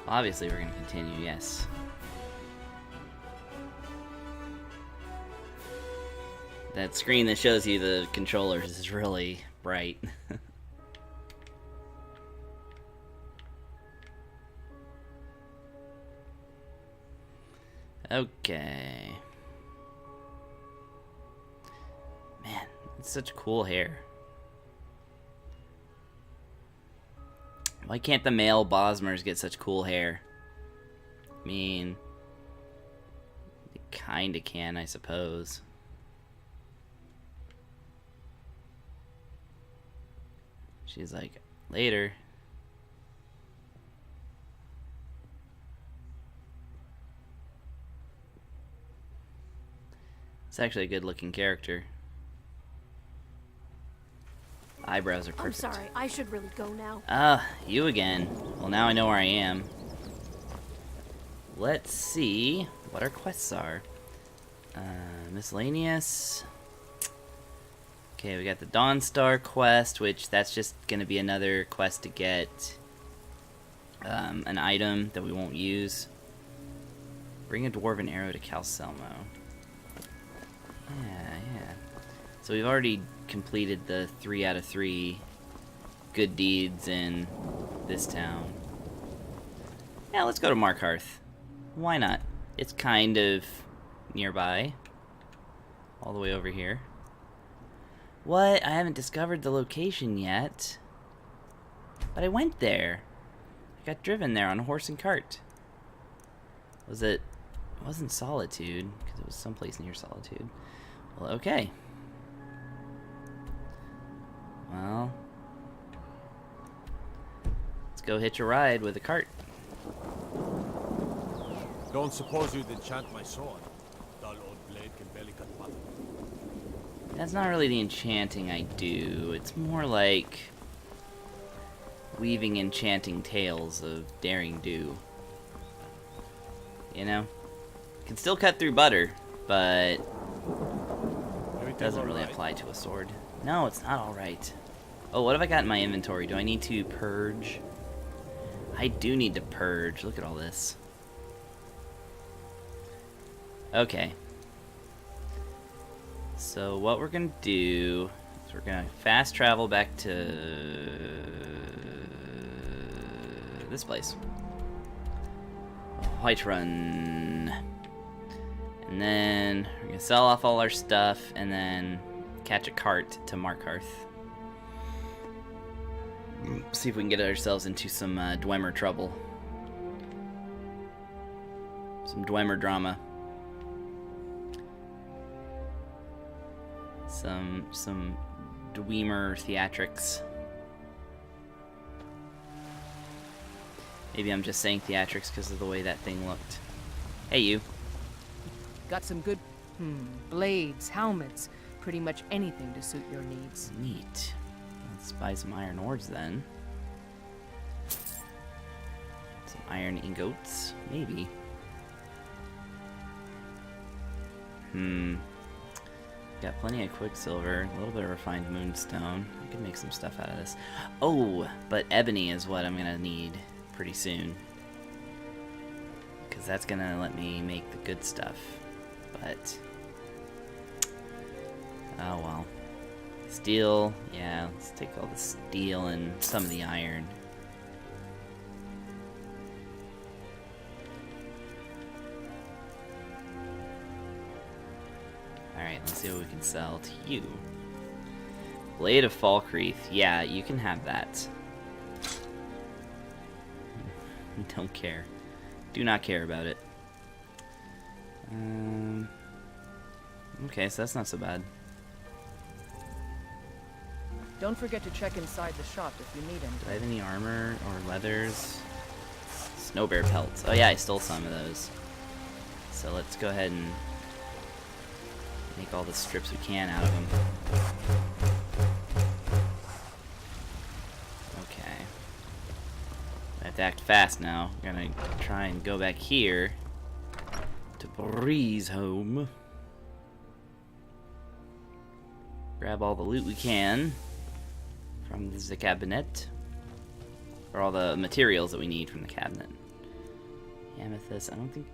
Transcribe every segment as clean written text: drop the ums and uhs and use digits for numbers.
Obviously, we're going to continue, yes. That screen that shows you the controllers is really bright. Okay. Man, it's such cool hair. Why can't the male Bosmers get such cool hair? I mean, they kinda can, I suppose. She's like, later. It's actually a good looking character. Eyebrows are perfect. I'm sorry, I should really go now. Ah, you again. Well, now I know where I am. Let's see what our quests are. Miscellaneous. Okay, we got the Dawnstar quest, which that's just gonna be another quest to get an item that we won't use. Bring a dwarven arrow to Calselmo. Yeah. So we've already completed the 3 out of 3 good deeds in this town. Yeah, let's go to Markarth. Why not? It's kind of nearby. All the way over here. What? I haven't discovered the location yet. But I went there. I got driven there on a horse and cart. Was it... It wasn't Solitude, because it was someplace near Solitude. Well, okay. Well, let's go hitch a ride with a cart. Don't suppose you'd enchant my sword? Dull old blade can barely cut butter. That's not really the enchanting I do. It's more like weaving enchanting tales of daring do. You know? Can still cut through butter, but it doesn't really apply to a sword. No, it's not alright. Oh, what have I got in my inventory? Do I need to purge? I do need to purge. Look at all this. Okay. So what we're going to do is we're going to fast travel back to this place. Whiterun. And then we're going to sell off all our stuff and then catch a cart to Markarth. See if we can get ourselves into some Dwemer trouble. Some Dwemer drama. Some Dwemer theatrics. Maybe I'm just saying theatrics because of the way that thing looked. Hey, you. Got some good, blades, helmets, pretty much anything to suit your needs. Neat. Let's buy some iron ores then. Some iron ingots, maybe. Got plenty of quicksilver, a little bit of refined moonstone. I could make some stuff out of this. Oh, but ebony is what I'm gonna need pretty soon. Because that's gonna let me make the good stuff. But oh well. Steel, yeah, let's take all the steel and some of the iron. Alright, let's see what we can sell to you. Blade of Falkreath, yeah, you can have that. Don't care. Do not care about it. Okay, so that's not so bad. Don't forget to check inside the shop if you need Do I anything. have any armor or leathers? Snow bear pelts. Oh yeah, I stole some of those. So let's go ahead and make all the strips we can out of them. Okay. I have to act fast now. I'm gonna try and go back here to Breeze home. Grab all the loot we can from the cabinet. Or all the materials that we need from the cabinet. Amethyst, I don't think...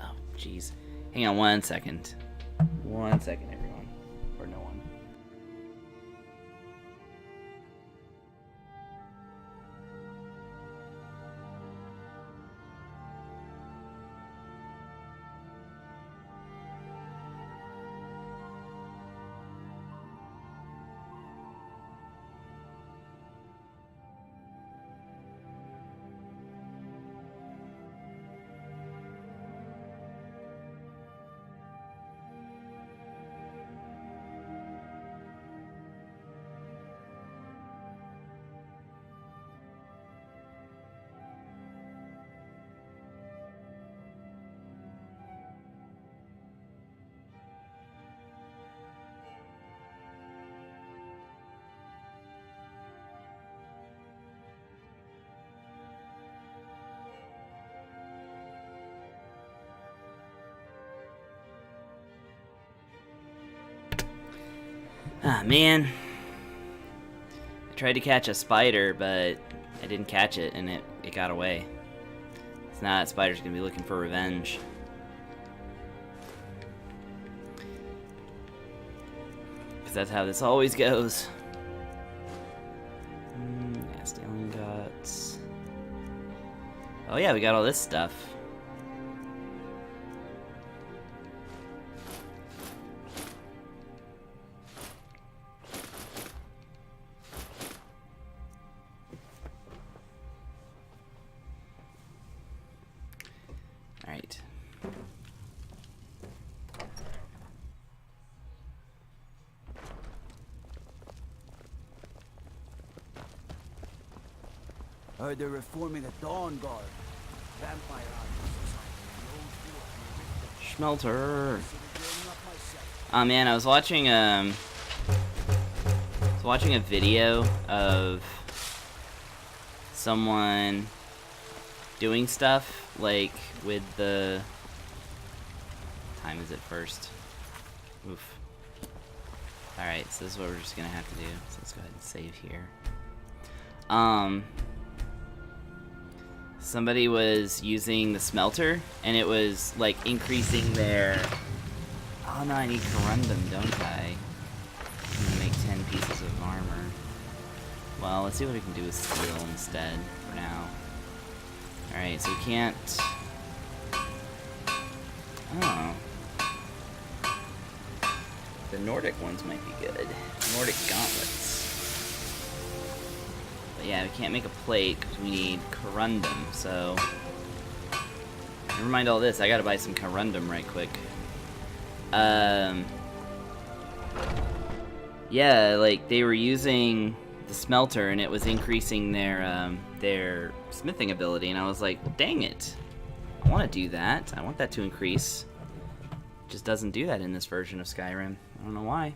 Oh, jeez. Hang on 1 second. 1 second, everyone. Or no one. Ah, man. I tried to catch a spider, but I didn't catch it, and it got away. So now that spider's gonna be looking for revenge. Because that's how this always goes. Nasty ingots. Oh yeah, we got all this stuff. Alright. Heard they're reforming the Dawn Guard. Vampire Schmelter. Oh man, I was watching a video of someone doing stuff like with the time is it first? Oof. Alright, so this is what we're just gonna have to do. So let's go ahead and save here. Somebody was using the smelter and it was like increasing their... Oh no, I need corundum, don't I? I'm gonna make 10 pieces of armor. Well, let's see what we can do with steel instead for now. Alright, so we can't... Oh. The Nordic ones might be good. Nordic gauntlets. But yeah, we can't make a plate because we need corundum, so... Never mind all this, I gotta buy some corundum right quick. Yeah, like, they were using the smelter and it was increasing their smithing ability, and I was like, well, dang it. I want to do that. I want that to increase. It just doesn't do that in this version of Skyrim. I don't know why.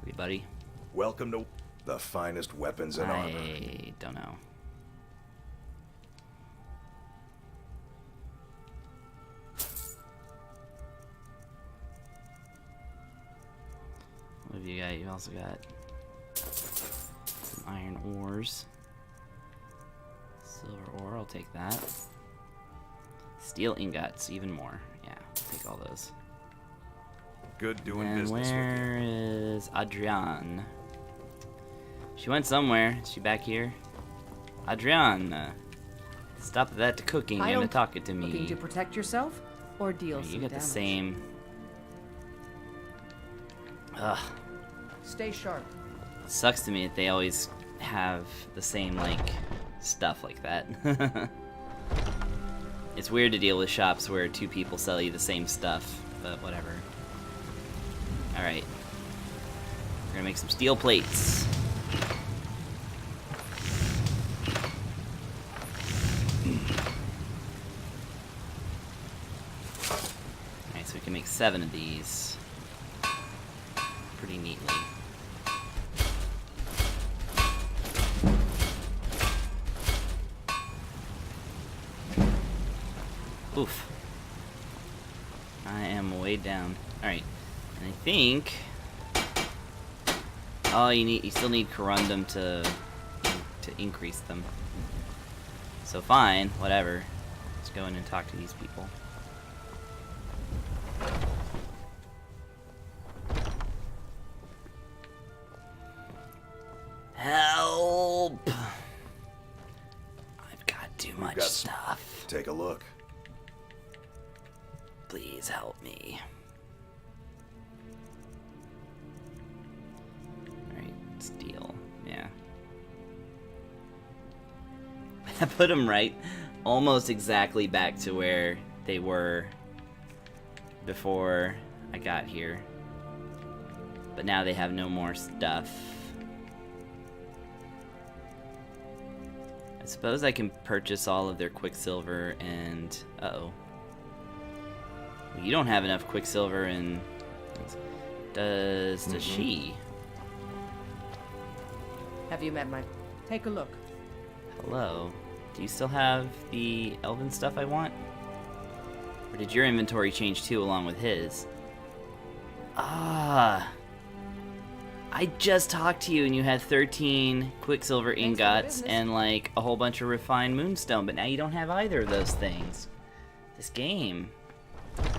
Hey, buddy. Welcome to the finest weapons and armor. I don't know. What have you got? You also got some iron ores. Silver ore, I'll take that. Steel ingots, even more. Yeah, I'll take all those. Good doing And business where with is Adrian? She went somewhere. Is she back here? Adrian, stop that cooking and talking to me. Looking to protect yourself or deal some You got damage? the same. Ugh. Stay sharp. It sucks to me that they always have the same, like, stuff like that. It's weird to deal with shops where two people sell you the same stuff, but whatever. Alright. We're gonna make some steel plates. Alright, so we can make 7 of these. Pretty neatly. Oof. I am way down. Alright. And I think... Oh, you still need corundum to increase them. So fine, whatever. Let's go in and talk to these people. Help! I've got too much stuff. Take a look. Please help me. Alright, steal. Yeah. I put them right almost exactly back to where they were before I got here. But now they have no more stuff. I suppose I can purchase all of their Quicksilver and... Uh-oh. You don't have enough Quicksilver and... Does she? Have you met my... Take a look. Hello. Do you still have the elven stuff I want? Or did your inventory change too along with his? Ah. I just talked to you and you had 13 Quicksilver ingots and like a whole bunch of refined moonstone, but now you don't have either of those things. This game.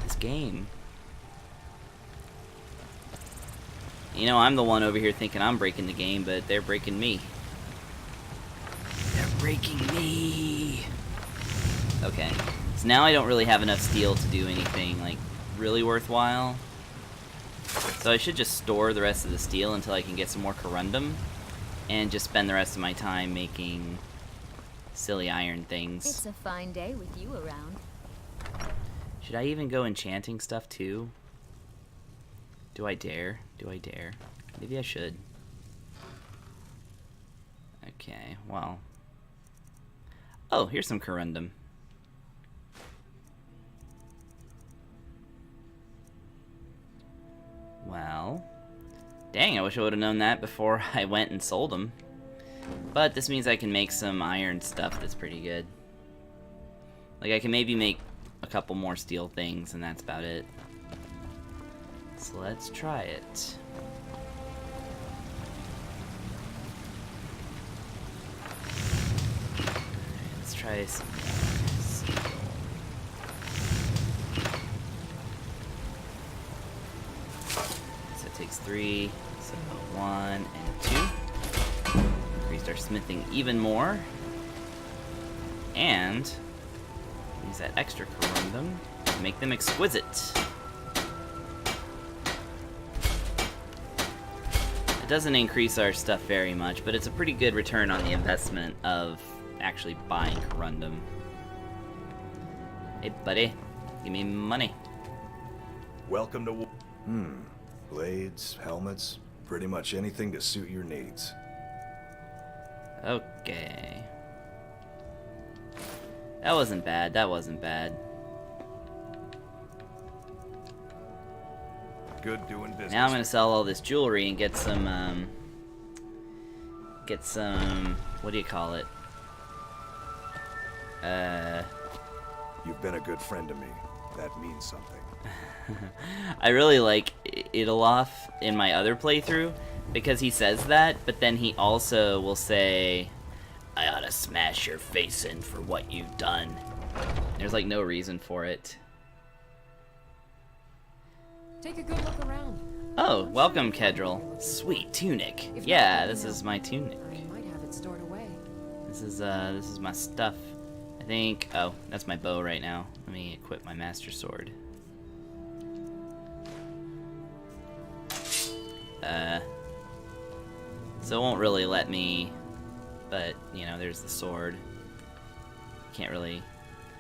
This game. You know, I'm the one over here thinking I'm breaking the game, but they're breaking me. They're breaking me. Okay. So now I don't really have enough steel to do anything, like, really worthwhile. So I should just store the rest of the steel until I can get some more corundum, and just spend the rest of my time making silly iron things. It's a fine day with you around. Should I even go enchanting stuff too? Do I dare? Do I dare? Maybe I should. Okay, well. Oh, here's some corundum. Well, dang, I wish I would have known that before I went and sold them. But this means I can make some iron stuff that's pretty good. Like, I can maybe make a couple more steel things, and that's about it. So let's try it. Let's try some steel. So it takes 3, so 1 and 2. Increased our smithing even more. And use that extra corundum to make them exquisite. It doesn't increase our stuff very much, but it's a pretty good return on the investment of actually buying corundum. Hey, buddy, give me money. Welcome to... Blades, helmets, pretty much anything to suit your needs. Okay. That wasn't bad, that wasn't bad. Good doing business. Now I'm gonna sell all this jewelry and get some, what do you call it? You've been a good friend to me. That means something. I really like Idoloff in my other playthrough because he says that, but then he also will say, I ought to smash your face in for what you've done. There's like no reason for it. Take a good look around. Oh, welcome, Kedril. Sweet tunic. Yeah, this is my tunic. I might have it stored away. This is my stuff. I think, oh, that's my bow right now. Let me equip my master sword. So it won't really let me, but, you know, there's the sword. Can't really,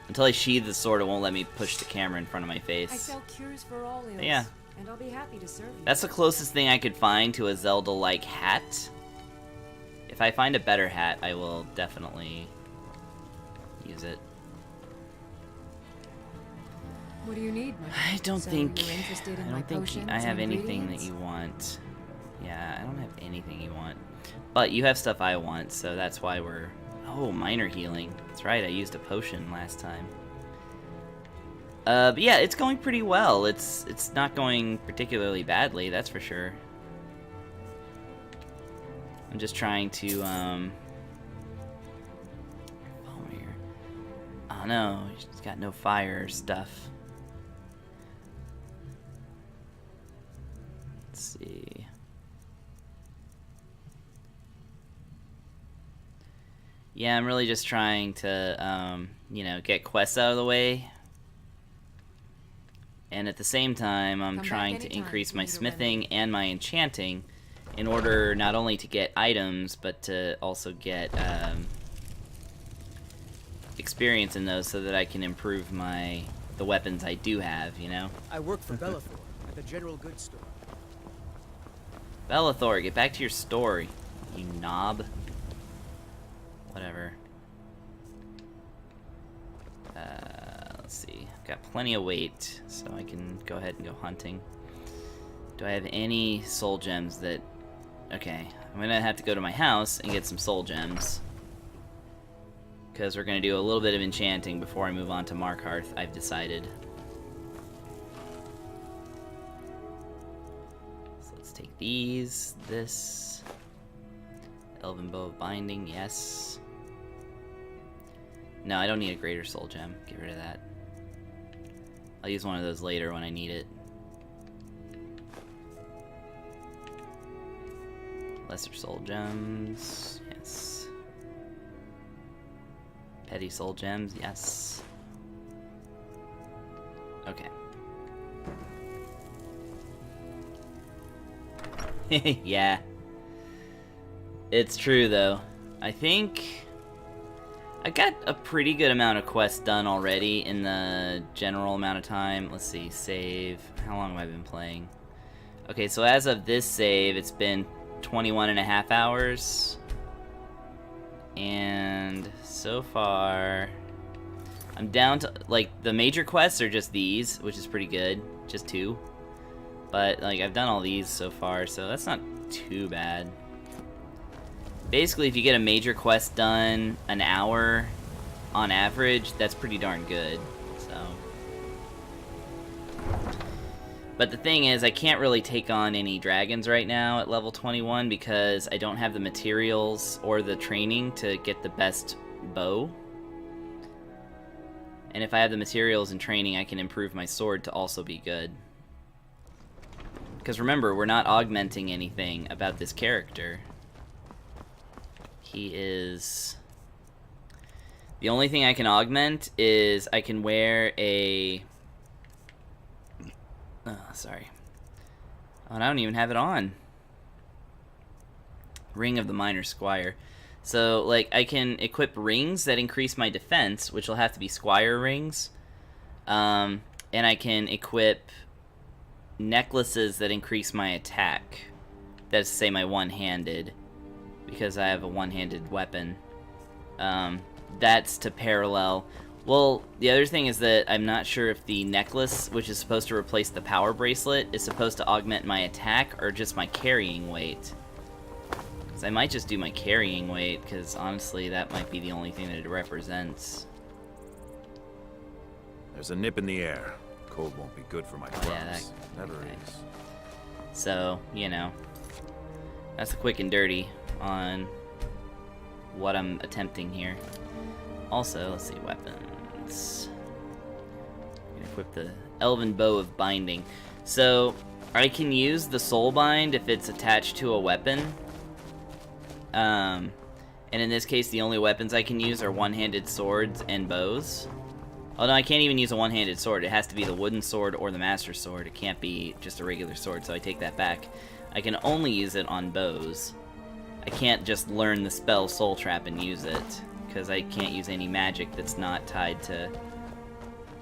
until I sheathe the sword, it won't let me push the camera in front of my I face. sell cures for all ills. Yeah. And I'll be happy to serve you. That's the closest thing I could find to a Zelda-like hat. If I find a better hat, I will definitely use it. What do you need, my I don't So think you're interested in I my don't think potions I have and anything that ingredients? you want. Yeah, I don't have anything you want. But you have stuff I want, so that's why we're... Oh, minor healing. That's right, I used a potion last time. But yeah, it's going pretty well. It's not going particularly badly, that's for sure. I'm just trying to, oh, here. no, he's got no fire stuff. Let's see. Yeah, I'm really just trying to, you know, get quests out of the way. And at the same time, I'm Come back trying to anytime increase if you my need a smithing and my enchanting in order not only to get items, but to also get experience in those so that I can improve the weapons I do have, you know? I work for Bellathor at the general goods store. Bellathor, get back to your story, you knob. Whatever. Let's see. Got plenty of weight, so I can go ahead and go hunting. Do I have any soul gems that... Okay, I'm gonna have to go to my house and get some soul gems. Because we're gonna do a little bit of enchanting before I move on to Markarth, I've decided. So let's take these, this... Elven Bow of Binding, yes. No, I don't need a greater soul gem. Get rid of that. I'll use one of those later when I need it. Lesser soul gems, yes. Petty soul gems, yes. Okay. Yeah. It's true though. I think I got a pretty good amount of quests done already in the general amount of time. Let's see, save. How long have I been playing? Okay, so as of this save, it's been 21 and a half hours. And so far, I'm down to, like, the major quests are just these, which is pretty good. Just 2. But, like, I've done all these so far, so that's not too bad. Basically, if you get a major quest done an hour on average, that's pretty darn good. So, but the thing is, I can't really take on any dragons right now at level 21 because I don't have the materials or the training to get the best bow. And if I have the materials and training, I can improve my sword to also be good. Because remember, we're not augmenting anything about this character. He is... The only thing I can augment is I can wear a... Oh, sorry. Oh, and I don't even have it on. Ring of the Minor Squire. So, like, I can equip rings that increase my defense, which will have to be Squire rings. And I can equip necklaces that increase my attack. That's to say my one-handed. Because I have a one-handed weapon. That's to parallel. Well, the other thing is that I'm not sure if the necklace, which is supposed to replace the power bracelet, is supposed to augment my attack or just my carrying weight. Because I might just do my carrying weight, because honestly, that might be the only thing that it represents. There's a nip in the air. Cold won't be good for my crops. Yeah, Never okay. is. So, you know, that's the quick and dirty on what I'm attempting here. Also, let's see, weapons. I'm gonna equip the Elven Bow of Binding. So, I can use the Soul Bind if it's attached to a weapon. And in this case, the only weapons I can use are one-handed swords and bows. Oh no, I can't even use a one-handed sword. It has to be the wooden sword or the master sword. It can't be just a regular sword, so I take that back. I can only use it on bows. I can't just learn the spell Soul Trap and use it, because I can't use any magic that's not tied to...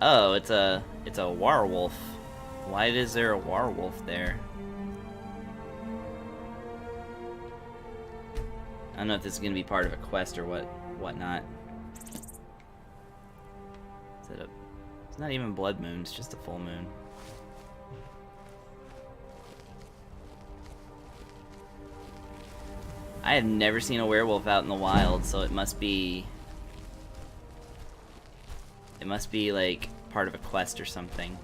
Oh, it's a werewolf. Why is there a werewolf there? I don't know if this is going to be part of a quest or whatnot. Is it a... It's not even blood moon, it's just a full moon. I have never seen a werewolf out in the wild, so it must be... It must be, like, part of a quest or something.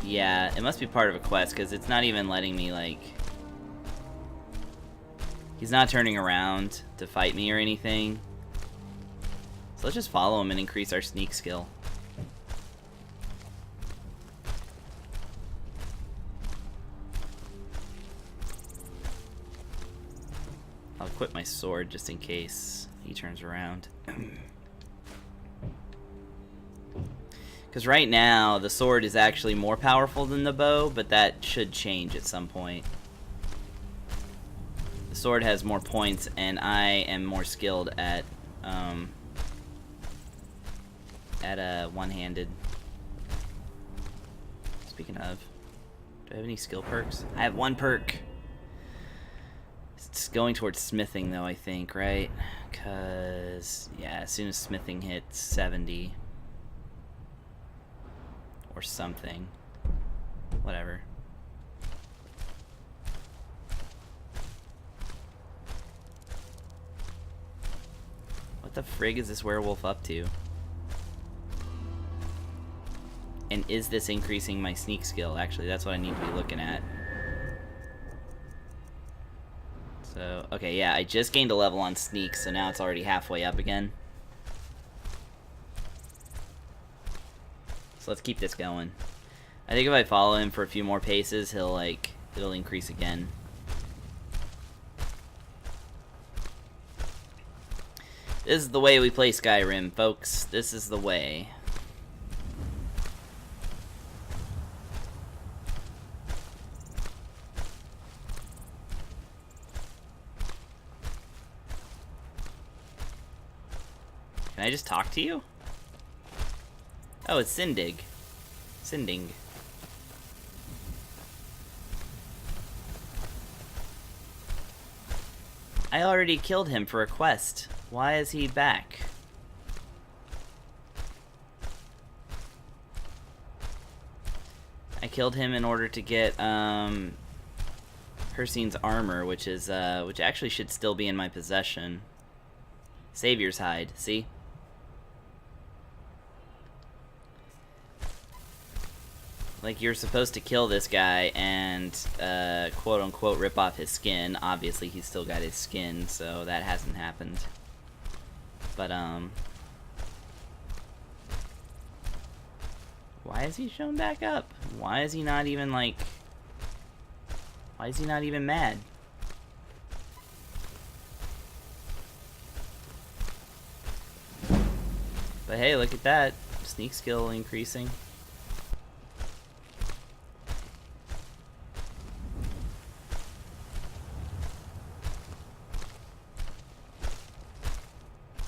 Yeah, it must be part of a quest, because it's not even letting me, like... He's not turning around to fight me or anything. So let's just follow him and increase our sneak skill. I'll equip my sword just in case he turns around. Because right now, the sword is actually more powerful than the bow, but that should change at some point. The sword has more points, and I am more skilled at one-handed. Speaking of, do I have any skill perks? I have one perk. It's going towards smithing, though, I think, right? Because, yeah, as soon as smithing hits 70... or something. Whatever. What the frig is this werewolf up to? And is this increasing my sneak skill? Actually, that's what I need to be looking at. So, okay, yeah, I just gained a level on sneak, so now it's already halfway up again. So let's keep this going. I think if I follow him for a few more paces, it'll increase again. This is the way we play Skyrim, folks. This is the way. Can I just talk to you? Oh, it's Sindig. Sinding. I already killed him for a quest. Why is he back? I killed him in order to get Hircine's armor, which actually should still be in my possession. Savior's hide, see? Like, you're supposed to kill this guy and, quote-unquote, rip off his skin. Obviously, he's still got his skin, so that hasn't happened. But, why is he shown back up? Why is he not even, like... Why is he not even mad? But hey, look at that. Sneak skill increasing.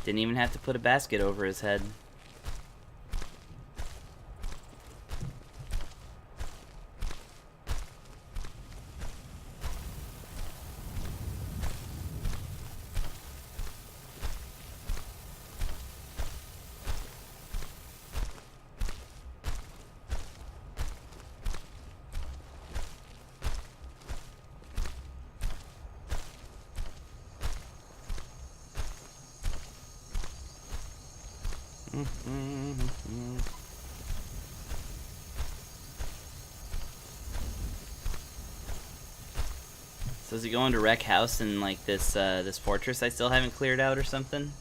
Didn't even have to put a basket over his head. So is he going to wreck house in like this this fortress I still haven't cleared out or something?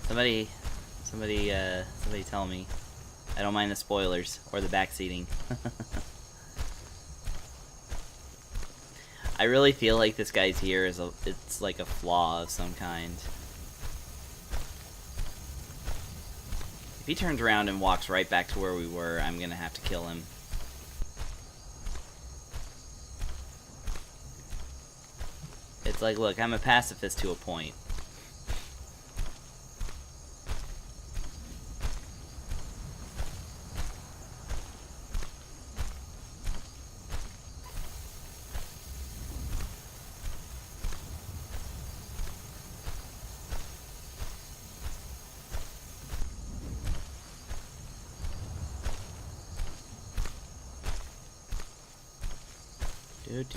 Somebody tell me. I don't mind the spoilers or the backseating. I really feel like this guy's here is it's like a flaw of some kind. If he turns around and walks right back to where we were, I'm gonna have to kill him. It's like, look, I'm a pacifist to a point.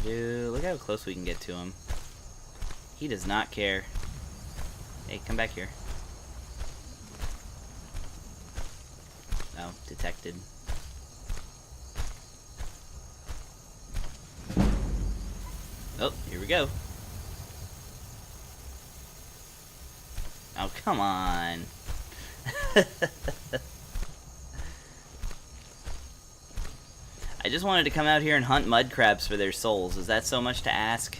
Look how close we can get to him. He does not care. Hey, come back here. No, detected. Oh, here we go. Oh, come on. I just wanted to come out here and hunt mud crabs for their souls. Is that so much to ask?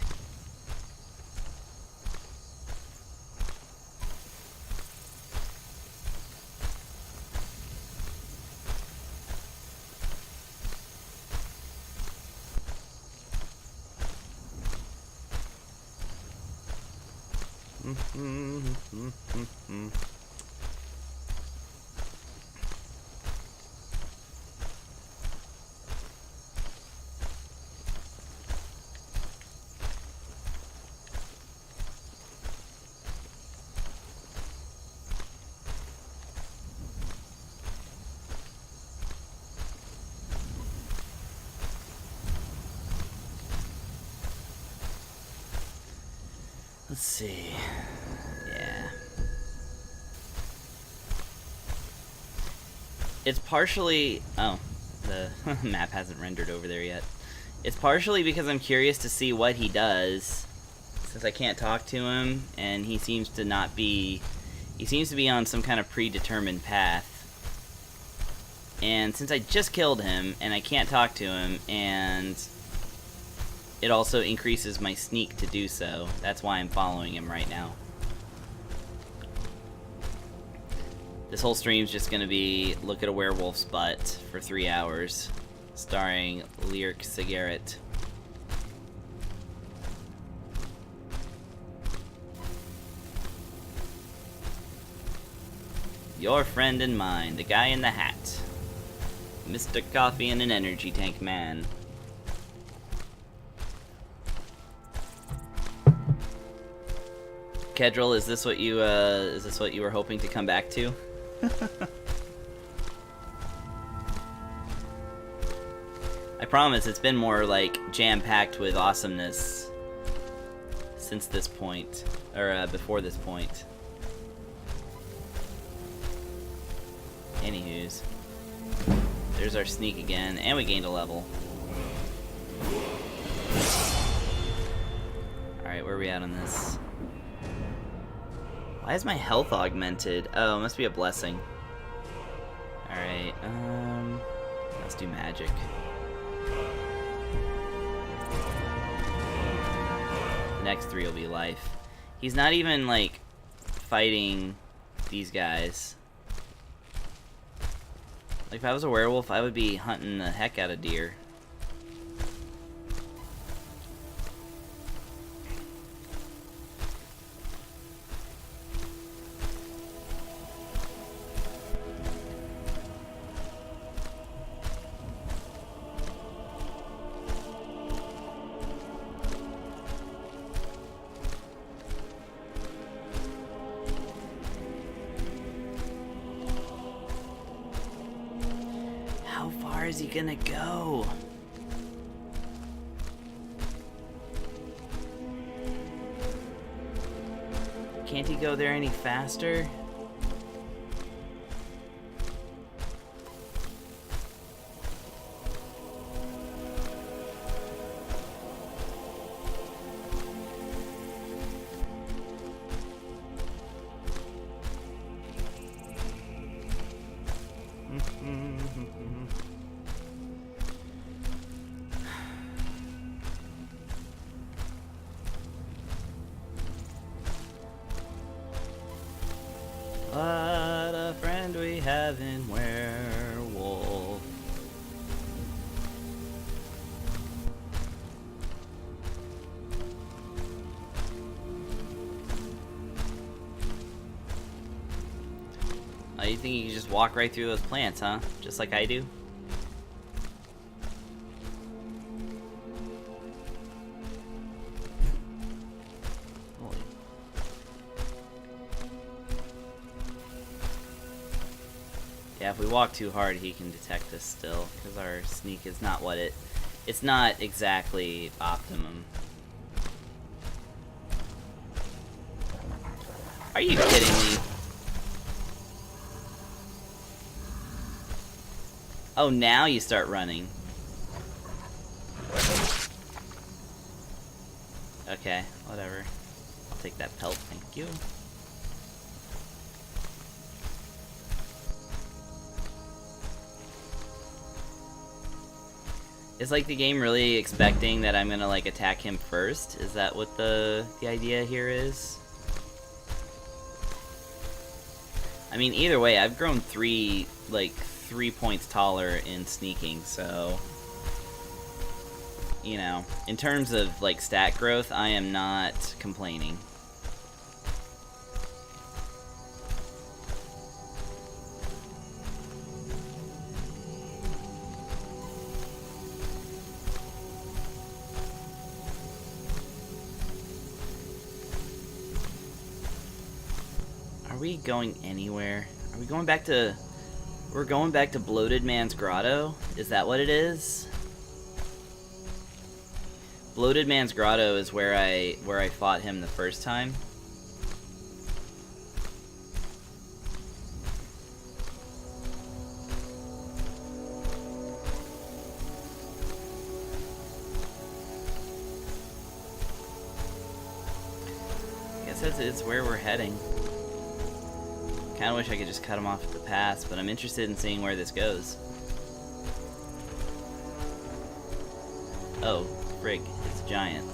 Let's see. Yeah. It's partially... Oh, the map hasn't rendered over there yet. It's partially because I'm curious to see what he does, since I can't talk to him, and he seems to not be... He seems to be on some kind of predetermined path. And since I just killed him, and I can't talk to him, and it also increases my sneak to do so, that's why I'm following him right now. This whole stream's just gonna be look at a werewolf's butt for 3 hours, starring Lyric Cigarette. Your friend and mine, the guy in the hat. Mr. Coffee and an energy tank man. Kedril, is this what you were hoping to come back to? I promise it's been more like jam-packed with awesomeness since this point, or before this point. Anywho's, there's our sneak again, and we gained a level. Alright, where are we at on this? Why is my health augmented? Oh, it must be a blessing. Alright, let's do magic. The next 3 will be life. He's not even, like, fighting these guys. Like, if I was a werewolf, I would be hunting the heck out of deer. How far is he gonna go? Can't he go there any faster? What a friend we have in werewolf. Oh, you think you can just walk right through those plants, huh? Just like I do? Yeah, if we walk too hard, he can detect us still, because our sneak is not what it's not exactly optimum. Are you kidding me? Oh, now you start running. Okay, whatever. I'll take that pelt, thank you. Is like the game really expecting that I'm gonna like attack him first? Is that what the idea here is? I mean, either way, I've grown 3 points taller in sneaking, so you know, in terms of like stat growth, I am not complaining. Are we going anywhere? Are we going back to... We're going back to Bloated Man's Grotto? Is that what it is? Bloated Man's Grotto is where I fought him the first time. I guess it's where we're heading. Kinda wish I could just cut him off at the pass, but I'm interested in seeing where this goes. Oh, frig, it's a giant.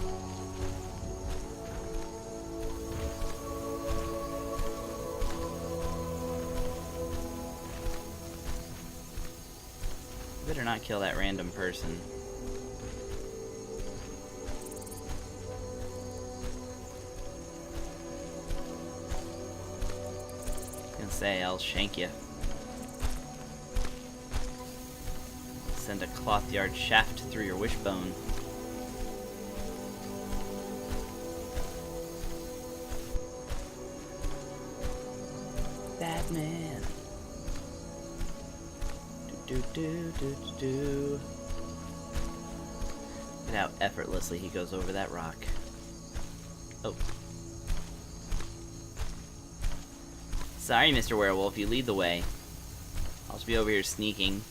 Better not kill that random person. Say I'll shank you. Send a cloth yard shaft through your wishbone. Batman. Do do do do do. Look at how effortlessly he goes over that rock. Oh. Sorry, Mr. Werewolf, you lead the way. I'll just be over here sneaking.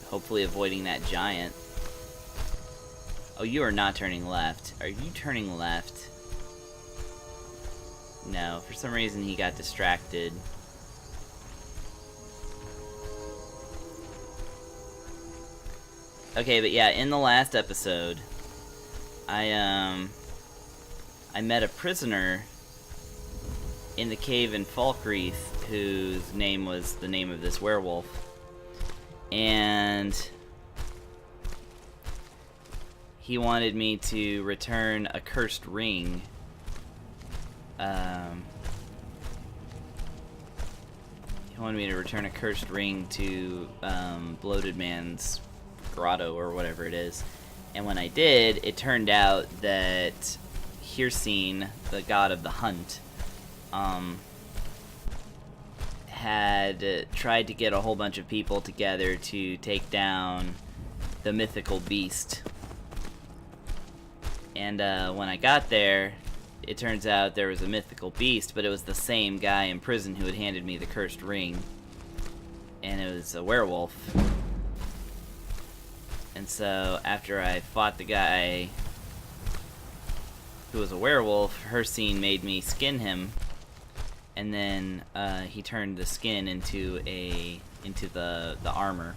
Hopefully avoiding that giant. Oh, you are not turning left. Are you turning left? No, for some reason he got distracted. Okay, but yeah, in the last episode, I met a prisoner in the cave in Falkreath, whose name was the name of this werewolf. And he wanted me to return a cursed ring. He wanted me to return a cursed ring to Bloated Man's Grotto, or whatever it is. And when I did, it turned out that Hircine, the god of the hunt, had tried to get a whole bunch of people together to take down the mythical beast. And when I got there, it turns out there was a mythical beast, but it was the same guy in prison who had handed me the cursed ring. And it was a werewolf. And so after I fought the guy who was a werewolf, Hircine made me skin him. And then he turned the skin into the armor,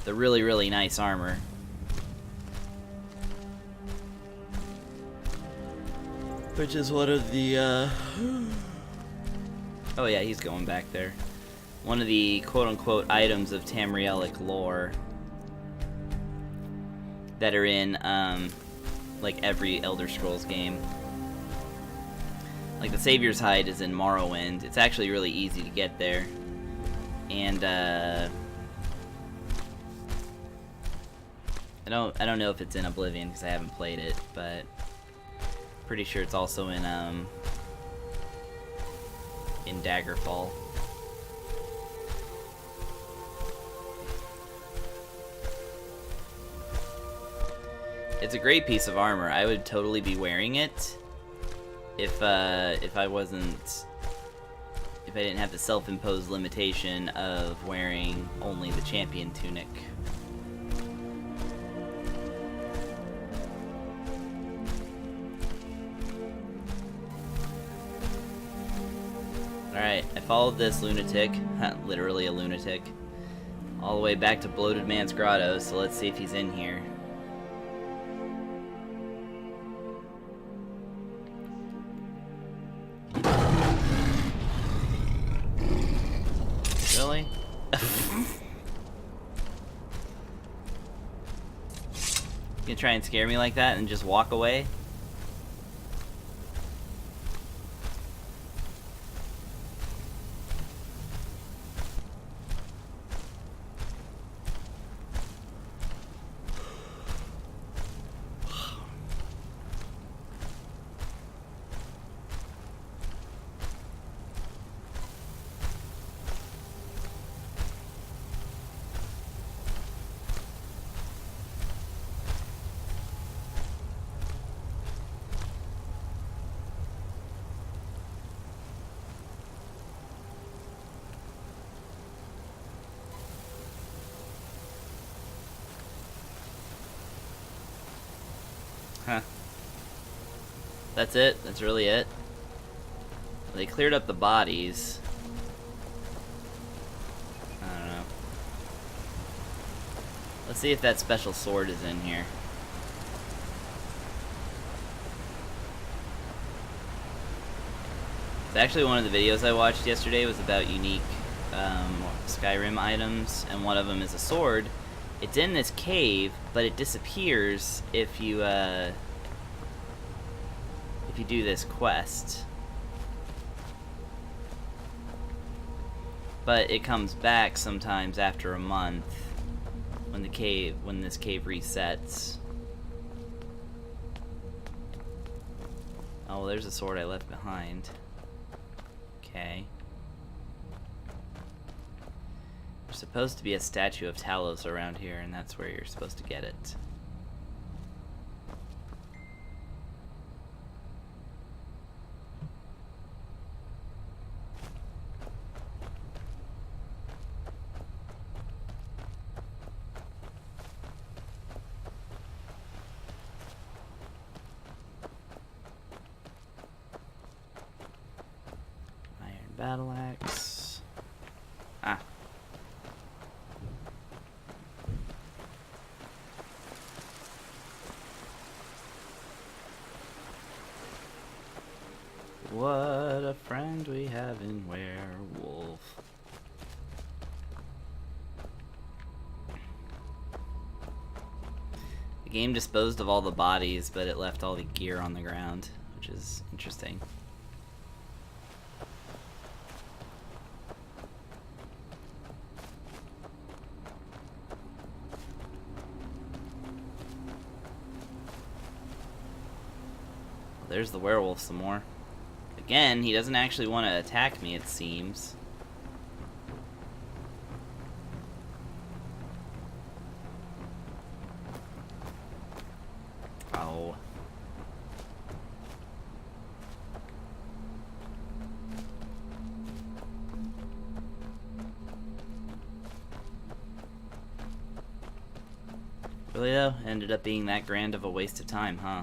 the really nice armor. Which is one of the oh yeah, he's going back there. One of the quote-unquote items of Tamrielic lore that are in like every Elder Scrolls game. Like, the Savior's Hide is in Morrowind. It's actually really easy to get there. And, I don't know if it's in Oblivion, because I haven't played it, but pretty sure it's also in Daggerfall. It's a great piece of armor. I would totally be wearing it if I didn't have the self-imposed limitation of wearing only the champion tunic. Alright, I followed this lunatic, literally a lunatic, all the way back to Bloated Man's Grotto, so let's see if he's in here. Really? You gonna try and scare me like that and just walk away? Huh. That's it? That's really it? They cleared up the bodies. I don't know. Let's see if that special sword is in here. It's actually one of the videos I watched yesterday was about unique Skyrim items, and one of them is a sword. It's in this cave, but it disappears if you do this quest. But it comes back sometimes after a month when this cave resets. Oh, well, there's a sword I left behind. Okay. There's supposed to be a statue of Talos around here, and that's where you're supposed to get it. Iron battle axe. Ah. What a friend we have in Werewolf. The game disposed of all the bodies, but it left all the gear on the ground, which is interesting. There's the werewolf some more. Again, he doesn't actually want to attack me, it seems. Oh. Really though? Ended up being that grand of a waste of time, huh?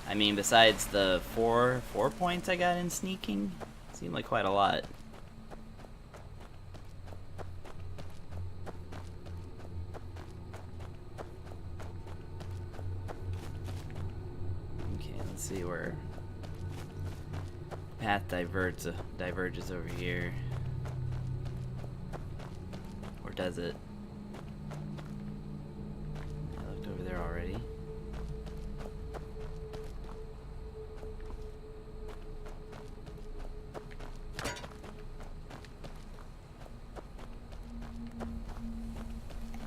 I mean, besides the four points I got in sneaking, seemed like quite a lot. Okay, let's see where path diverges over here. Or does it? I looked over there already.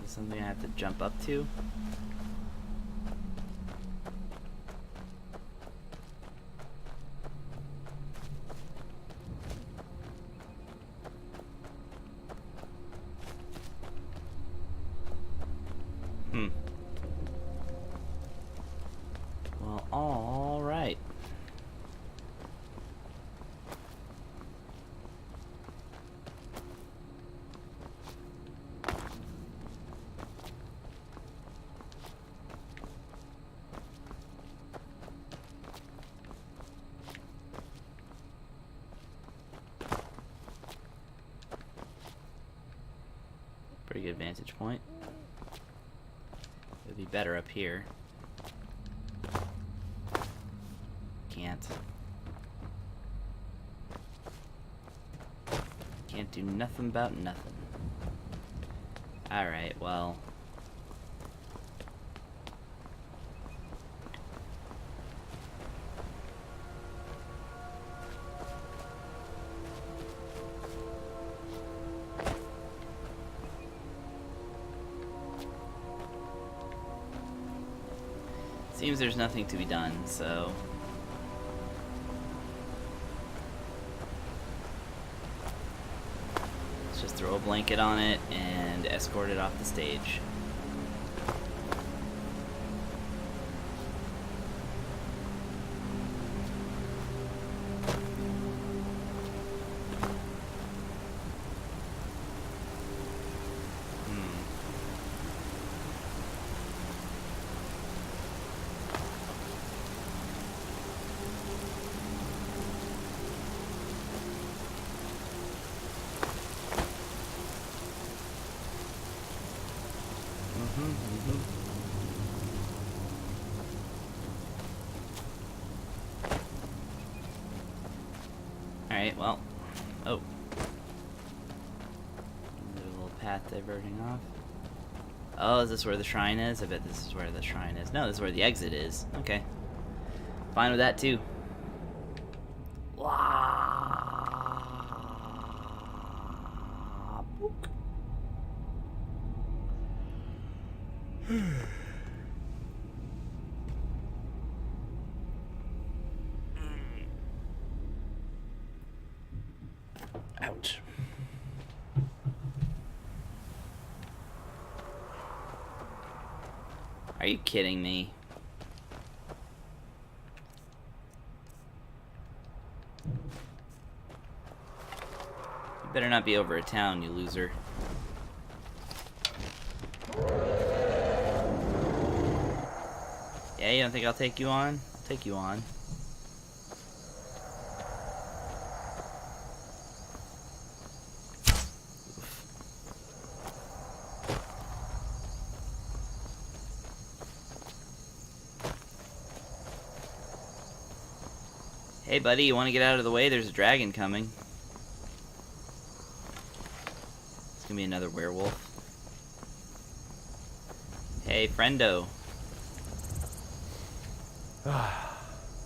Something I have to jump up to? Well, all right. Pretty good vantage point. It'd be better up here. Can't. Can't do nothing about nothing. Alright, well. Seems there's nothing to be done, so... let's just throw a blanket on it and escort it off the stage. Alright, well. Oh. Another little path diverting off. Oh, is this where the shrine is? I bet this is where the shrine is. No, this is where the exit is. Okay. Fine with that, too. Ouch. Are you kidding me? You better not be over a town, you loser. Yeah, you don't think I'll take you on? I'll take you on. Hey buddy, you want to get out of the way? There's a dragon coming. It's gonna be another werewolf. Hey, friendo.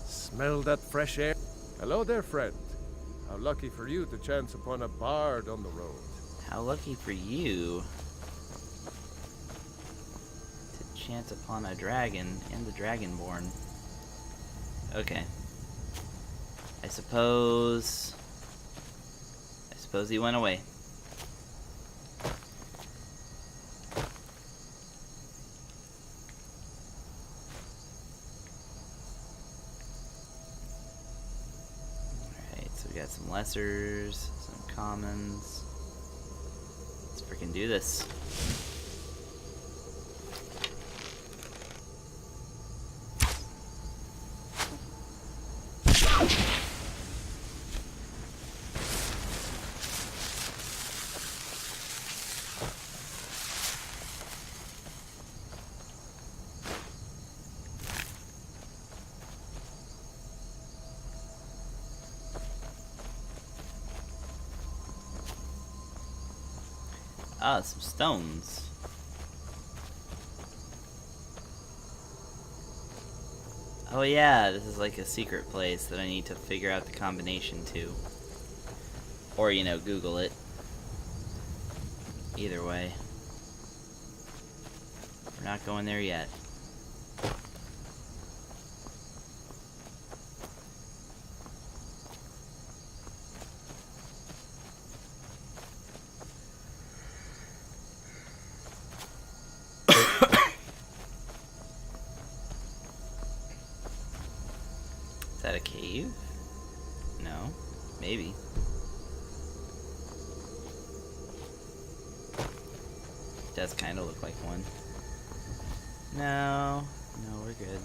Smell that fresh air? Hello there, friend. How lucky for you to chance upon a bard on the road. How lucky for you to chance upon a dragon and the dragonborn. Okay. I suppose he went away. Alright, so we got some lessers, some commons. Let's freaking do this. Ah, some stones. Oh yeah, this is like a secret place that I need to figure out the combination to. Or, you know, Google it. Either way. We're not going there yet. Is that a cave? No. Maybe. Does kind of look like one. No. No, we're good.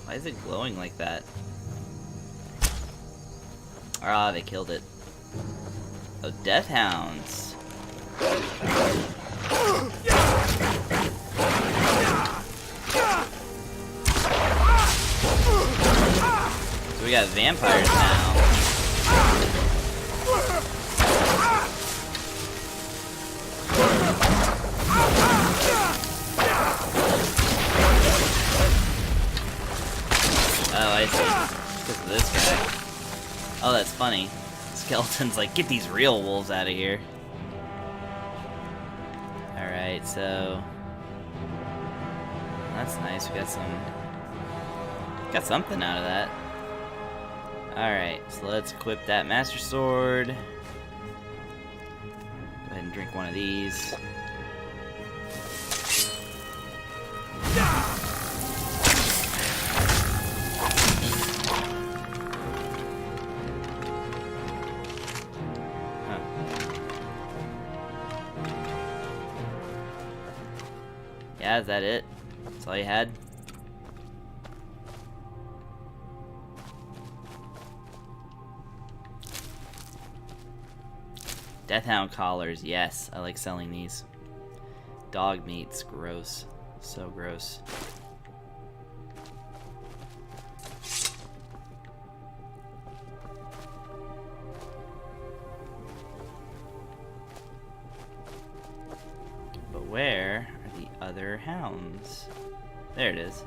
Why is it glowing like that? Ah, they killed it. Oh, death hounds. So we got vampires now. Oh, I see. Because of this guy. Oh, that's funny. Skeleton's like, get these real wolves out of here. Alright, so... That's nice. We got something out of that. Alright, so let's equip that Master Sword. Go ahead and drink one of these. Yeah, is that it? That's all you had? Deathhound collars, yes. I like selling these. Dog meat's gross. So gross. But where are the other hounds? There it is.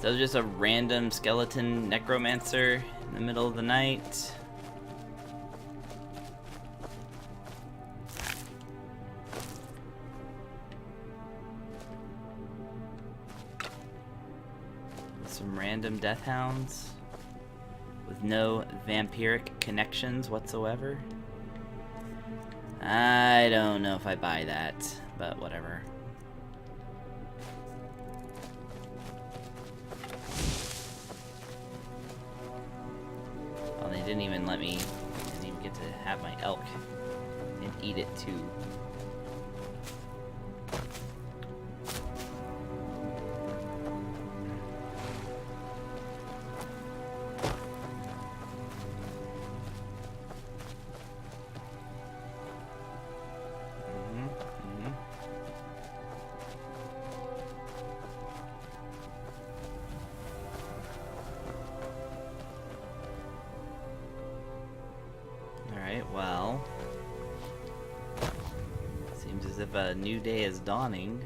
So just a random skeleton necromancer in the middle of the night. Some random death hounds with no vampiric connections whatsoever. I don't know if I buy that, but whatever. They didn't even let me, didn't even get to have my elk and eat it too. Well, seems as if a new day is dawning.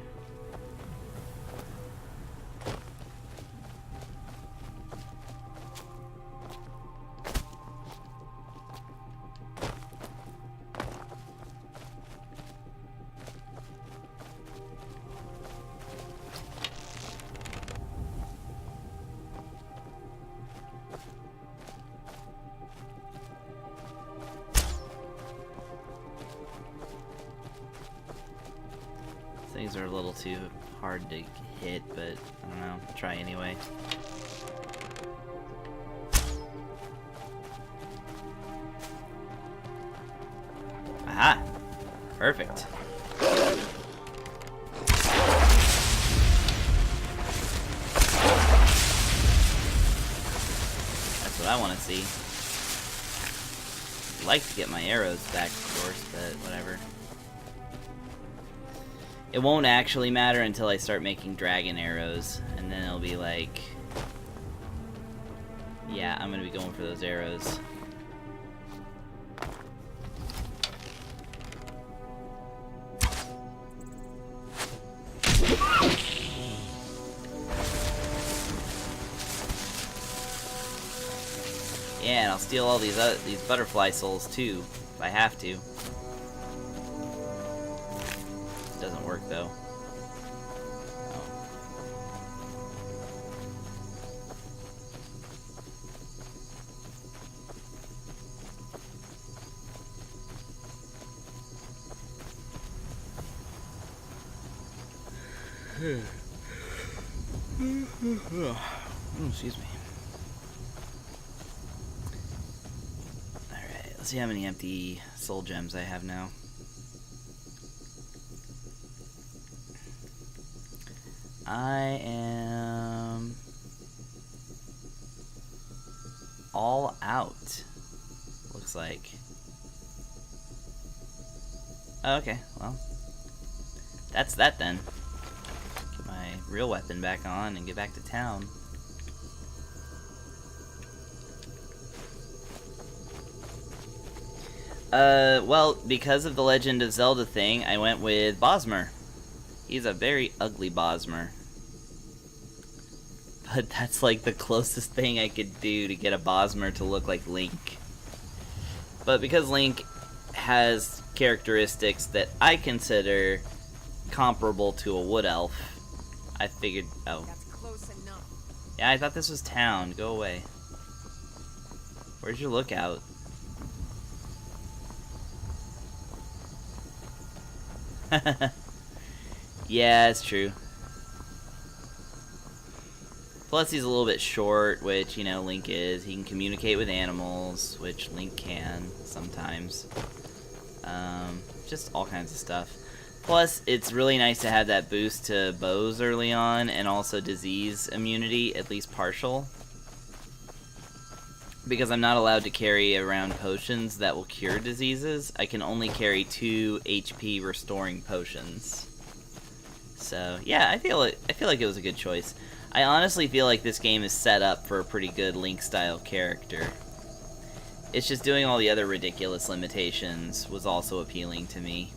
Things are a little too hard to hit, but I don't know, I'll try anyway. Aha! Perfect. That's what I want to see. I'd like to get my arrows back, of course, but whatever. It won't actually matter until I start making dragon arrows, and then it'll be like, yeah, I'm gonna be going for those arrows. Yeah, and I'll steal all these butterfly souls too, if I have to. Doesn't work though. Oh, excuse me. Alright, let's Let's see how many empty soul gems I have now. I am all out, looks like. Okay, well, that's that then. Get my real weapon back on and get back to town. Well, because of the Legend of Zelda thing, I went with Bosmer. He's a very ugly Bosmer. But that's like the closest thing I could do to get a Bosmer to look like Link. But because Link has characteristics that I consider comparable to a wood elf, I figured, oh. That's close enough. Yeah, I thought this was town. Go away. Where's your lookout? Yeah, it's true. Plus, he's a little bit short, which, you know, Link is. He can communicate with animals, which Link can sometimes. Just all kinds of stuff. Plus, it's really nice to have that boost to bows early on, and also disease immunity, at least partial. Because I'm not allowed to carry around potions that will cure diseases, I can only carry 2 HP restoring potions. So, yeah, I feel like it was a good choice. I honestly feel like this game is set up for a pretty good Link-style character. It's just doing all the other ridiculous limitations was also appealing to me.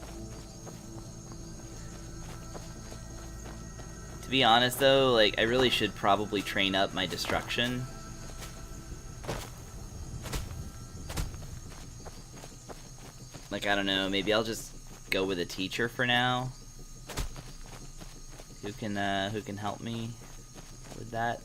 To be honest, though, like, I really should probably train up my destruction. Like, I don't know, maybe I'll just go with a teacher for now. Who can help me with that?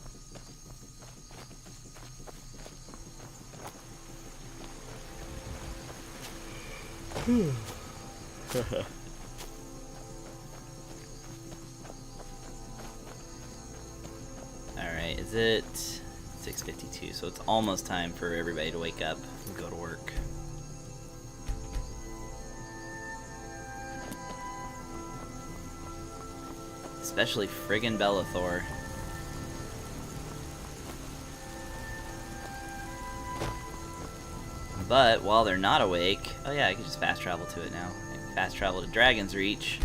Alright, is it 6:52? So it's almost time for everybody to wake up and go to work. Especially friggin' Bellathor. But while they're not awake, oh yeah, I can just fast travel to it now. I can fast travel to Dragon's Reach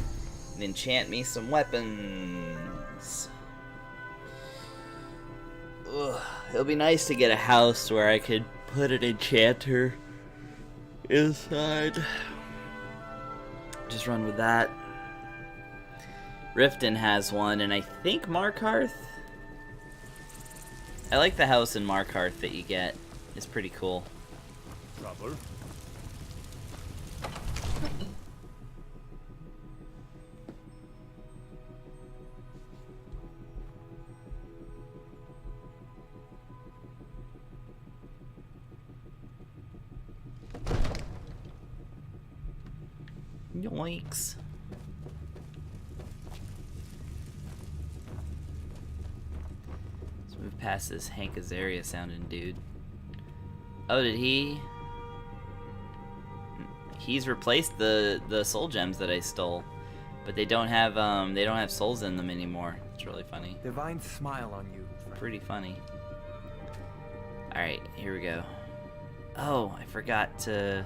and enchant me some weapons. Ugh, it'll be nice to get a house where I could put an enchanter inside. Just run with that. Riften has one, and I think Markarth? I like the house in Markarth that you get. It's pretty cool. Trouble? Yoinks. Let's move past this Hank Azaria sounding dude. Oh, did he? He's replaced the soul gems that I stole, but they don't have souls in them anymore. It's really funny. Divine smile on you, friend. Pretty funny. All right, here we go. Oh, I forgot to.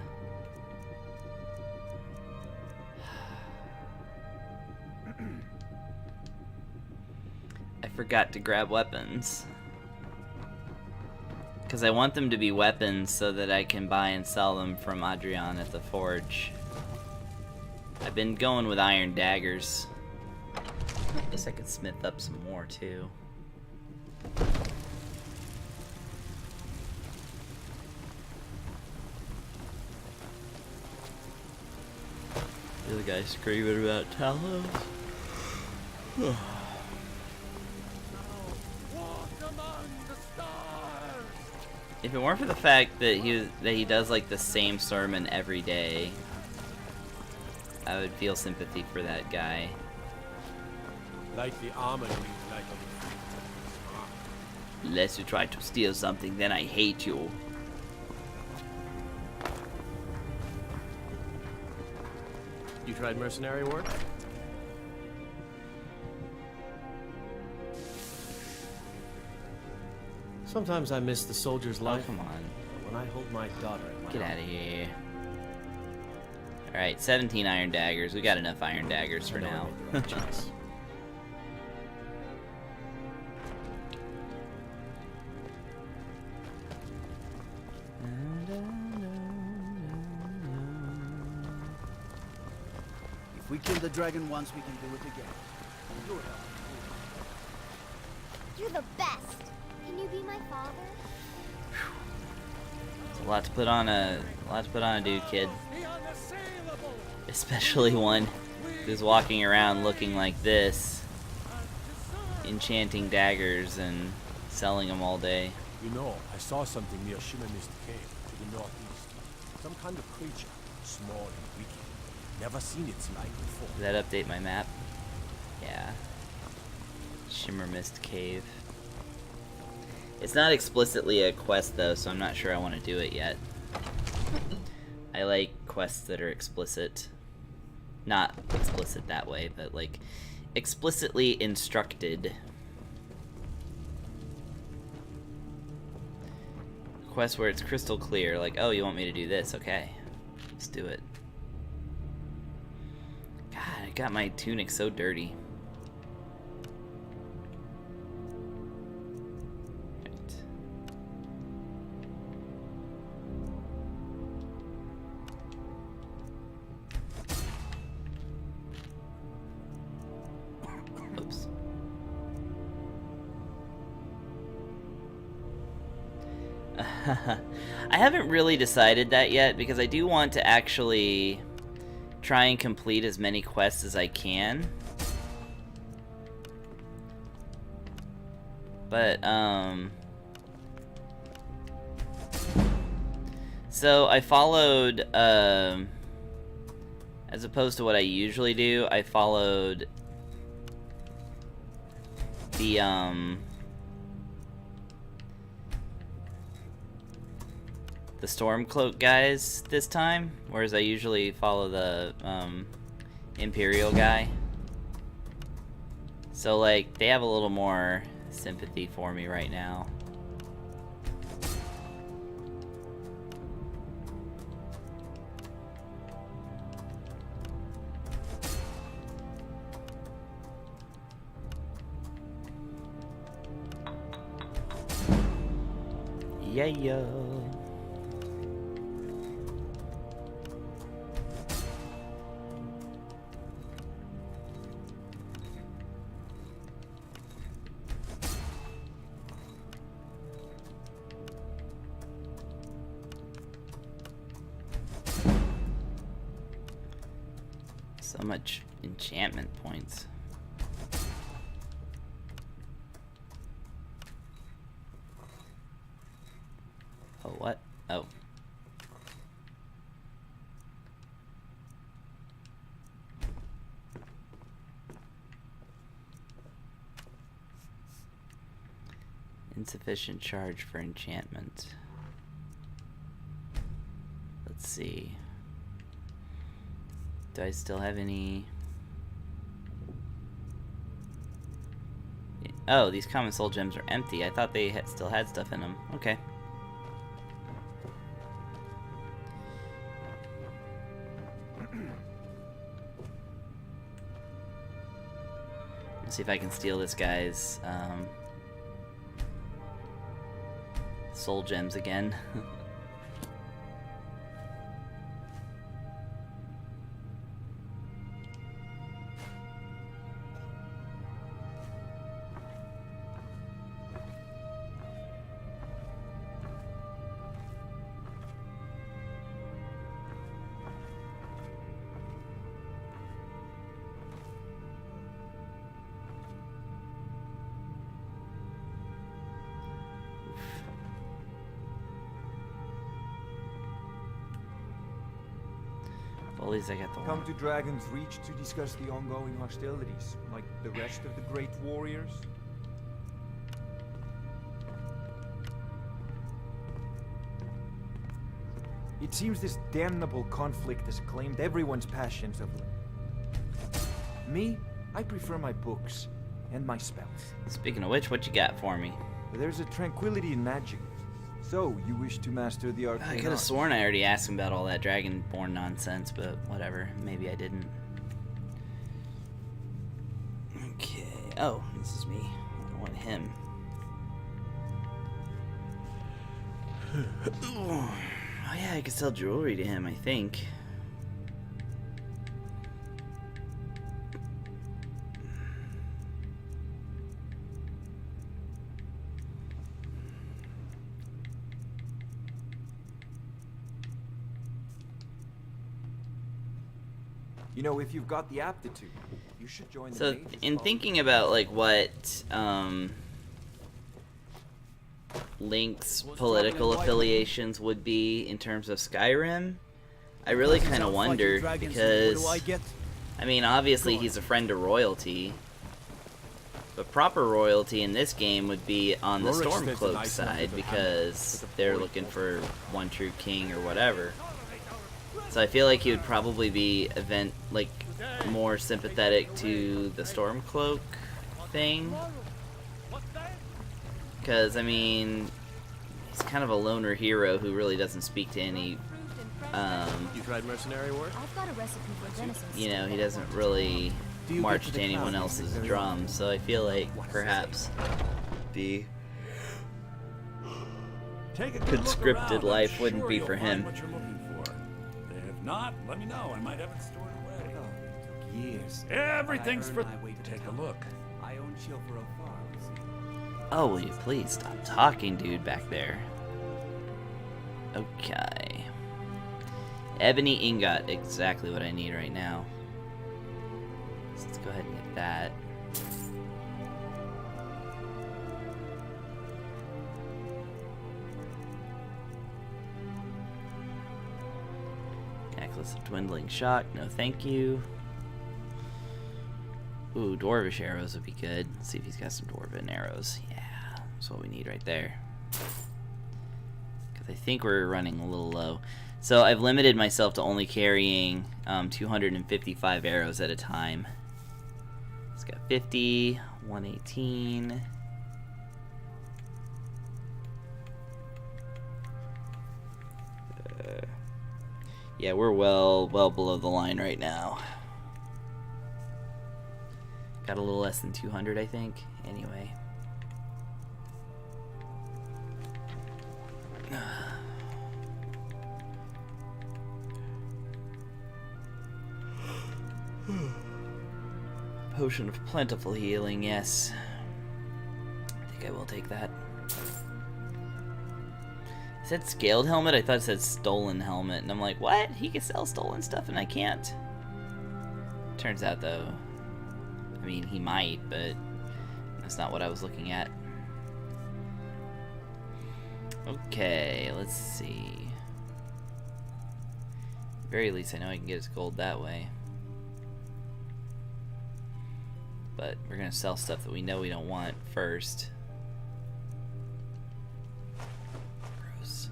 I forgot to grab weapons. Because I want them to be weapons so that I can buy and sell them from Adrian at the forge. I've been going with iron daggers. I guess I could smith up some more too. The other guy screaming about Talos. If it weren't for the fact that he does like the same sermon every day, I would feel sympathy for that guy. Like the almond wings, like Unless you try to steal something, then I hate you. tried mercenary work? Sometimes I miss the soldier's Oh, life. come on. When I hold my daughter in my Get out of arms. here. Alright, 17 iron daggers. We got enough iron daggers for I know I now. made the right choice. If we kill the dragon once, we can do it again. Your help. You're the best. Can you be my father? It's a lot to put on a dude, kid. Especially one who's walking around looking like this, enchanting daggers and selling them all day. You know, I saw something near Shimmer Mist Cave to the northeast. Some kind of creature, small and wicked. Never seen its like before. Does that update my map? Yeah. Shimmer Mist Cave. It's not explicitly a quest though, so I'm not sure I want to do it yet. I like quests that are explicit. Not explicit that way, but like explicitly instructed. Quest where it's crystal clear, like, oh, you want me to do this? Okay, let's do it. God, I got my tunic so dirty. Right. Oops. I haven't really decided that yet because I do want to actually try and complete as many quests as I can. But, so I followed, as opposed to what I usually do, I followed the, Stormcloak guys this time, whereas I usually follow the Imperial guy. So like they have a little more sympathy for me right now. Yeah. So much enchantment points. Oh, what? Oh. Insufficient charge for enchantment. Let's see. Do I still have any? Oh, these common soul gems are empty. I thought they still had stuff in them. Okay. Let's see if I can steal this guy's soul gems again. At least I got the Come one. to Dragon's Reach to discuss the ongoing hostilities, like the rest of the great warriors? It seems this damnable conflict has claimed everyone's passions of late. Me? I prefer my books and my spells. Speaking of which, what you got for me? There's a tranquility in magic. So, you wish to master the arcane I could have art? sworn I already asked him about all that Dragonborn nonsense, but whatever. Maybe I didn't. Okay. Oh, this is me. I want him. Oh yeah, I could sell jewelry to him, I think. You know, if you've got the aptitude, you should join the So, mages in club. thinking about like what Link's political affiliations would be in terms of Skyrim, I really kind of wonder because, I mean, obviously he's a friend of royalty, but proper royalty in this game would be on the Stormcloak side because they're looking for one true king or whatever. So I feel like he would probably be more sympathetic to the Stormcloak thing. Because, I mean, he's kind of a loner hero who really doesn't speak to any, You tried mercenary work? I've got a recipe for venison. you know, he doesn't really march to anyone else's drum. So I feel like perhaps the conscripted life wouldn't be for him. If not, let me know. I might have it stored away. It took years. Everything's for... Take a look. I own Chill for a farm. Oh, will you please stop talking, dude, back there? Okay. Ebony ingot, exactly what I need right now. So let's go ahead and get that. Necklace of dwindling shock, no thank you. Ooh, dwarvish arrows would be good. Let's see if he's got some dwarven arrows. Yeah, that's what we need right there. Because I think we're running a little low. So I've limited myself to only carrying 255 arrows at a time. It's got 50, 118. Yeah, we're well below the line right now. Got a little less than 200, I think. Anyway. Potion of plentiful healing, yes. I think I will take that. It said scaled helmet? I thought it said stolen helmet. And I'm like, what? He can sell stolen stuff and I can't? Turns out, though, I mean, he might, but that's not what I was looking at. Okay, let's see. At the very least, I know I can get his gold that way. But we're going to sell stuff that we know we don't want first. Gross.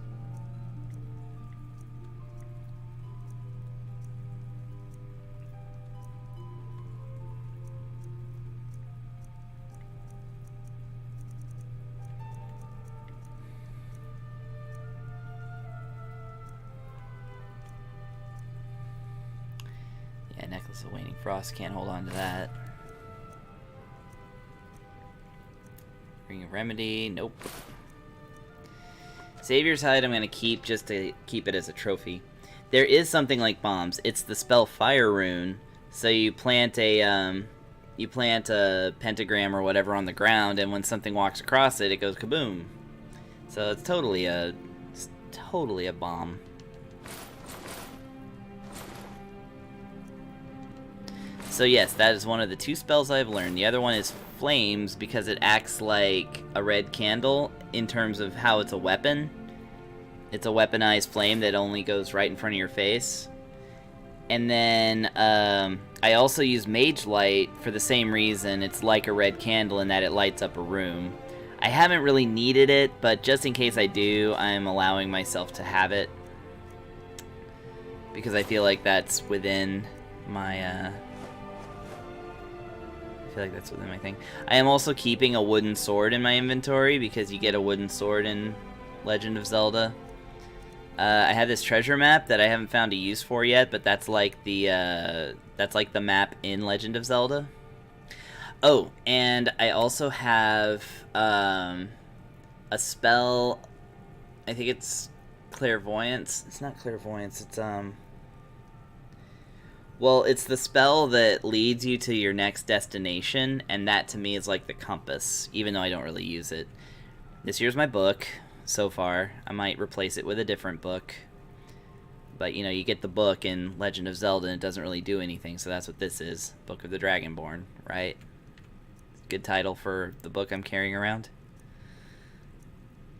Yeah, Necklace of Waning Frost, can't hold on to that. Ring of Remedy, nope. Savior's Hide I'm going to keep just to keep it as a trophy. There is something like bombs. It's the spell Fire Rune. So you plant a pentagram or whatever on the ground, and when something walks across it, it goes kaboom. So it's totally a bomb. So yes, that is one of the two spells I've learned. The other one is Flames because it acts like a red candle in terms of how it's a weapon. It's a weaponized flame that only goes right in front of your face. And then I also use Mage Light for the same reason. It's like a red candle in that it lights up a room. I haven't really needed it, but just in case I do, I'm allowing myself to have it. Because I feel like that's within my feel like that's within my thing. I am also keeping a wooden sword in my inventory because you get a wooden sword in Legend of Zelda. I have this treasure map that I haven't found a use for yet, but that's like the map in Legend of Zelda. Oh, and I also have a spell. I think it's clairvoyance. It's not clairvoyance. It's well, it's the spell that leads you to your next destination, and that to me is like the compass, even though I don't really use it. This here's my book so far. I might replace it with a different book. But, you know, you get the book in Legend of Zelda and it doesn't really do anything, so that's what this is. Book of the Dragonborn, right? Good title for the book I'm carrying around.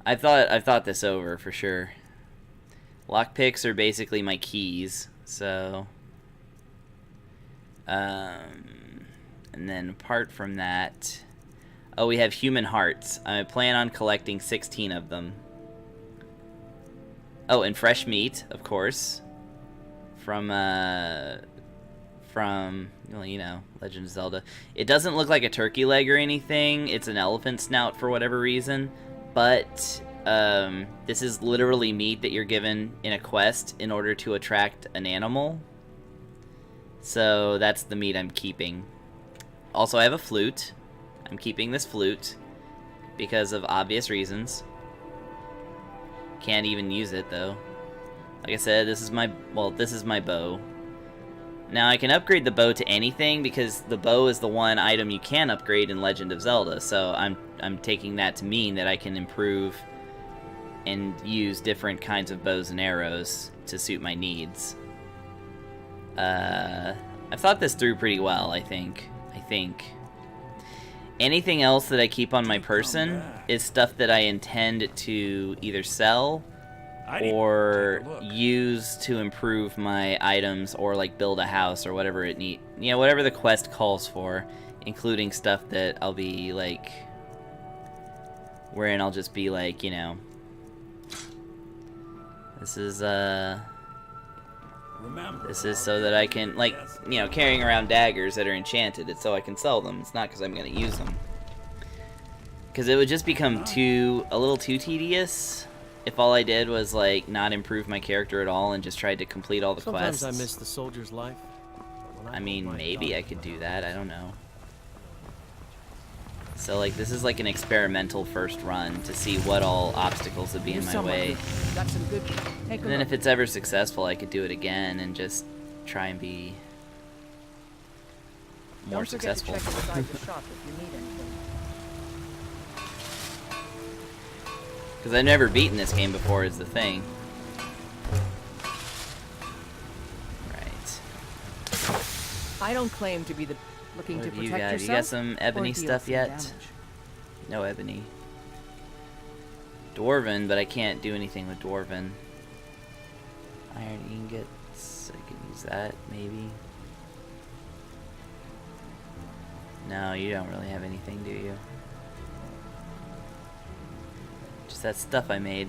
I've thought this over for sure. Lockpicks are basically my keys, so and then apart from that, oh, we have human hearts. I plan on collecting 16 of them. Oh, and fresh meat, of course, from well, you know, Legend of Zelda. It doesn't look like a turkey leg or anything. It's an elephant snout for whatever reason, but this is literally meat that you're given in a quest in order to attract an animal. So that's the meat I'm keeping. Also, I have a flute. I'm keeping this flute because of obvious reasons. Can't even use it though. Like I said, this is my bow. Now I can upgrade the bow to anything because the bow is the one item you can upgrade in Legend of Zelda. So I'm taking that to mean that I can improve and use different kinds of bows and arrows to suit my needs. I've thought this through pretty well, I think. Anything else that I keep on my person is stuff that I intend to either sell or use to improve my items or like build a house or whatever it need. You know, whatever the quest calls for, including stuff that I'll be like, wherein I'll just be like, you know, this is so that I can, like, you know, carrying around daggers that are enchanted. It's so I can sell them. It's not because I'm going to use them. Because it would just become a little too tedious if all I did was, like, not improve my character at all and just tried to complete all the quests. Sometimes I miss the soldier's life. I mean, maybe I could do that. I don't know. So, like, this is like an experimental first run to see what all obstacles would be in my way. Got some good. And then if it's ever successful, I could do it again and just try and be more successful. Don't forget to check inside the shop if you need anything. Because I've never beaten this game before is the thing. Right. I don't claim to be the looking What to have you protect got? yourself. You got some ebony or deal stuff some yet? damage. No ebony. Dwarven, but I can't do anything with Dwarven. Iron ingots, I could use that, maybe. No, you don't really have anything, do you? Just that stuff I made.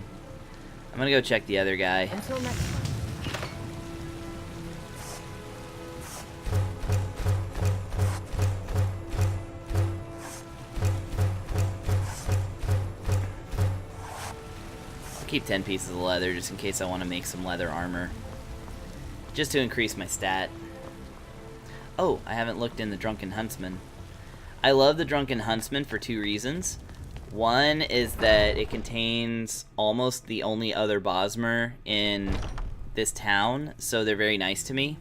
I'm gonna go check the other guy. Until next time. Keep 10 pieces of leather just in case I want to make some leather armor. Just to increase my stat. Oh, I haven't looked in the Drunken Huntsman. I love the Drunken Huntsman for two reasons. One is that it contains almost the only other Bosmer in this town, so they're very nice to me.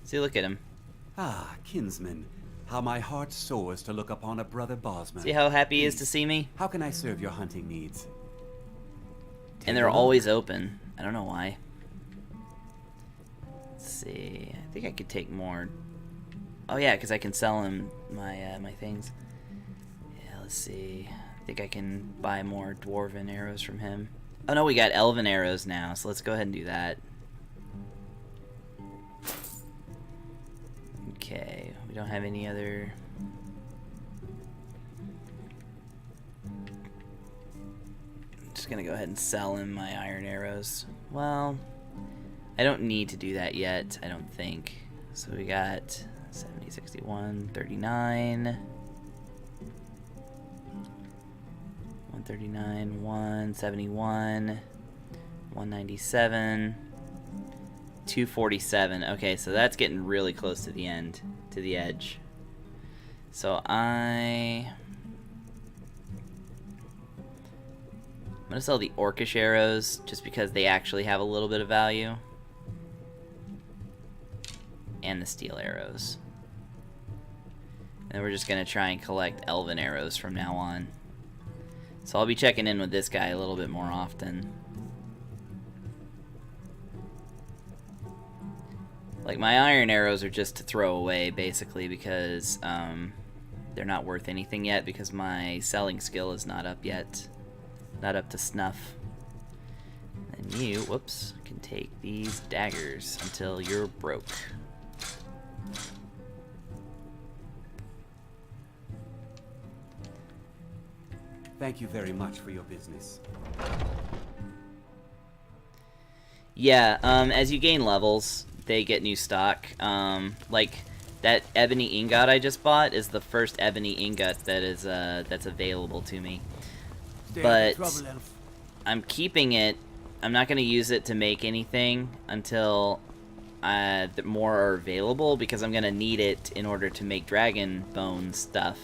See, look at him. Ah, kinsman, how my heart soars to look upon a brother Bosmer. See how happy he is to see me? How can I serve your hunting needs? And they're always open. I don't know why. Let's see. I think I could take more. Oh yeah, because I can sell him my my things. Yeah, let's see. I think I can buy more dwarven arrows from him. Oh no, we got elven arrows now, so let's go ahead and do that. Okay, we don't have any other. Just gonna go ahead and sell him my iron arrows. Well, I don't need to do that yet, I don't think. So we got 70, 61, 39. 139, 171, 197, 247. Okay, so that's getting really close to the end, to the edge. So I'm gonna sell the orcish arrows just because they actually have a little bit of value. And the steel arrows. And we're just gonna try and collect elven arrows from now on. So I'll be checking in with this guy a little bit more often. Like, my iron arrows are just to throw away, basically, because they're not worth anything yet, because my selling skill is not up yet. Not up to snuff. And you, whoops, can take these daggers until you're broke. Thank you very much for your business. Yeah, as you gain levels, they get new stock. Like, that ebony ingot I just bought is the first ebony ingot that is, that's available to me. But I'm keeping it. I'm not going to use it to make anything until more are available, because I'm going to need it in order to make dragon bone stuff.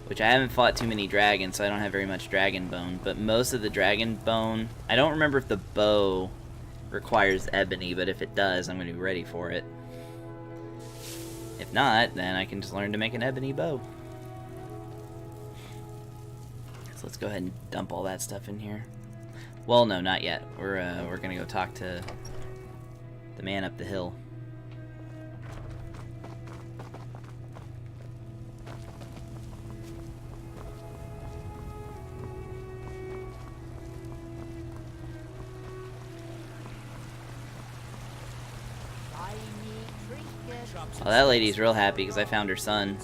Which I haven't fought too many dragons, so I don't have very much dragon bone. But most of the dragon bone... I don't remember if the bow requires ebony, but if it does, I'm going to be ready for it. If not, then I can just learn to make an ebony bow. So let's go ahead and dump all that stuff in here. Well, no, not yet. We're going to go talk to the man up the hill. Oh, that lady's real happy because I found her son.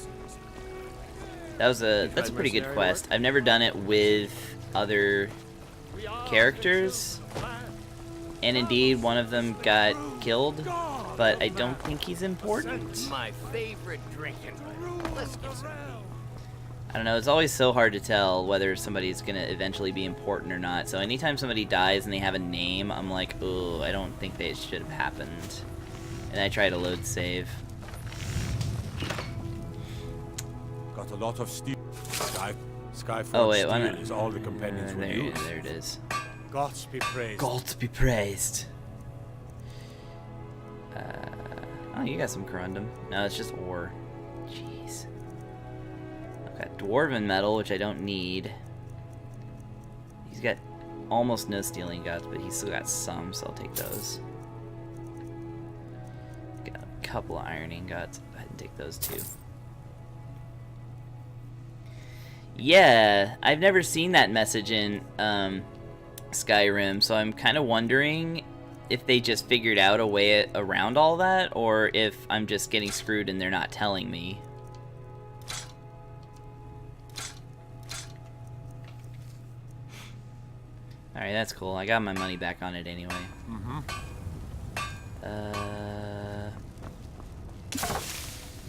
That's a pretty good quest. I've never done it with other characters, and indeed one of them got killed, but I don't think he's important. My favorite drinking. Let's get some. I don't know, it's always so hard to tell whether somebody's gonna eventually be important or not. So anytime somebody dies and they have a name, I'm like, oh, I don't think they should have happened. And I try to load save. Got a lot of steel. Skyforge Oh wait, steel is all the companions will use. There it is. Gods be praised. Gods be praised. Oh, you got some corundum. No, it's just ore. Jeez. I've got dwarven metal, which I don't need. He's got almost no steel ingots, but he's still got some, so I'll take those. Got a couple of iron ingots. Go ahead and take those too. Yeah, I've never seen that message in Skyrim, so I'm kind of wondering if they just figured out a way around all that, or if I'm just getting screwed and they're not telling me. Alright, that's cool. I got my money back on it anyway.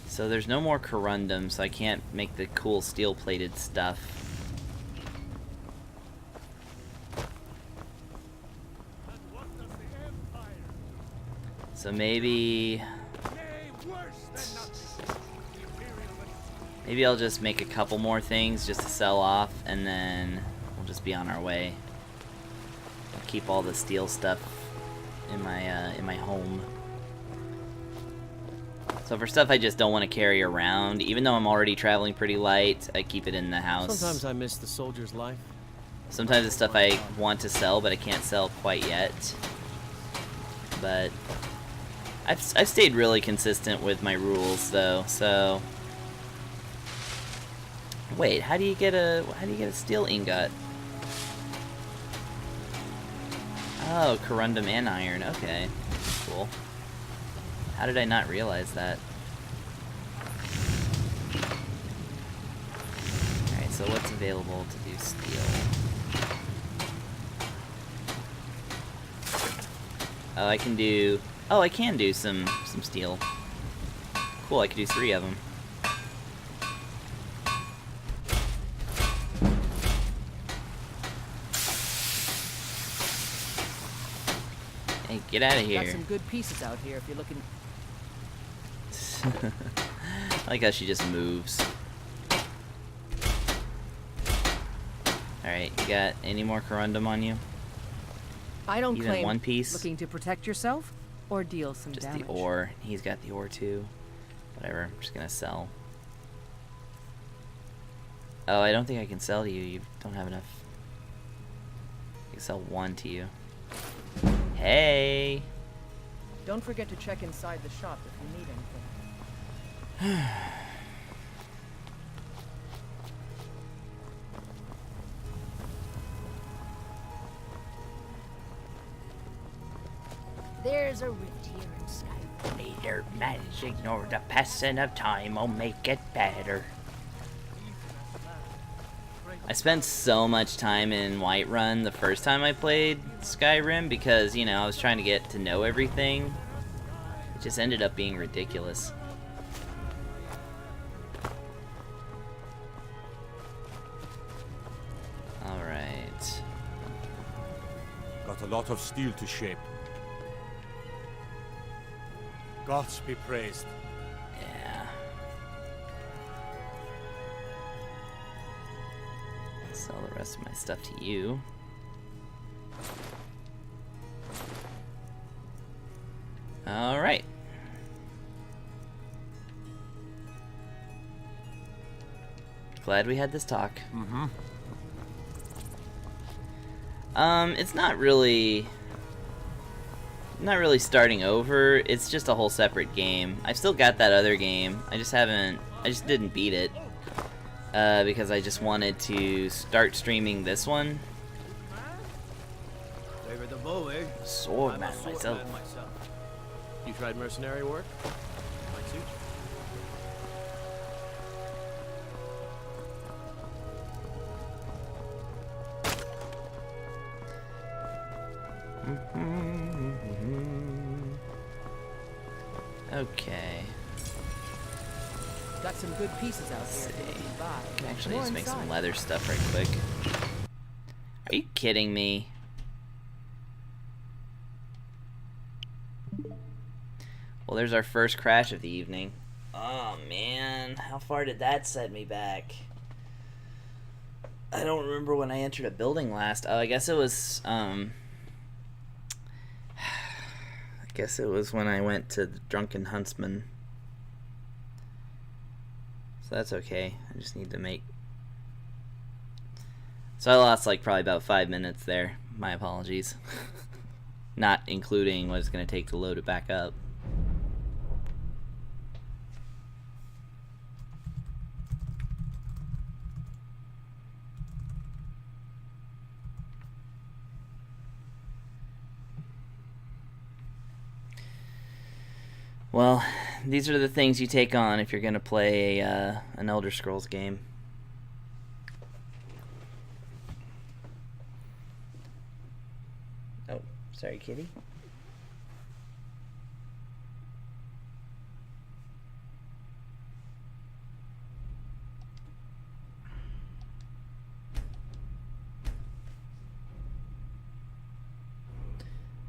So there's no more corundum, so I can't make the cool steel-plated stuff. So maybe I'll just make a couple more things just to sell off, and then we'll just be on our way. I'll keep all the steel stuff in my home. So for stuff I just don't want to carry around, even though I'm already traveling pretty light, I keep it in the house. Sometimes I miss the soldier's life. Sometimes it's stuff I want to sell, but I can't sell quite yet. But I've stayed really consistent with my rules, though. So wait, how do you get a steel ingot? Oh, corundum and iron. Okay, cool. How did I not realize that? Alright, so what's available to do steel? Oh, I can do some steel. cool, I could do 3 of them. Hey, get out of here. Got some good pieces out here if you're looking. I like how she just moves. Alright, you got any more corundum on you? I don't Even claim one piece? looking to protect yourself or deal some Just damage. the ore. He's got the ore too. Whatever, I'm just gonna sell. Oh, I don't think I can sell to you. You don't have enough. I can sell 1 to you. Hey! Don't forget to check inside the shop if you need anything. There's a rift here in Skyrim. Neither magic nor the passing of time will make it better. I spent so much time in Whiterun the first time I played Skyrim because, you know, I was trying to get to know everything. It just ended up being ridiculous. Alright. Got a lot of steel to shape. Gods be praised. Yeah. I'll sell the rest of my stuff to you. Alright. Glad we had this talk. Mm-hmm. It's not really starting over. It's just a whole separate game. I've still got that other game. I just didn't beat it. Because I just wanted to start streaming this one. Favor the bow, eh? Sword man myself. You tried mercenary work? Might suit you. Okay. Got some good pieces out here if you're looking by. Can actually More just make some inside. leather stuff right quick. Are you kidding me? Well, there's our first crash of the evening. Oh man, how far did that set me back? I don't remember when I entered a building last. Oh, I guess it was when I went to the Drunken Huntsman. So that's okay. I just need to make... So I lost like probably about 5 minutes there. My apologies. Not including what it's going to take to load it back up. Well, these are the things you take on if you're going to play an Elder Scrolls game. Oh, sorry, kitty.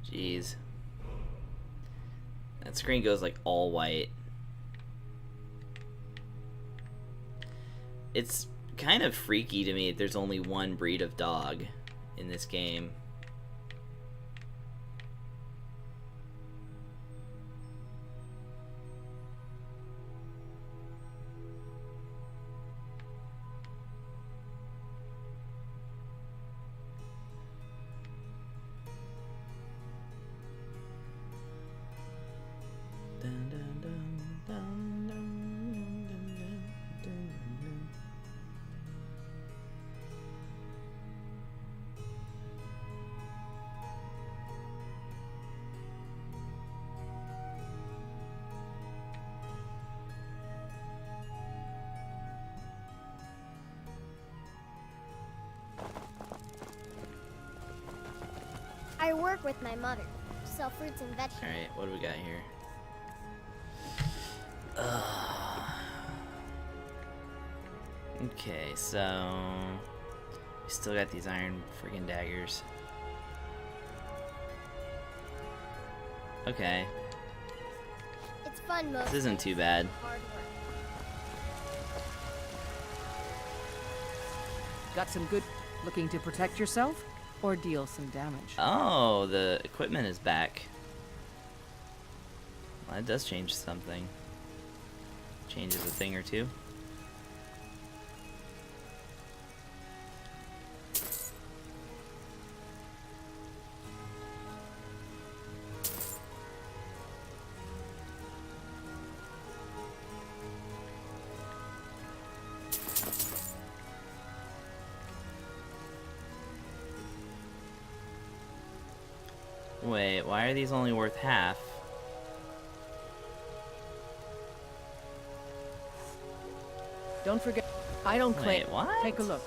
Jeez. That screen goes like all white. It's kind of freaky to me that there's only one breed of dog in this game. I work with my mother. Sell fruits and vegetables. Alright, what do we got here? Okay, so we still got these iron friggin' daggers. Okay, It's fun mode. this isn't too bad. Hard work. Got some good... Looking to protect yourself? Or deal some damage? Oh, the equipment is back. Well, that does change something. Changes a thing or two. Wait, why are these only worth half? Don't forget... I don't claim... Wait, what? Take a look.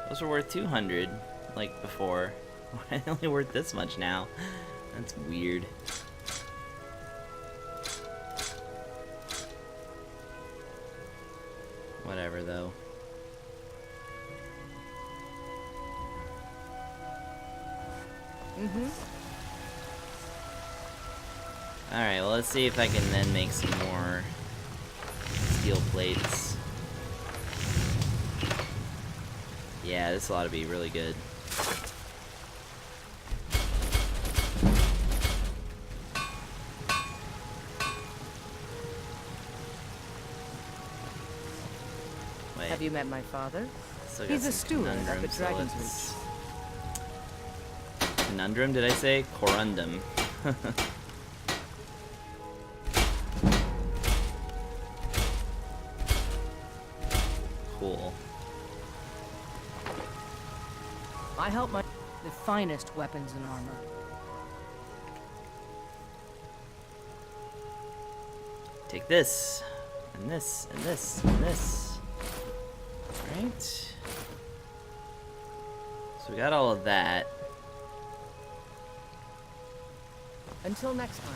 Those were worth 200, like before. Why are they only worth this much now? That's weird. Whatever, though. Mm-hmm. Alright, well, let's see if I can then make some more steel plates. Yeah, this ought to be really good. Wait, Have you met my father? still got He's a some steward up conundrum, at so Dragon's let's- Conundrum, did I say? Corundum. Cool. I help my... The finest weapons and armor. Take this, and this, and this, and this. Right. So we got all of that. Until next time.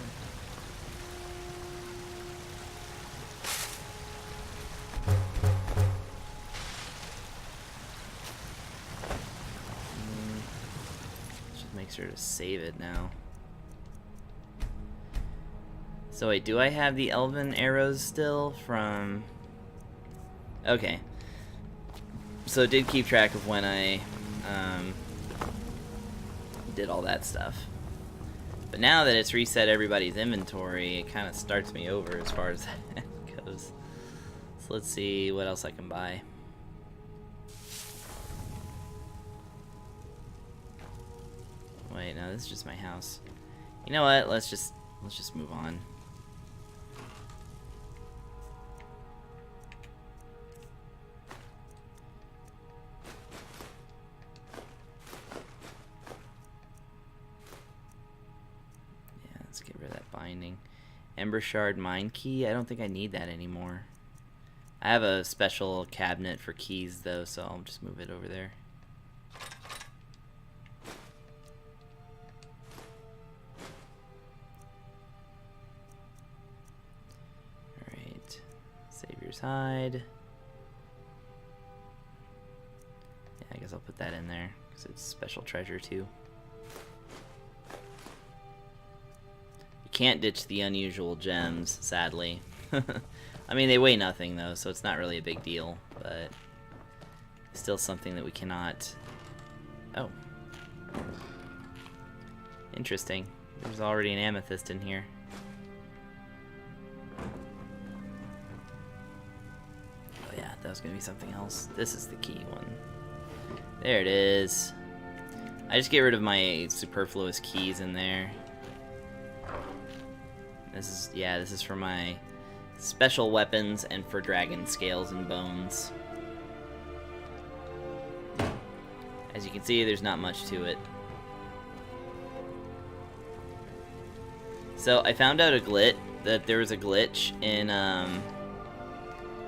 Should make sure to save it now. So wait, do I have the elven arrows still from... Okay. So it did keep track of when I did all that stuff. But now that it's reset everybody's inventory, it kind of starts me over as far as that goes. So let's see what else I can buy. Wait, no, this is just my house. You know what? Let's just move on. Yeah, let's get rid of that binding. Ember Shard Mine Key. I don't think I need that anymore. I have a special cabinet for keys though, so I'll just move it over there. Savior's Hide. Yeah, I guess I'll put that in there because it's special treasure too. You can't ditch the unusual gems, sadly. I mean, they weigh nothing though, so it's not really a big deal, but still something that we cannot... Oh. Interesting. There's already an amethyst in here. That was gonna be something else. This is the key one. There it is. I just get rid of my superfluous keys in there. This is, yeah, this is for my special weapons and for dragon scales and bones. As you can see, there's not much to it. So I found out that there was a glitch in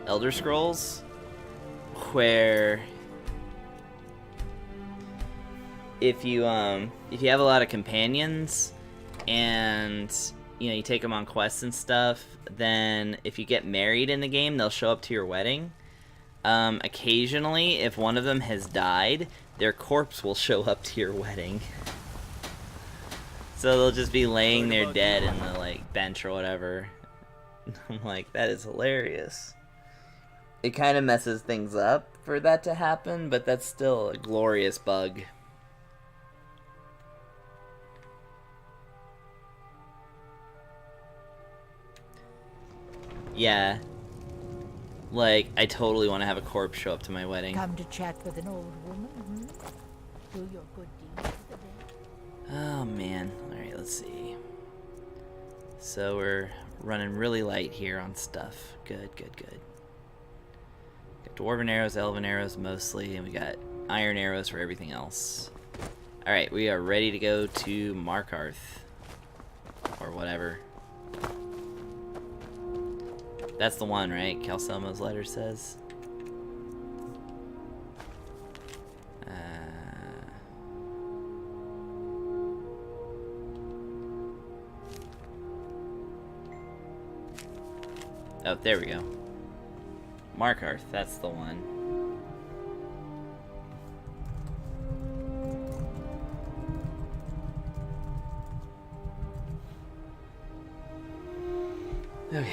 Elder Scrolls where if you have a lot of companions and you know, you take them on quests and stuff, then if you get married in the game, they'll show up to your wedding. Occasionally, if one of them has died, their corpse will show up to your wedding. So they'll just be laying there dead in the like bench or whatever. I'm like, that is hilarious. It kind of messes things up for that to happen, but that's still a glorious bug. Yeah. Like, I totally want to have a corpse show up to my wedding. Come to chat with an old woman? Hmm? Do your good deeds for the day. Oh, man. Alright, let's see. So we're running really light here on stuff. Good, good, good. Got dwarven arrows, elven arrows mostly, and we got iron arrows for everything else. Alright, we are ready to go to Markarth. Or whatever. That's the one, right? Calcelmo's letter says. Oh, there we go. Markarth, that's the one. Okay.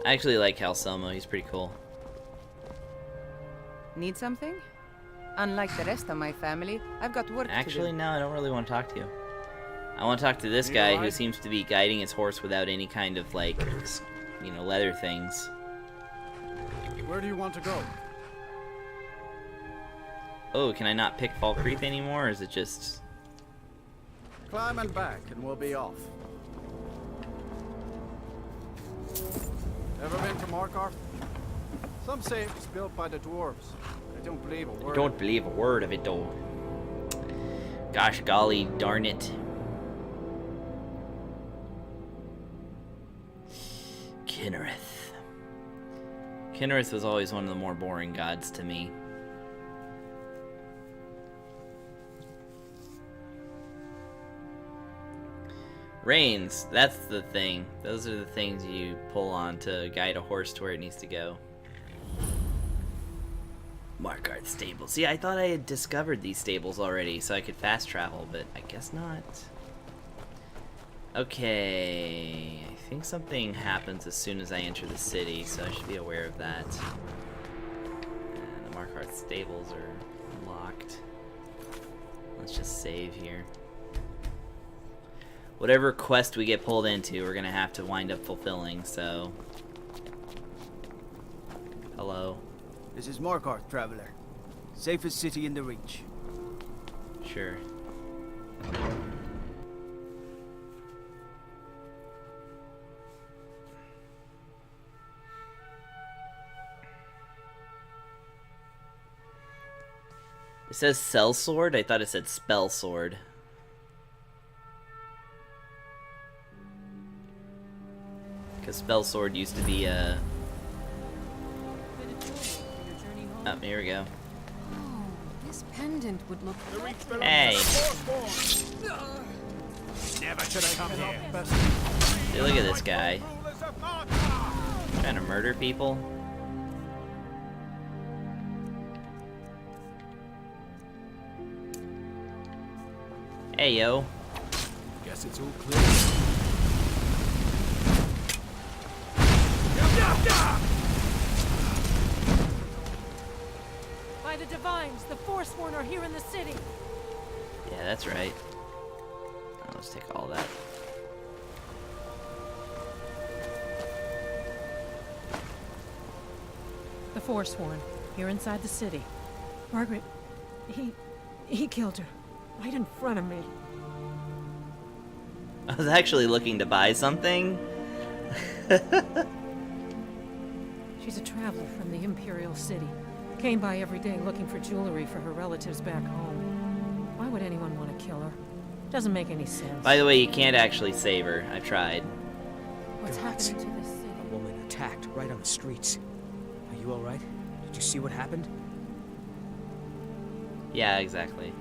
I actually like Calcelmo, he's pretty cool. Need something? Unlike the rest of my family, I've got work to do. Actually, no, I don't really want to talk to you. I want to talk to this guy who seems to be guiding his horse without any kind of, like, you know, leather things. Where do you want to go? Oh, can I not pick Fall Creek anymore, or is it just... Climb and back, and we'll be off. Ever been to Markarth? Some say it was built by the dwarves. I don't believe a word. I don't believe a word of it, though. Gosh golly darn it. Kinnereth. Kinnereth was always one of the more boring gods to me. Reins, that's the thing. Those are the things you pull on to guide a horse to where it needs to go. Markarth stables. See, I thought I had discovered these stables already so I could fast travel, but I guess not. Okay, I think something happens as soon as I enter the city, so I should be aware of that. And the Markarth stables are locked. Let's just save here. Whatever quest we get pulled into, we're gonna have to wind up fulfilling, so... Hello. This is Markarth, traveler. Safest city in the Reach. Sure. It says sellsword? I thought it said spell sword. Because spell sword used to be a... Oh, here we go. Oh, this pendant would look... Hey! Never should have come here. Hey, look at this guy. Trying to murder people? Hey, yo. Guess it's all clear. By the divines, the Forsworn are here in the city. Yeah, that's right. Oh, let's take all that. The Forsworn, here inside the city. Margaret, he killed her. Right in front of me. I was actually looking to buy something. She's a traveler from the Imperial City. Came by every day looking for jewelry for her relatives back home. Why would anyone want to kill her? Doesn't make any sense. By the way, you can't actually save her. I tried. What's happening to this city? A woman attacked right on the streets. Are you alright? Did you see what happened? Yeah, exactly.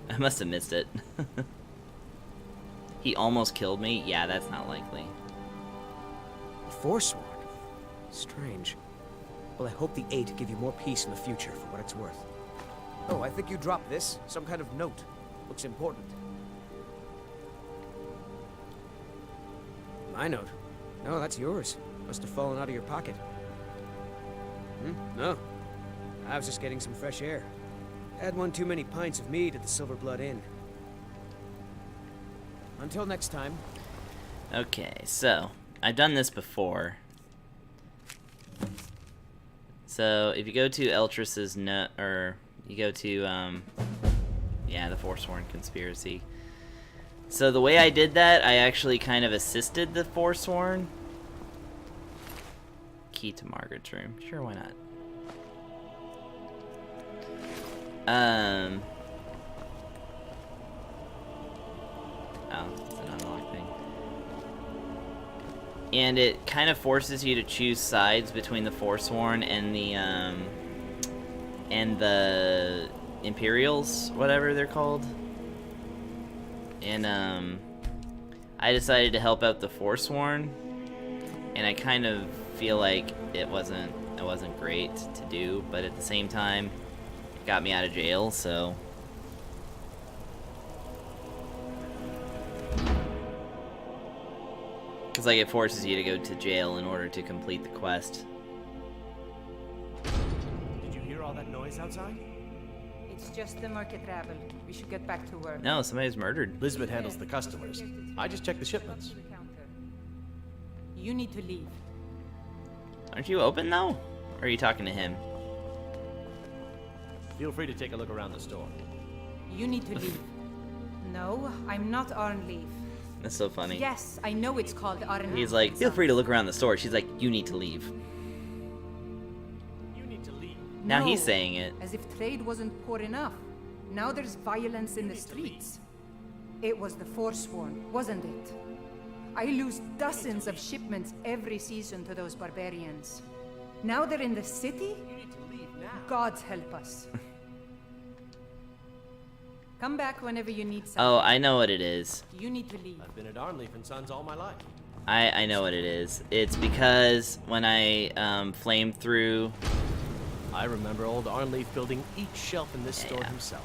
I must have missed it. He almost killed me? Yeah, that's not likely. A Forsworn? Strange. Well, I hope the Eight give you more peace in the future for what it's worth. Oh, I think you dropped this. Some kind of note. Looks important. My note? No, that's yours. Must have fallen out of your pocket. No. I was just getting some fresh air. Had one too many pints of mead at the Silver Blood Inn. Until next time. Okay, so I've done this before. So if you go to Eltras's note, or you go to yeah, the Forsworn Conspiracy. So the way I did that, I actually kind of assisted the Forsworn. Key to Margaret's room. Sure, why not? Oh, it's an unlock thing. And it kind of forces you to choose sides between the Forsworn and the Imperials, whatever they're called. And I decided to help out the Forsworn, and I kind of feel like it wasn't great to do, but at the same time, it got me out of jail, so. Because like it forces you to go to jail in order to complete the quest. Did you hear all that noise outside? It's just the market rabble. We should get back to work. No, somebody's murdered. Elizabeth handles the customers. I just check the shipments. You need to leave. Aren't you open though? Or are you talking to him? Feel free to take a look around the store. You need to leave. No, I'm not on leave. That's so funny. Yes, I know it's called Arn. He's like, feel free to look around the store. She's like, you need to leave. You need to leave. Now No, he's saying it. as if trade wasn't poor enough. Now there's violence in the streets. It was the Forsworn, wasn't it? I lose dozens of shipments every season to those barbarians. Now they're in the city? You need to leave now. Gods help us. Come back whenever you need something. Oh, I know what it is. You need to leave. I've been at Arnleaf and Sons all my life. I know what it is. It's because when I flamed through. I remember old Arnleaf building each shelf in this store himself.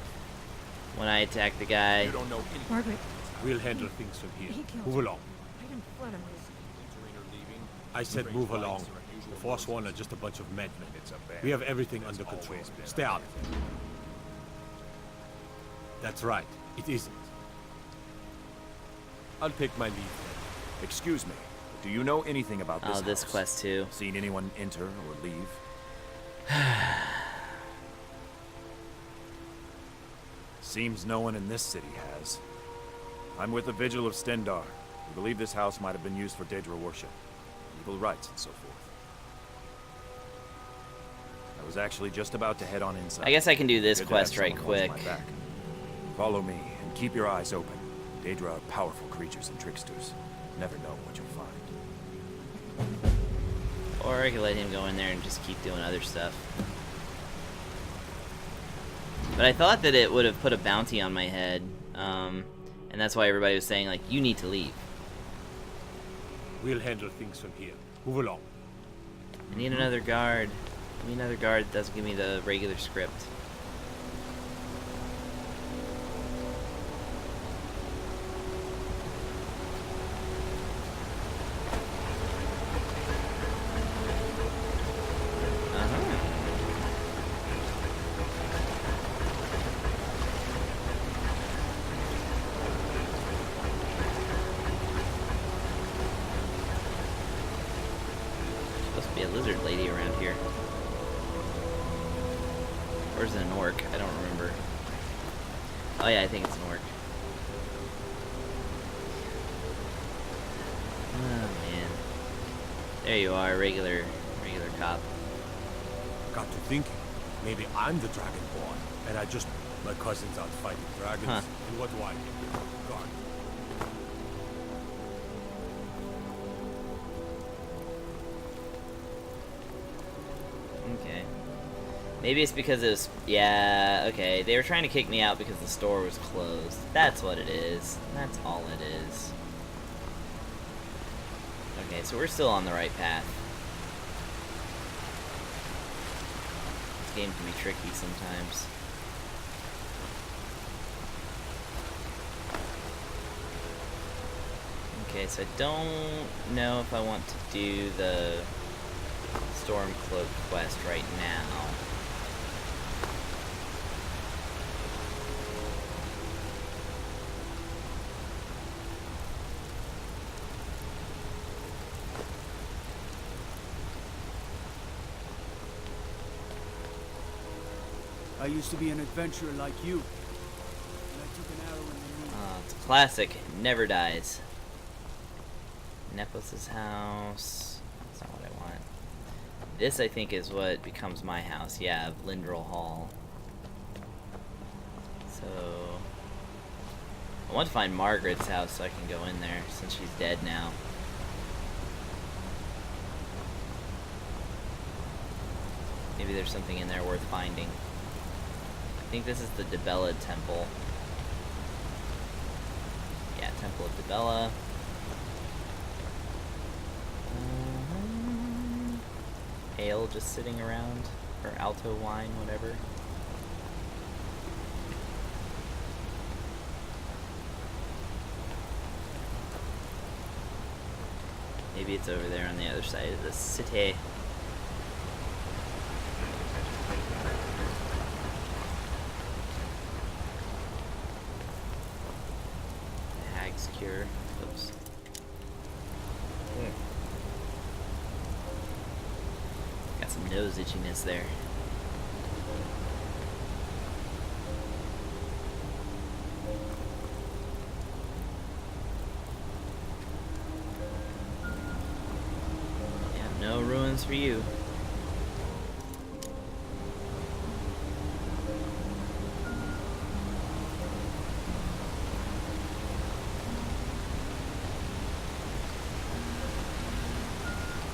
When I attacked the guy. You don't know anything. Margaret. We'll handle things from here. He killed Move along. I didn't flood him with. I said move along. The Forsworn are just a bunch of madmen. We have everything under control. Stay out of it. That's right. It isn't. I'll take my leave. Excuse me. Do you know anything about this this house? quest too. Seen anyone enter or leave? Seems no one in this city has. I'm with the Vigil of Stendar. We believe this house might have been used for Daedra worship, evil rites, and so forth. I was actually just about to head on inside. I guess I can do this Good to have quest right someone watch quick. my back. Follow me and keep your eyes open. Daedra are powerful creatures and tricksters. Never know what you'll find. Or I could let him go in there and just keep doing other stuff. But I thought that it would have put a bounty on my head. And that's why everybody was saying, like, you need to leave. We'll handle things from here. Move along. I need another guard. I need another guard that doesn't give me the regular script. Supposed to be a lizard lady around here. Or is it an orc? I don't remember. Oh yeah, I think it's an orc. Oh man. There you are, regular cop. Got to thinking. Maybe I'm the Dragonborn, and my cousin's out fighting dragons. Huh. And what do I do? Guard. Maybe it's because it was... Yeah, okay. They were trying to kick me out because the store was closed. That's what it is. That's all it is. Okay, so we're still on the right path. This game can be tricky sometimes. Okay, so I don't know if I want to do the Stormcloak quest right now. I used to be an adventurer like you. And I took an arrow in the knee. It's a classic. Never dies. Nepos' house. That's not what I want. This, I think, is what becomes my house. Yeah, Lindrel Hall. So... I want to find Margaret's house so I can go in there, since she's dead now. Maybe there's something in there worth finding. I think this is the Dibella Temple. Yeah, Temple of Dibella. Ale just sitting around, or Alto wine, whatever. Maybe it's over there on the other side of the city. Hag's Cure. Oops. Got some nose itchiness there. Yeah, no ruins for you.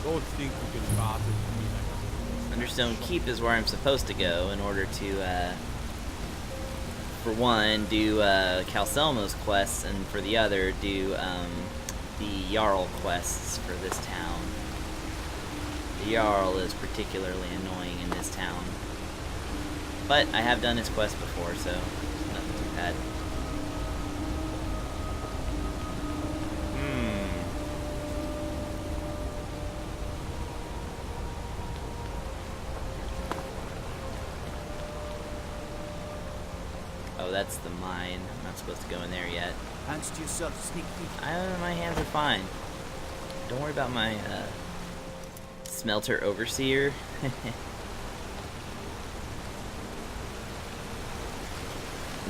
Don't think you can pass it to me like Understone Keep is where I'm supposed to go in order to, for one, do Calcelmo's quests, and for the other, do the Jarl quests for this town. The Jarl is particularly annoying in this town. But I have done his quest before, so nothing too bad. Oh, that's the mine. I'm not supposed to go in there yet. Hands to yourself, sneak peek. My hands are fine. Don't worry about my smelter overseer.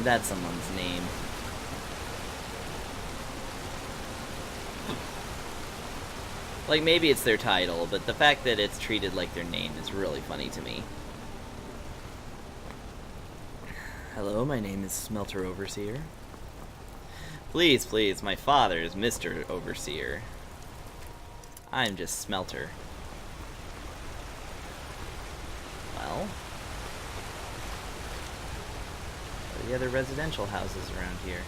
That's someone's name. Like, maybe it's their title, but the fact that it's treated like their name is really funny to me. Hello, my name is Smelter Overseer. Please, please, my father is Mr. Overseer. I'm just Smelter. Well, what are the other residential houses around here?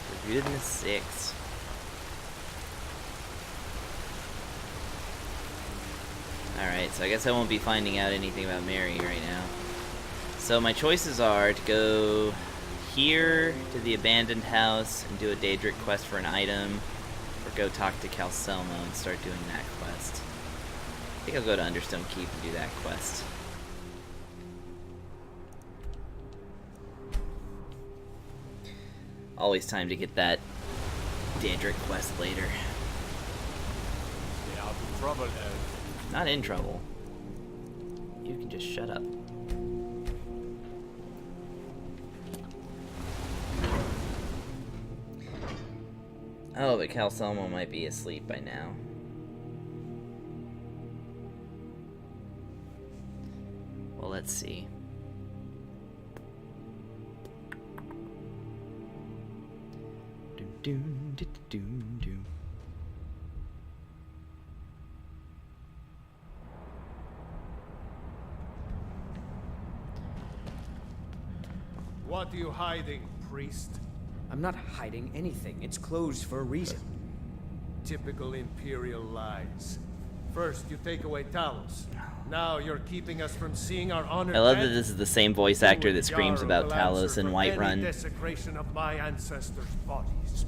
For goodness sakes. Alright, so I guess I won't be finding out anything about Mary right now. So my choices are to go here to the abandoned house and do a Daedric quest for an item, or go talk to Calcelmo and start doing that quest. I think I'll go to Understone Keep and do that quest. Always time to get that Daedric quest later. stay out of trouble, Elf. Not in trouble. You can just shut up. Oh, but Calcelmo might be asleep by now. Well, let's see. What are you hiding, priest? I'm not hiding anything. It's closed for a reason. Typical Imperial lies. First, you take away Talos. Now you're keeping us from seeing our honored I love dead. that this is the same voice actor that screams Yarrow about will Talos answer in for any Whiterun. desecration of my ancestors' bodies.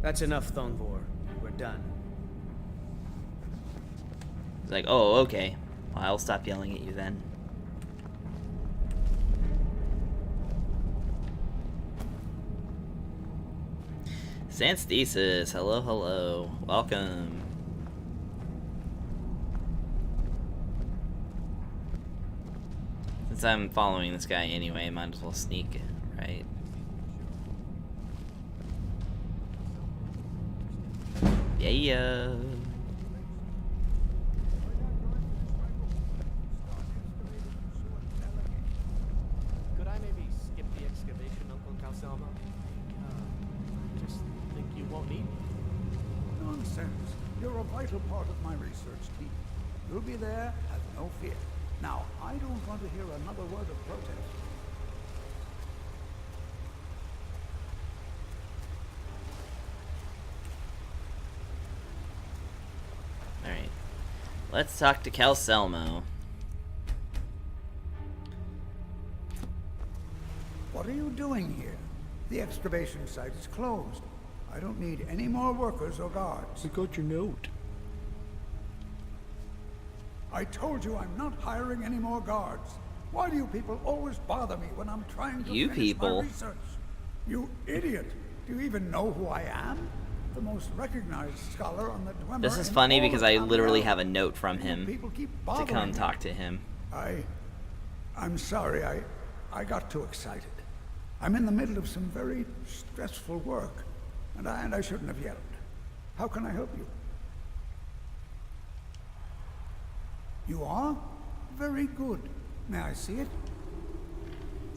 That's enough, Thongvor. We're done. He's like, oh, okay. Well, I'll stop yelling at you then. Sansthesis, hello, hello. Welcome. Since I'm following this guy anyway, I might as well sneak, right? Yeah. Could I maybe skip the excavation, Uncle Calcelmo? Just think you won't need me. Nonsense. You're a vital part of my research team. You'll be there, have no fear. Now, I don't want to hear another word of protest. Alright. Let's talk to Calcelmo. What are you doing here? The excavation site is closed. I don't need any more workers or guards. We got your note. I told you I'm not hiring any more guards. Why do you people always bother me when I'm trying to finish my research? You idiot! Do you even know who I am? The most recognized scholar on the Dwemer. This is in funny all because of I literally Tamriel. have a note from him People keep to bothering come me. talk to him. I'm sorry. I got too excited. I'm in the middle of some very stressful work, and I shouldn't have yelled. How can I help you? You are? Very good. May I see it?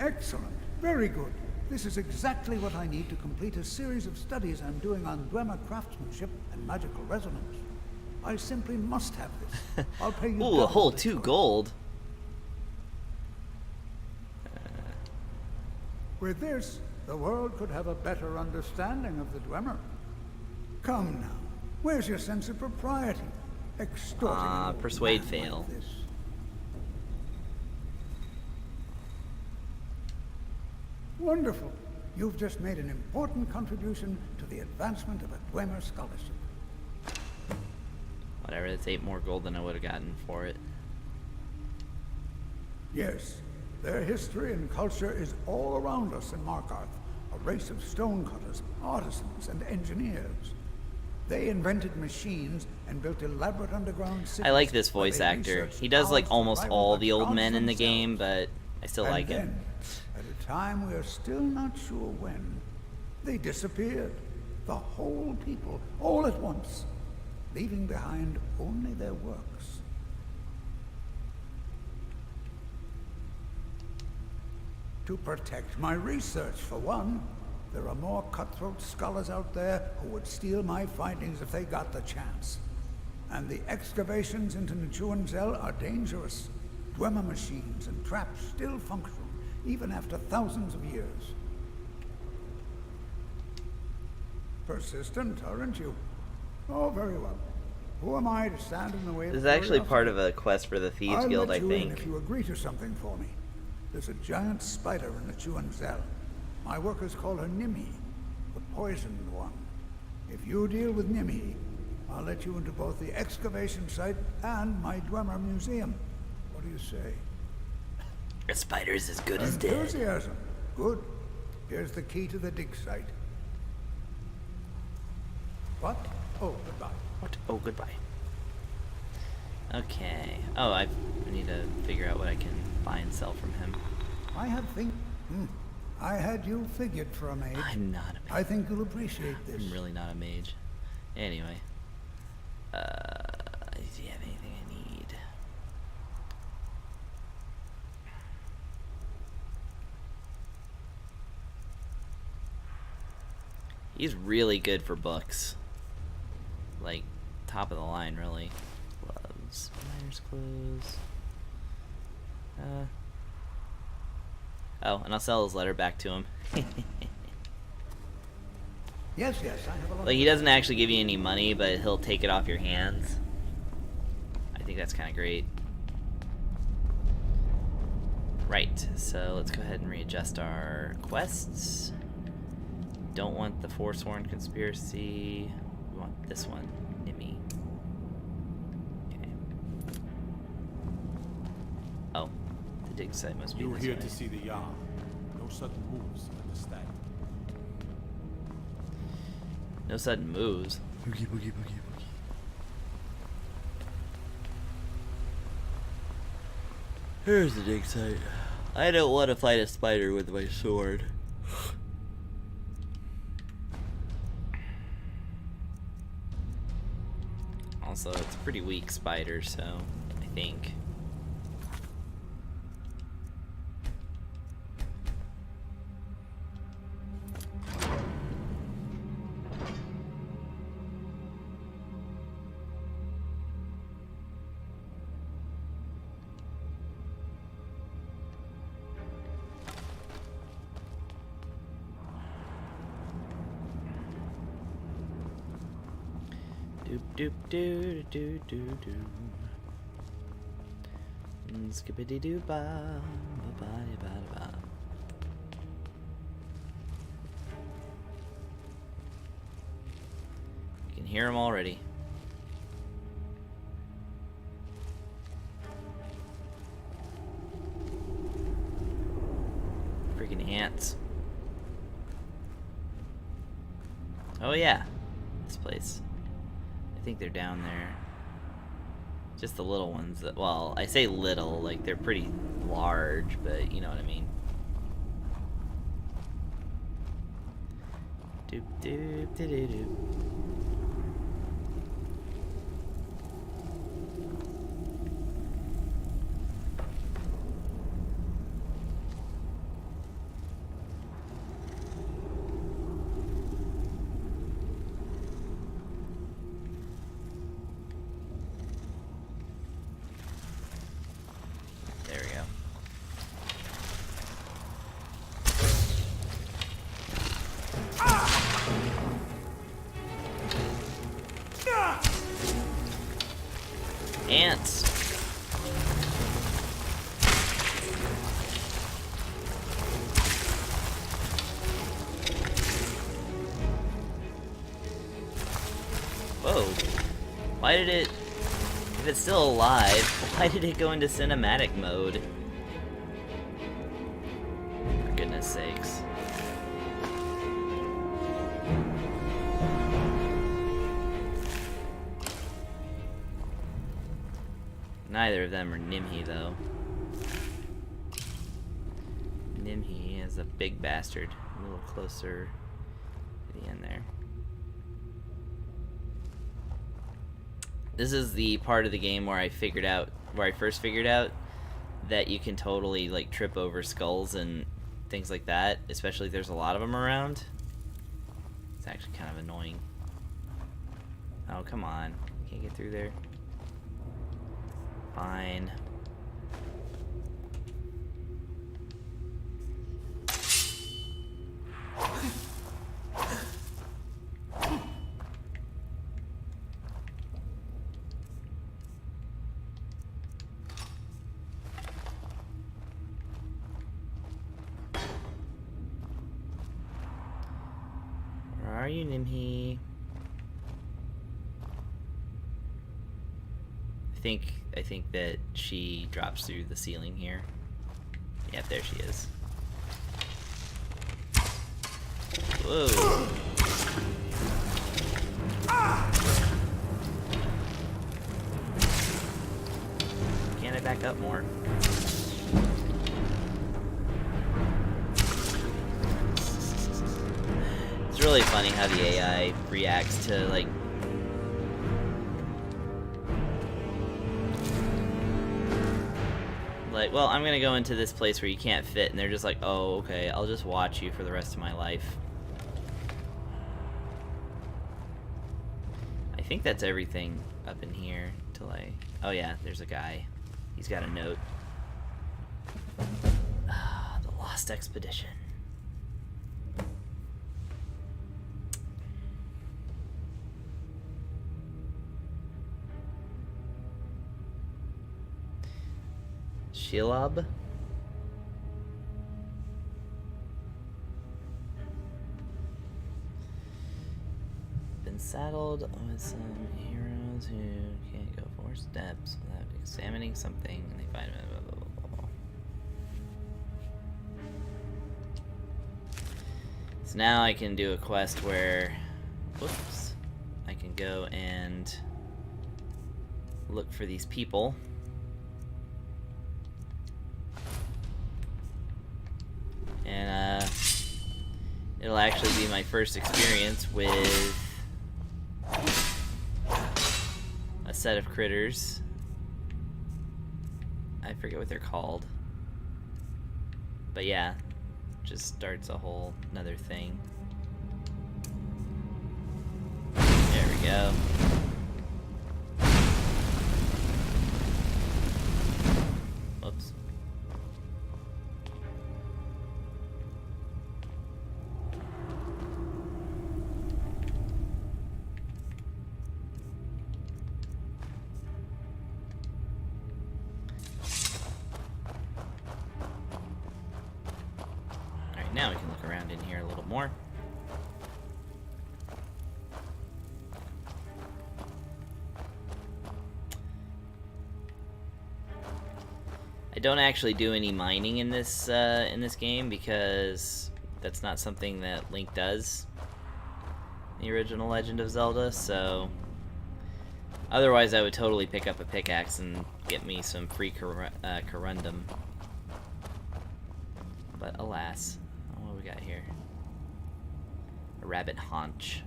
Excellent. Very good. This is exactly what I need to complete a series of studies I'm doing on Dwemer craftsmanship and magical resonance. I simply must have this. I'll pay you. Ooh, a whole 2 gold. With this, the world could have a better understanding of the Dwemer. Come now. Where's your sense of propriety? Extorting an old persuade man fail. like this. Wonderful. You've just made an important contribution to the advancement of a Dwemer scholarship. Whatever, that's 8 more gold than I would have gotten for it. Yes, their history and culture is all around us in Markarth, a race of stonecutters, artisans, and engineers. They invented machines and built elaborate underground cities. I like this where voice they actor. researched He does like powers to almost rival all the the old gods men in the themselves. game, but I still And like him. then, at a time we're still not sure when, they disappeared. The whole people, all at once, leaving behind only their works. To protect my research, for one. There are more cutthroat scholars out there who would steal my findings if they got the chance. And the excavations into Zel are dangerous. Dwemer machines and traps still function, even after thousands of years. Persistent, aren't you? Oh, very well. Who am I to stand in the way of This is actually curiosity? part of a quest for the Thieves I'll Guild, let I you in think. if you agree to something for me. There's a giant spider in the Zel. My workers call her Nimi, the poisoned one. If you deal with Nimi, I'll let you into both the excavation site and my Dwemer museum. What do you say? A spider's as good as dead. Enthusiasm. Good. Here's the key to the dig site. What? Oh, goodbye. What? Oh, goodbye. Okay. Oh, I need to figure out what I can buy and sell from him. I have I had you figured for a mage. I'm not a mage. I think you'll appreciate this. I'm really not a mage. Anyway. Do you have anything I need? He's really good for books. Like, top of the line, really. Gloves. Miner's clothes. Oh, and I'll sell his letter back to him. Yes, I have a lot. Like, he doesn't actually give you any money, but he'll take it off your hands. I think that's kind of great. Right, so let's go ahead and readjust our quests. Don't want the Forsworn Conspiracy. We want this one, Nimmy. Okay. Oh, the dig site must be You're this here way. to see the Jarl. No sudden moves, understand? No sudden moves. Boogie, boogie, boogie, boogie. Here's the dig site. I don't want to fight a spider with my sword. Also, it's a pretty weak spider, so I think. Doop doo doo doo doo. Skippity doo ba ba ba ba ba. You can hear him already. Freaking ants. Oh yeah, this place. I think they're down there. Just the little ones that, well, I say little, like they're pretty large, but you know what I mean. Doop doop doo doo doo. Ants. Whoa. Why did it... If it's still alive, why did it go into cinematic mode? For goodness sakes. Neither of them are Nimhi, though. Nimhi is a big bastard. A little closer to the end there. This is the part of the game where I first figured out that you can totally like trip over skulls and things like that, especially if there's a lot of them around. It's actually kind of annoying. Oh, come on. Can't get through there. Fine. Where are you, Nimhi? I think that she drops through the ceiling here. Yep, there she is. Whoa. Can I back up more? It's really funny how the AI reacts to like well, I'm gonna go into this place where you can't fit, and they're just like, oh, okay, I'll just watch you for the rest of my life. I think that's everything up in here till oh yeah, there's a guy. He's got a note. The lost Lost Expedition. Shelob? Been saddled with some heroes who can't go 4 steps without examining something, and they find blah, blah, blah, blah, blah. So now I can do a quest where, whoops, I can go and look for these people. And it'll actually be my first experience with a set of critters. I forget what they're called. But yeah, just starts a whole another thing. There we go. Whoops. Now we can look around in here a little more. I don't actually do any mining in this game because that's not something that Link does in the original Legend of Zelda, so otherwise I would totally pick up a pickaxe and get me some free corundum. But alas. What do we got here? A rabbit haunch.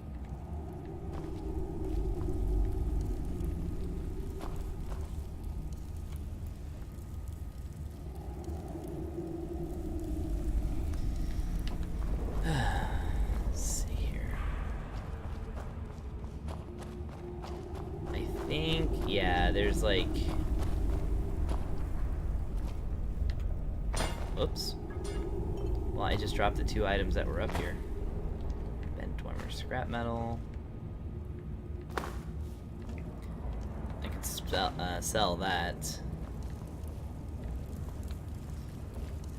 Let's see here. I think, yeah, there's like... Whoops. Well, I just dropped the 2 items that were up here. Bent Dwemer scrap metal. I could sell that.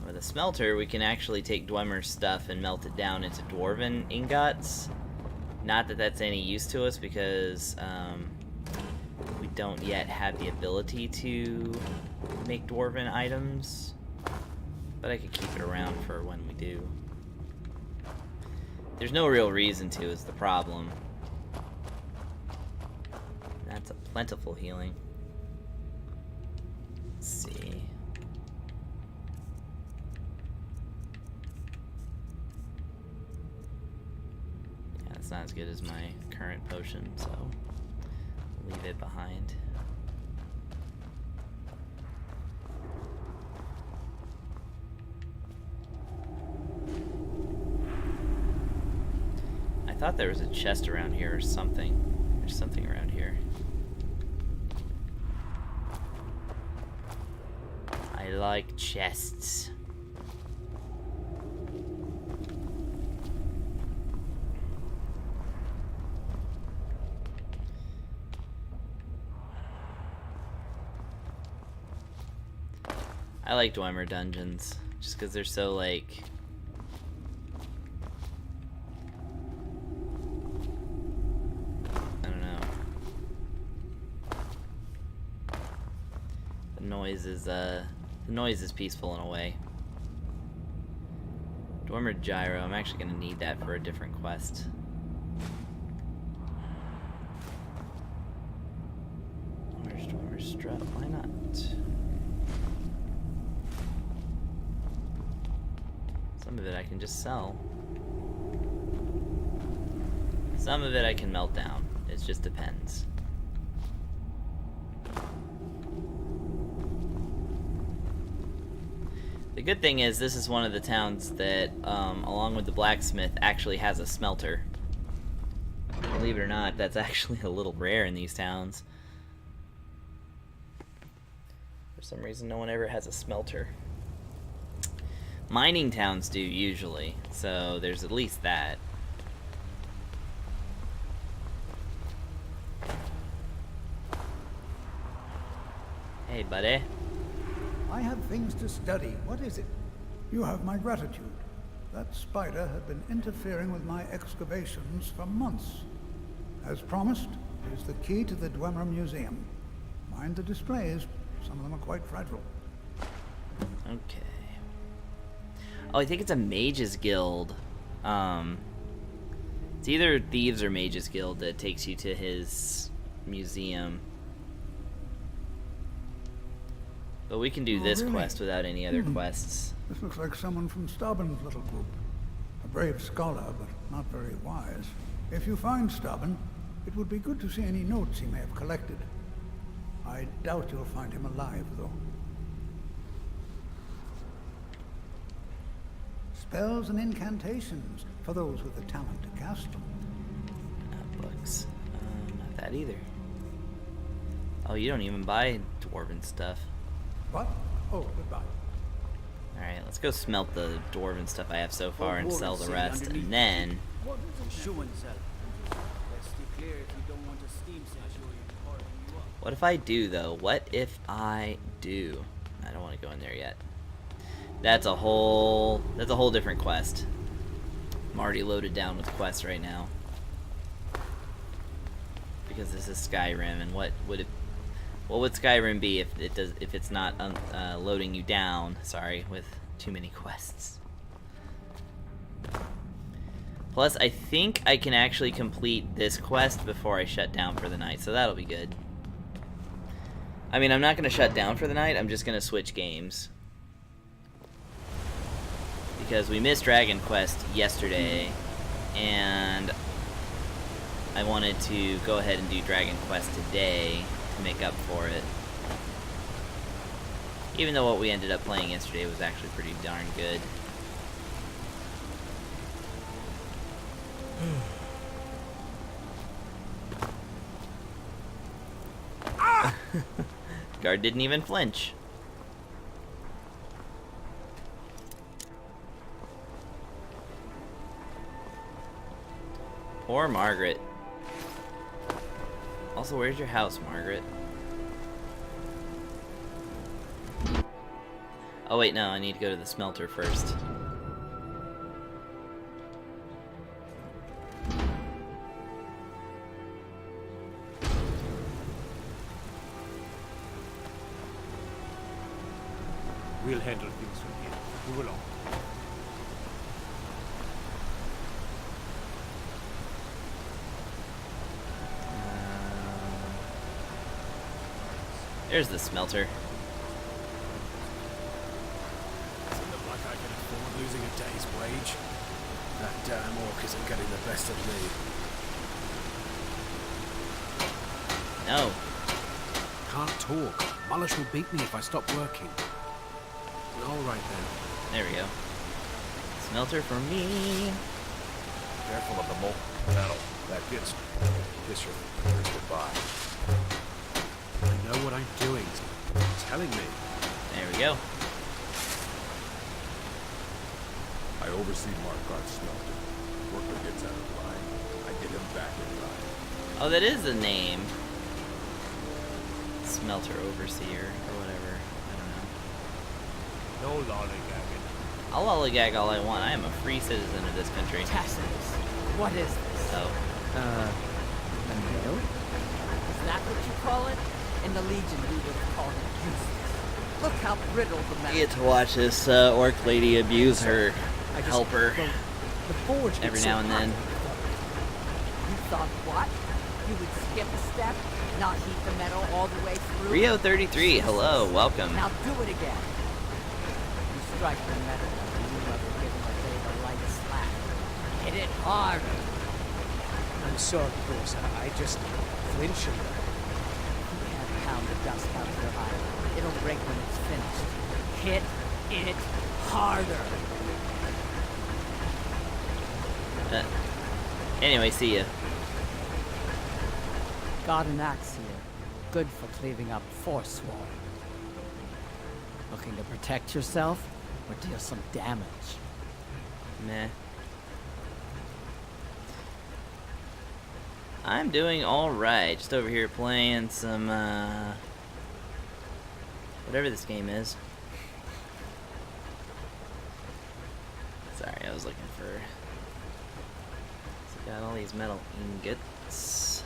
With a smelter, we can actually take Dwemer's stuff and melt it down into Dwarven ingots. Not that that's any use to us because we don't yet have the ability to make Dwarven items. But I could keep it around for when we do. There's no real reason to, is the problem. That's a plentiful healing. Let's see. Yeah, it's not as good as my current potion, so leave it behind. I thought there was a chest around here or something. There's something around here. I like chests. I like Dwemer dungeons just because they're so like... The noise is peaceful in a way. Dwemer gyro, I'm actually gonna need that for a different quest. Where's Dwemer strut? Why not? Some of it I can just sell. Some of it I can melt down. It just depends. The good thing is this is one of the towns that, along with the blacksmith, actually has a smelter. Believe it or not, that's actually a little rare in these towns. For some reason, no one ever has a smelter. Mining towns do usually, so there's at least that. Hey, buddy. I have things to study. What is it? You have my gratitude. That spider had been interfering with my excavations for months. As promised, it is the key to the Dwemer Museum. Mind the displays. Some of them are quite fragile. Okay. Oh, I think it's a Mages Guild. It's either Thieves or Mages Guild that takes you to his museum. But we can do this really? quest without any other quests. This looks like someone from Stauben's little group. A brave scholar, but not very wise. If you find Stauben, it would be good to see any notes he may have collected. I doubt you'll find him alive, though. Spells and incantations, for those with the talent to cast them. Books. Not that either. Oh, you don't even buy dwarven stuff. What? Oh, goodbye. Alright, let's go smelt the dwarven stuff I have so far and sell the rest, and then... What if I do, though? What if I do? I don't want to go in there yet. That's a whole different quest. I'm already loaded down with quests right now. Because this is Skyrim, and what would Skyrim be if it's not loading you down, sorry, with too many quests. Plus, I think I can actually complete this quest before I shut down for the night, so that'll be good. I mean, I'm not going to shut down for the night, I'm just going to switch games. Because we missed Dragon Quest yesterday, and I wanted to go ahead and do Dragon Quest today to make up for it. Even though what we ended up playing yesterday was actually pretty darn good. Guard didn't even flinch. Poor Margaret. Also, where's your house, Margaret? Oh wait, no, I need to go to the smelter first. We'll handle things from here. Move along. There's the smelter. Doesn't look like I can afford losing a day's wage. That damn orc isn't getting the best of me. No. Can't talk. Malish will beat me if I stop working. All right then. There we go. Smelter for me. Careful of the molten metal. That gets kiss your fingers goodbye. I know what I'm doing. It's telling me. There we go. I oversee Markarth's smelter. Worker gets out of line. I get him back in line. Oh, that is the name. Smelter Overseer, or whatever. I don't know. No lollygagging. I'll lollygag all I want. I am a free citizen of this country. Tacitus, what is this? Oh. A nail? Is that what you call it? In the Legion, we would call it useless. Look how brittle the metal. I get to watch this orc lady abuse her helper the forge every now and then. You thought what? You would skip a step, not heat the metal all the way through? Rio 33, hello, welcome. Now do it again. You strike the metal and you never give it a bit of a light slap. Hit it harder. I'm sorry, boss. I just flinch a little. You can't pound the dust out of your eye. It'll break when it's finished. Hit it harder. Anyway, see ya. Got an axe here. Good for cleaving up Forsworn. Looking to protect yourself? or deal some damage. Meh. I'm doing alright. Just over here playing some, whatever this game is. Sorry, I was looking for... So got all these metal ingots.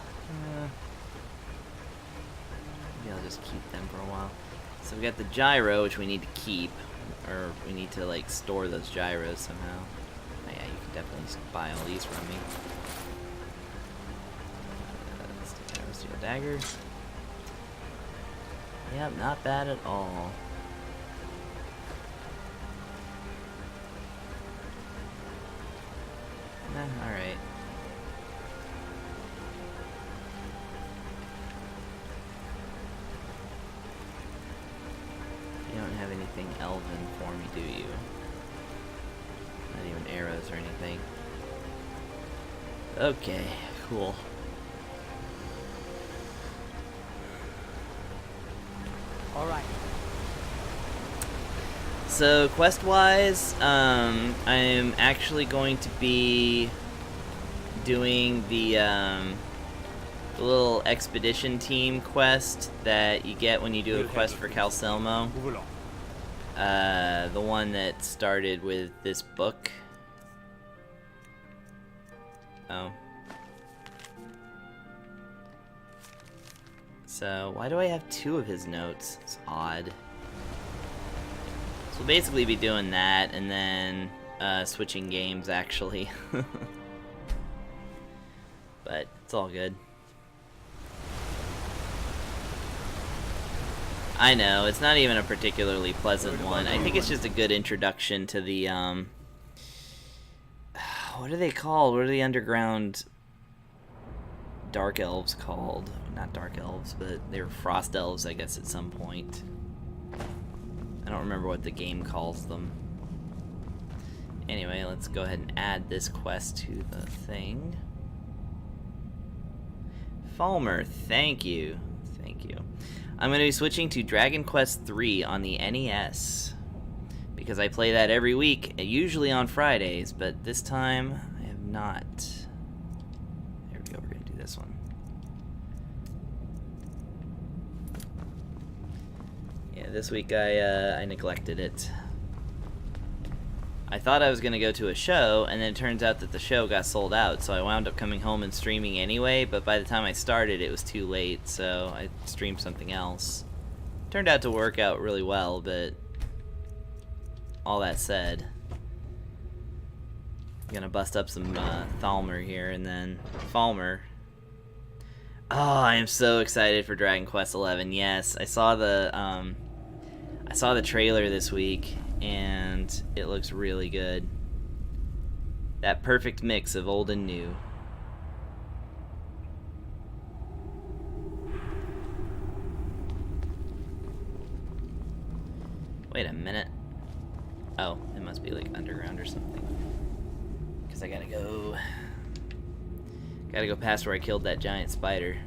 Maybe I'll just keep them for a while. So we got the gyro, which we need to keep. Or we need to, like, store those gyros somehow. Oh, yeah, you can definitely buy all these from me. Steel dagger. Yep, not bad at all. Alright. You don't have anything elven for me, do you? Not even arrows or anything. Okay, cool. Alright. So, quest-wise, I'm actually going to be doing the little expedition team quest that you get when you do a quest for Calcelmo. The one that started with this book. Oh. So, why do I have 2 of his notes? It's odd. So we'll basically be doing that, and then switching games, actually. But it's all good. I know, it's not even a particularly pleasant one. I think it's just a good introduction to the, what are they called? What are the underground dark elves called? Not dark elves, but they were frost elves, I guess, at some point. I don't remember what the game calls them. Anyway, let's go ahead and add this quest to the thing. Falmer, thank you. Thank you. I'm going to be switching to Dragon Quest III on the NES. Because I play that every week, usually on Fridays, but this time I have not. There we go, we're going to do this one. Yeah, this week I neglected it. I thought I was going to go to a show, and then it turns out that the show got sold out, so I wound up coming home and streaming anyway, but by the time I started, it was too late, so I streamed something else. Turned out to work out really well, but all that said, I'm going to bust up some Thalmer here, and then Falmer. Oh, I am so excited for Dragon Quest XI. Yes, I saw the trailer this week, and it looks really good. That perfect mix of old and new. Wait a minute. Oh, it must be like underground or something. Because I gotta go past where I killed that giant spider.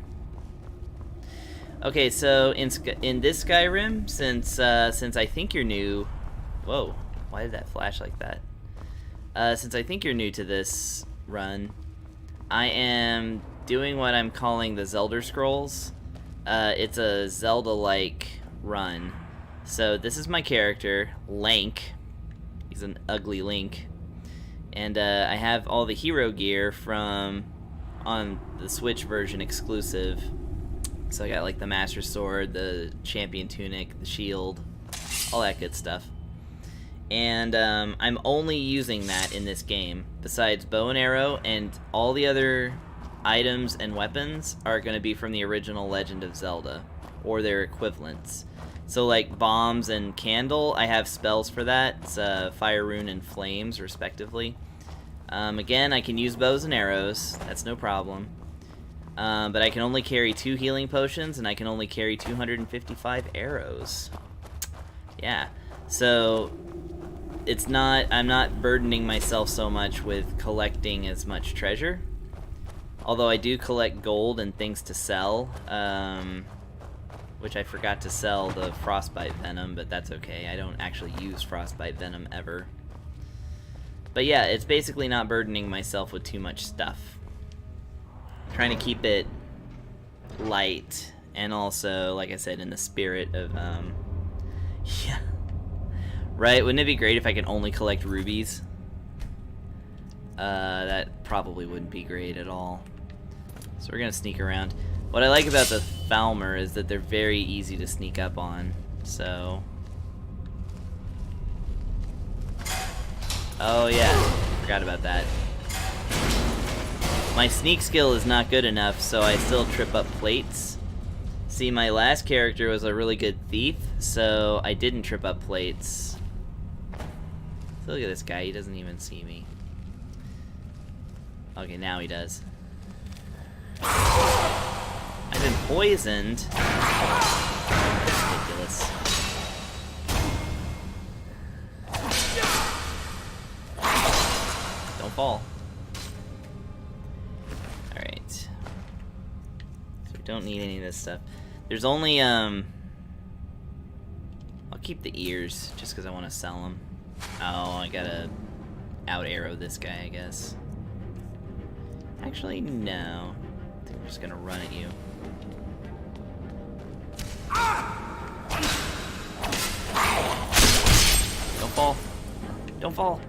Okay, so in this Skyrim, since I think you're new. Whoa, why did that flash like that? Since I think you're new to this run, I am doing what I'm calling the Zelder Scrolls. It's a Zelda-like run. So this is my character, Link. He's an ugly Link. And I have all the hero gear from on the Switch version exclusive. So I got like the Master Sword, the Champion Tunic, the Shield, all that good stuff. And I'm only using that in this game. Besides bow and arrow, and all the other items and weapons are going to be from the original Legend of Zelda, or their equivalents. So like bombs and candle, I have spells for that. It's Fire Rune and Flames, respectively. Again, I can use bows and arrows. That's no problem. But I can only carry 2 healing potions, and I can only carry 255 arrows. Yeah. So I'm not burdening myself so much with collecting as much treasure. Although I do collect gold and things to sell. which I forgot to sell the frostbite venom, but that's okay. I don't actually use frostbite venom ever. But yeah, it's basically not burdening myself with too much stuff. Trying to keep it light, and also, like I said, in the spirit of, yeah. Right? Wouldn't it be great if I could only collect rubies? That probably wouldn't be great at all. So we're gonna sneak around. What I like about the Falmer is that they're very easy to sneak up on, so... Oh yeah, forgot about that. My sneak skill is not good enough, so I still trip up plates. See, my last character was a really good thief, so I didn't trip up plates. So look at this guy, he doesn't even see me. Okay, now he does. I've been poisoned. That's ridiculous. Don't fall. Alright. So we don't need any of this stuff. There's only, I'll keep the ears, just because I want to sell them. Oh, I gotta out arrow this guy, I guess. Actually, no. I think I'm just gonna run at you. Don't fall. Don't fall.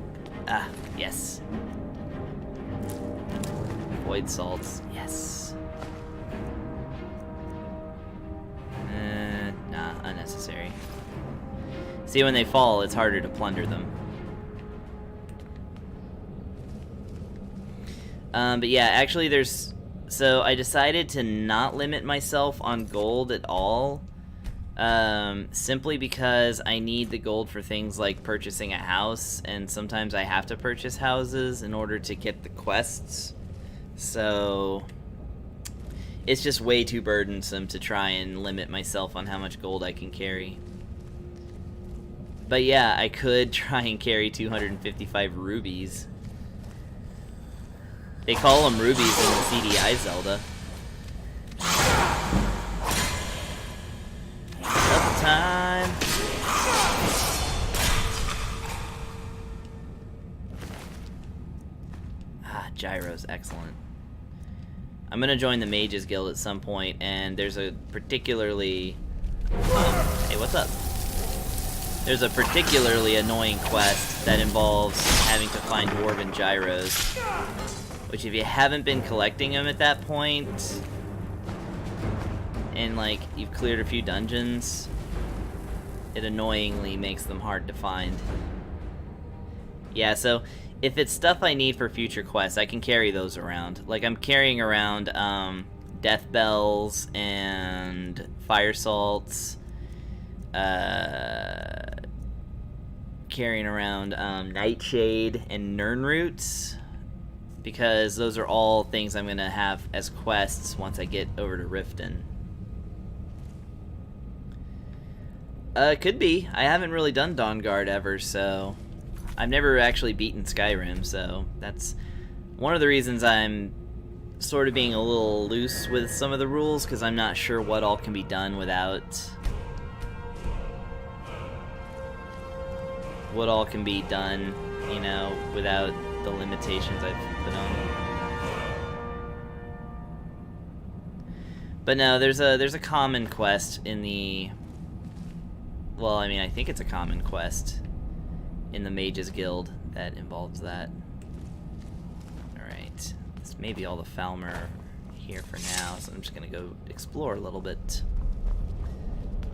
Ah, yes. Void salts. Yes. Nah, unnecessary. See, when they fall, it's harder to plunder them. But yeah, actually there's... So I decided to not limit myself on gold at all. Simply because I need the gold for things like purchasing a house, and sometimes I have to purchase houses in order to get the quests. So... It's just way too burdensome to try and limit myself on how much gold I can carry. But yeah, I could try and carry 255 rubies. They call them rubies in the CDI Zelda. Double time! Ah, gyros, excellent. I'm gonna join the Mages Guild at some point, and there's a particularly... Hey, what's up? There's a particularly annoying quest that involves having to find dwarven gyros. Which, if you haven't been collecting them at that point, and like you've cleared a few dungeons, it annoyingly makes them hard to find. Yeah, so if it's stuff I need for future quests, I can carry those around. Like, I'm carrying around death bells and fire salts, carrying around nightshade and nern roots, because those are all things I'm gonna have as quests once I get over to Riften. Could be. I haven't really done Dawnguard ever, so... I've never actually beaten Skyrim, so that's one of the reasons I'm sort of being a little loose with some of the rules, because I'm not sure what all can be done without... What all can be done, you know, without the limitations I've put on. But no, there's a common quest in the... Well, I mean, I think it's a common quest in the Mages Guild that involves that. Alright, this may be all the Falmer here for now, so I'm just gonna go explore a little bit.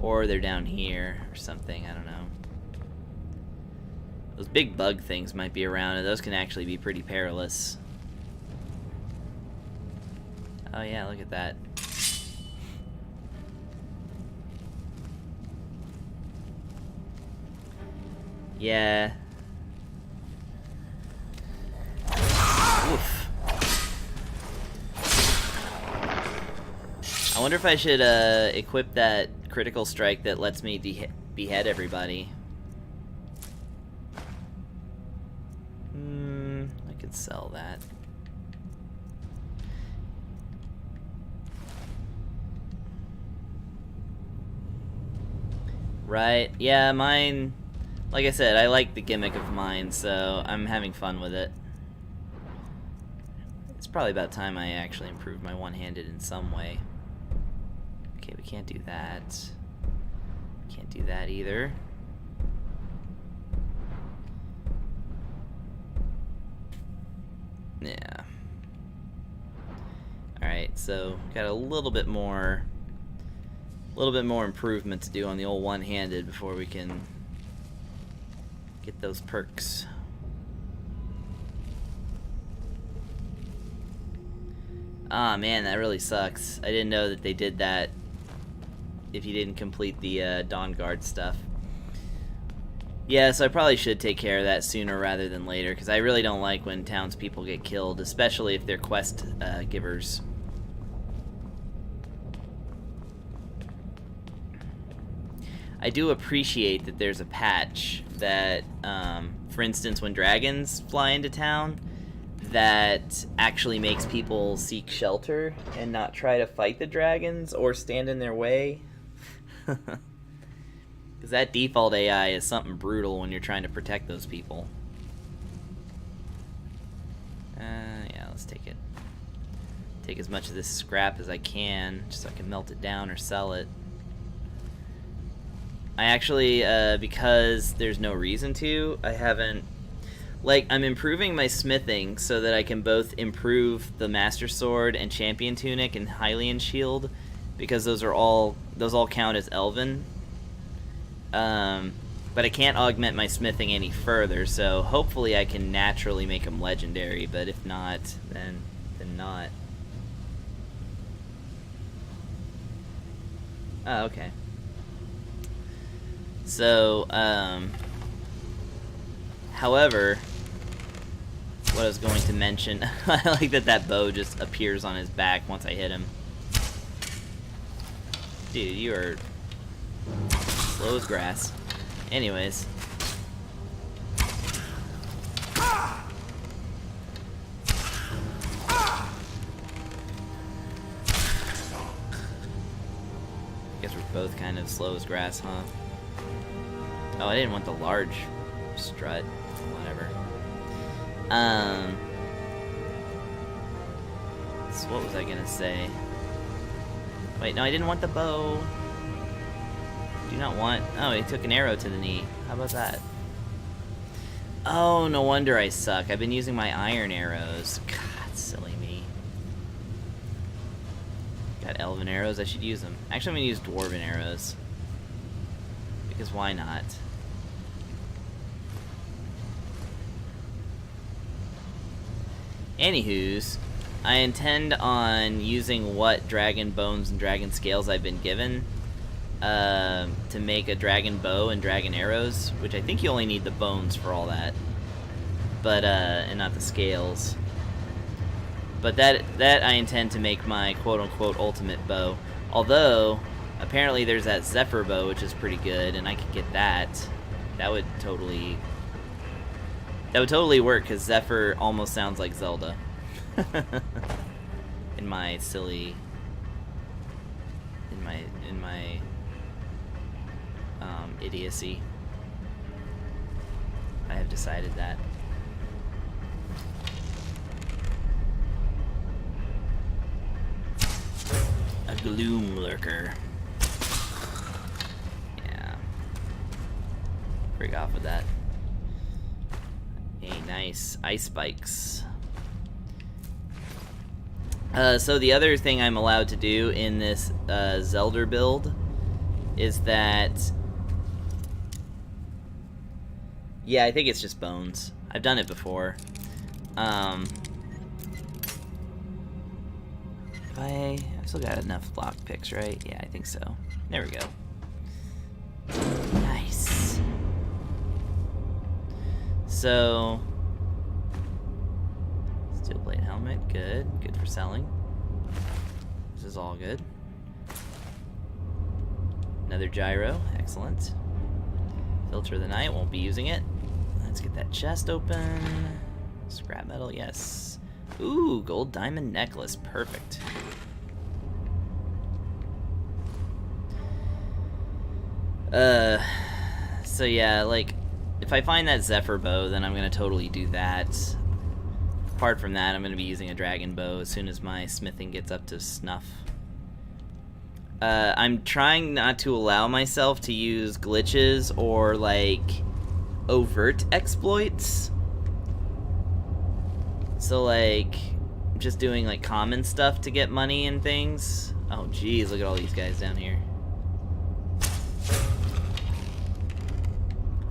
Or they're down here or something, I don't know. Those big bug things might be around, and those can actually be pretty perilous. Oh yeah, look at that. Yeah. Oof. I wonder if I should equip that critical strike that lets me behead everybody. I could sell that. Right, yeah, mine, like I said, I like the gimmick of mine, so I'm having fun with it. It's probably about time I actually improved my one-handed in some way. Okay, we can't do that. Can't do that either. Yeah. Alright, so got a little bit more improvement to do on the old one-handed before we can get those perks. Ah, man, that really sucks. I didn't know that they did that if you didn't complete the Dawn Guard stuff. Yeah, so I probably should take care of that sooner rather than later, because I really don't like when townspeople get killed, especially if they're quest givers. I do appreciate that there's a patch that, for instance, when dragons fly into town, that actually makes people seek shelter and not try to fight the dragons or stand in their way. Because that default AI is something brutal when you're trying to protect those people. Yeah, let's take it. Take as much of this scrap as I can, just so I can melt it down or sell it. I actually, because there's no reason to, I haven't... Like, I'm improving my smithing so that I can both improve the Master Sword and Champion Tunic and Hylian Shield, because those all count as Elven. But I can't augment my smithing any further, so hopefully I can naturally make them legendary, but if not, then not. Oh, okay. So, however, what I was going to mention, I like that bow just appears on his back once I hit him. Dude, you are slow as grass. Anyways. Guess we're both kind of slow as grass, huh? Oh, I didn't want the large strut. Whatever. So what was I gonna say? Wait, no, I didn't want the bow. Do not want... Oh, he took an arrow to the knee. How about that? Oh, no wonder I suck. I've been using my iron arrows. God, silly me. Got elven arrows, I should use them. Actually, I'm gonna use dwarven arrows. Because why not? Anywho's, I intend on using what dragon bones and dragon scales I've been given to make a dragon bow and dragon arrows, which I think you only need the bones for all that, but and not the scales. But that I intend to make my quote-unquote ultimate bow. Although apparently there's that Zephyr bow, which is pretty good, and I could get that. That would totally work, because Zephyr almost sounds like Zelda. in my idiocy. I have decided that. A gloom lurker. Yeah. Break off with that. Hey, nice. Ice spikes. So the other thing I'm allowed to do in this Zelder build is that... Yeah, I think it's just bones. I've done it before. I've still got enough lock picks, right? Yeah, I think so. There we go. Nice. So, steel plate helmet, good. Good for selling. This is all good. Another gyro, excellent. Filter of the night, won't be using it. Let's get that chest open. Scrap metal, yes. Ooh, gold diamond necklace, perfect. So yeah, like, if I find that Zephyr bow, then I'm gonna totally do that. Apart from that, I'm gonna be using a dragon bow as soon as my smithing gets up to snuff. I'm trying not to allow myself to use glitches or, like, overt exploits. So, like, I'm just doing, like, common stuff to get money and things. Oh, geez, look at all these guys down here.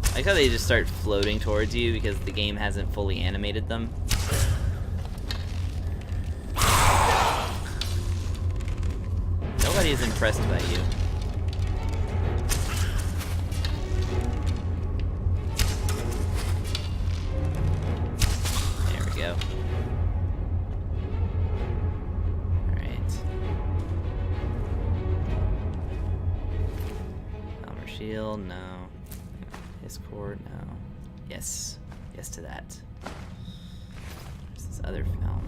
I like how they just start floating towards you because the game hasn't fully animated them. Nobody is impressed by you. There we go. Alright. Armor shield, no. Discord, no. Yes. Yes to that. There's this other Falmer.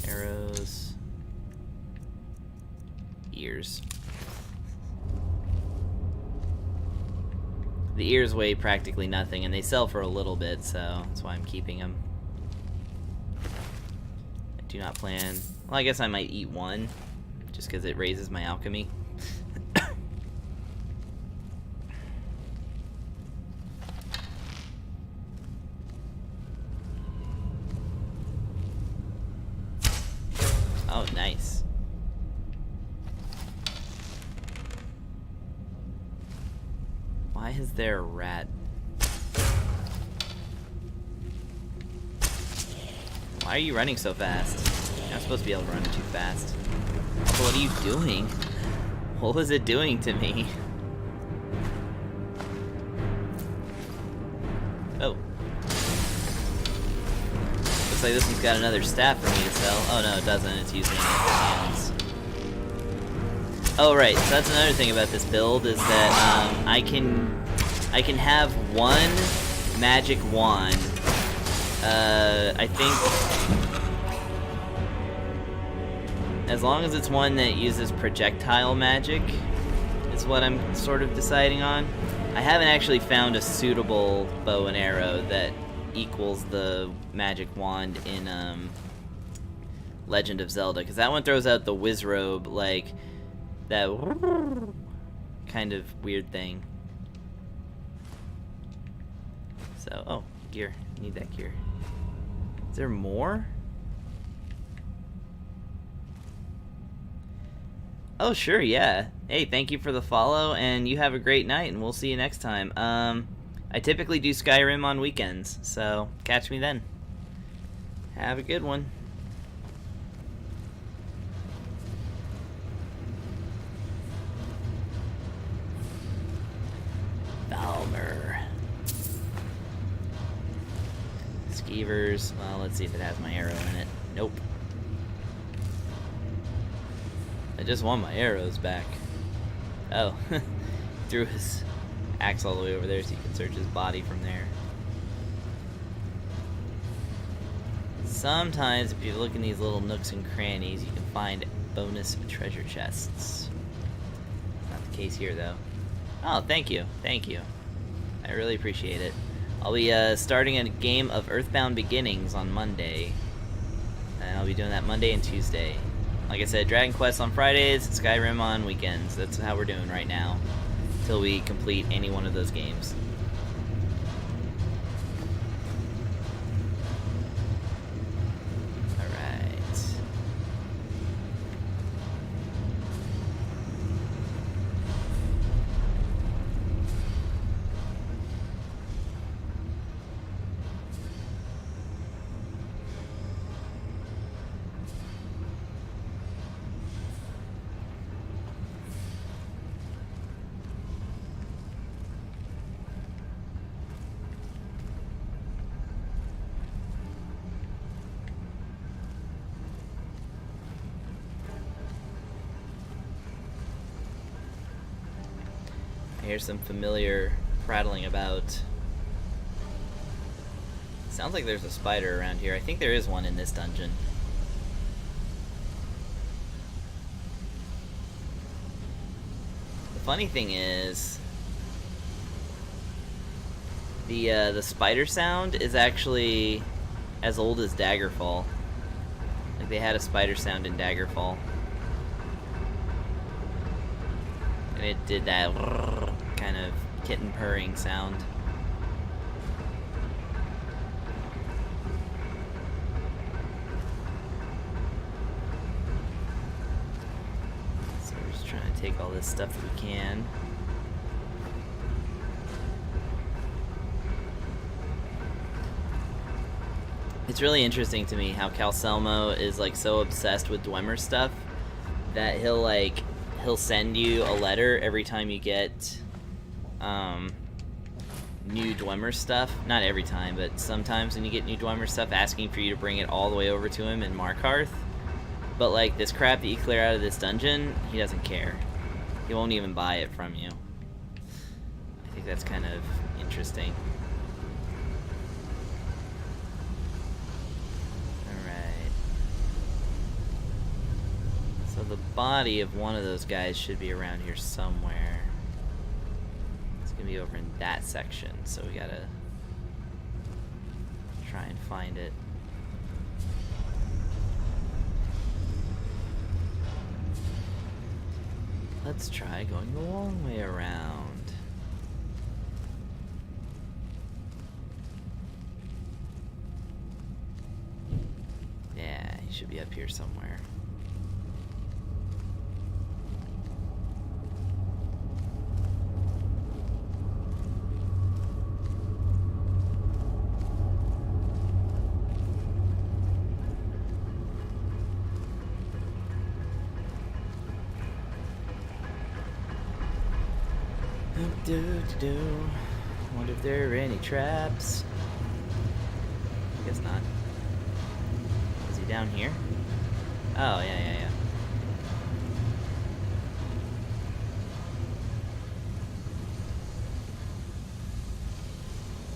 Arrows. Ears. The ears weigh practically nothing, and they sell for a little bit, so that's why I'm keeping them. I do not plan... Well, I guess I might eat one, just because it raises my alchemy. Oh, nice. Why is there a rat? Why are you running so fast? You're not supposed to be able to run too fast. Also, what are you doing? What was it doing to me? Oh. Looks like this one's got another staff for me to sell. Oh no, it doesn't. It's using hands. Oh right, so that's another thing about this build is that I can have one magic wand. I think as long as it's one that uses projectile magic is what I'm sort of deciding on. I haven't actually found a suitable bow and arrow that equals the magic wand in Legend of Zelda, because that one throws out the Wizrobe, like that kind of weird thing. So, oh, gear. I need that gear. Is there more? Oh, sure, yeah. Hey, thank you for the follow, and you have a great night, and we'll see you next time. I typically do Skyrim on weekends, so catch me then. Have a good one. Falmer. Skeevers. Well, let's see if it has my arrow in it. Nope. I just want my arrows back. Oh. Threw his axe all the way over there so you can search his body from there. Sometimes if you look in these little nooks and crannies you can find bonus treasure chests. Not the case here though. Oh, thank you. Thank you. I really appreciate it. I'll be starting a game of Earthbound Beginnings on Monday. And I'll be doing that Monday and Tuesday. Like I said, Dragon Quest on Fridays, Skyrim on weekends. That's how we're doing right now. Till we complete any one of those games. Alright. I hear some familiar prattling about. Sounds like there's a spider around here. I think there is one in this dungeon. The funny thing is, the spider sound is actually as old as Daggerfall. Like, they had a spider sound in Daggerfall. And it did that kind of kitten purring sound. So we're just trying to take all this stuff that we can. It's really interesting to me how Calcelmo is like so obsessed with Dwemer stuff that he'll send you a letter every time you get new Dwemer stuff. Not every time, but sometimes when you get new Dwemer stuff, asking for you to bring it all the way over to him in Markarth. But like this crap that you clear out of this dungeon, he doesn't care. He won't even buy it from you. I think that's kind of interesting. So the body of one of those guys should be around here somewhere. It's gonna be over in that section, so we gotta try and find it. Let's try going the long way around. Yeah, he should be up here somewhere. Wonder if there are any traps. I guess not. Is he down here? Oh, yeah.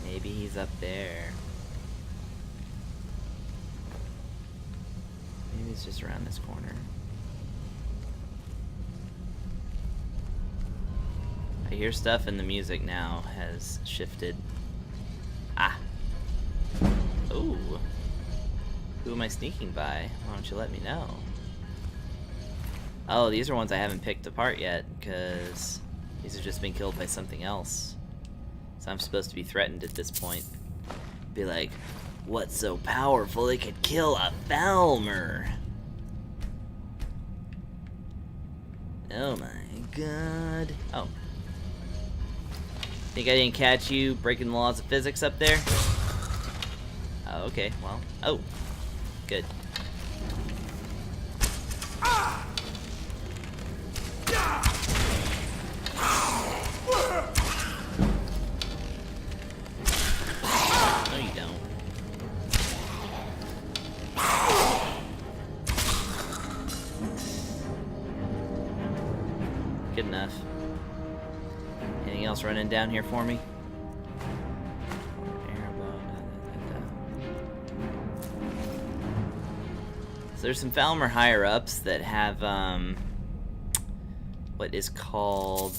Maybe he's up there. Maybe he's just around this corner. I hear stuff and the music now has shifted. Ah. Ooh. Who am I sneaking by? Why don't you let me know? Oh, these are ones I haven't picked apart yet, because these have just been killed by something else. So I'm supposed to be threatened at this point. Be like, what's so powerful it could kill a Falmer? Oh my god. Oh. Think I didn't catch you breaking the laws of physics up there? Oh, okay, well. Oh. Good. No, you don't. Good enough. Anything else running down here for me? So there's some Falmer higher-ups that have what is called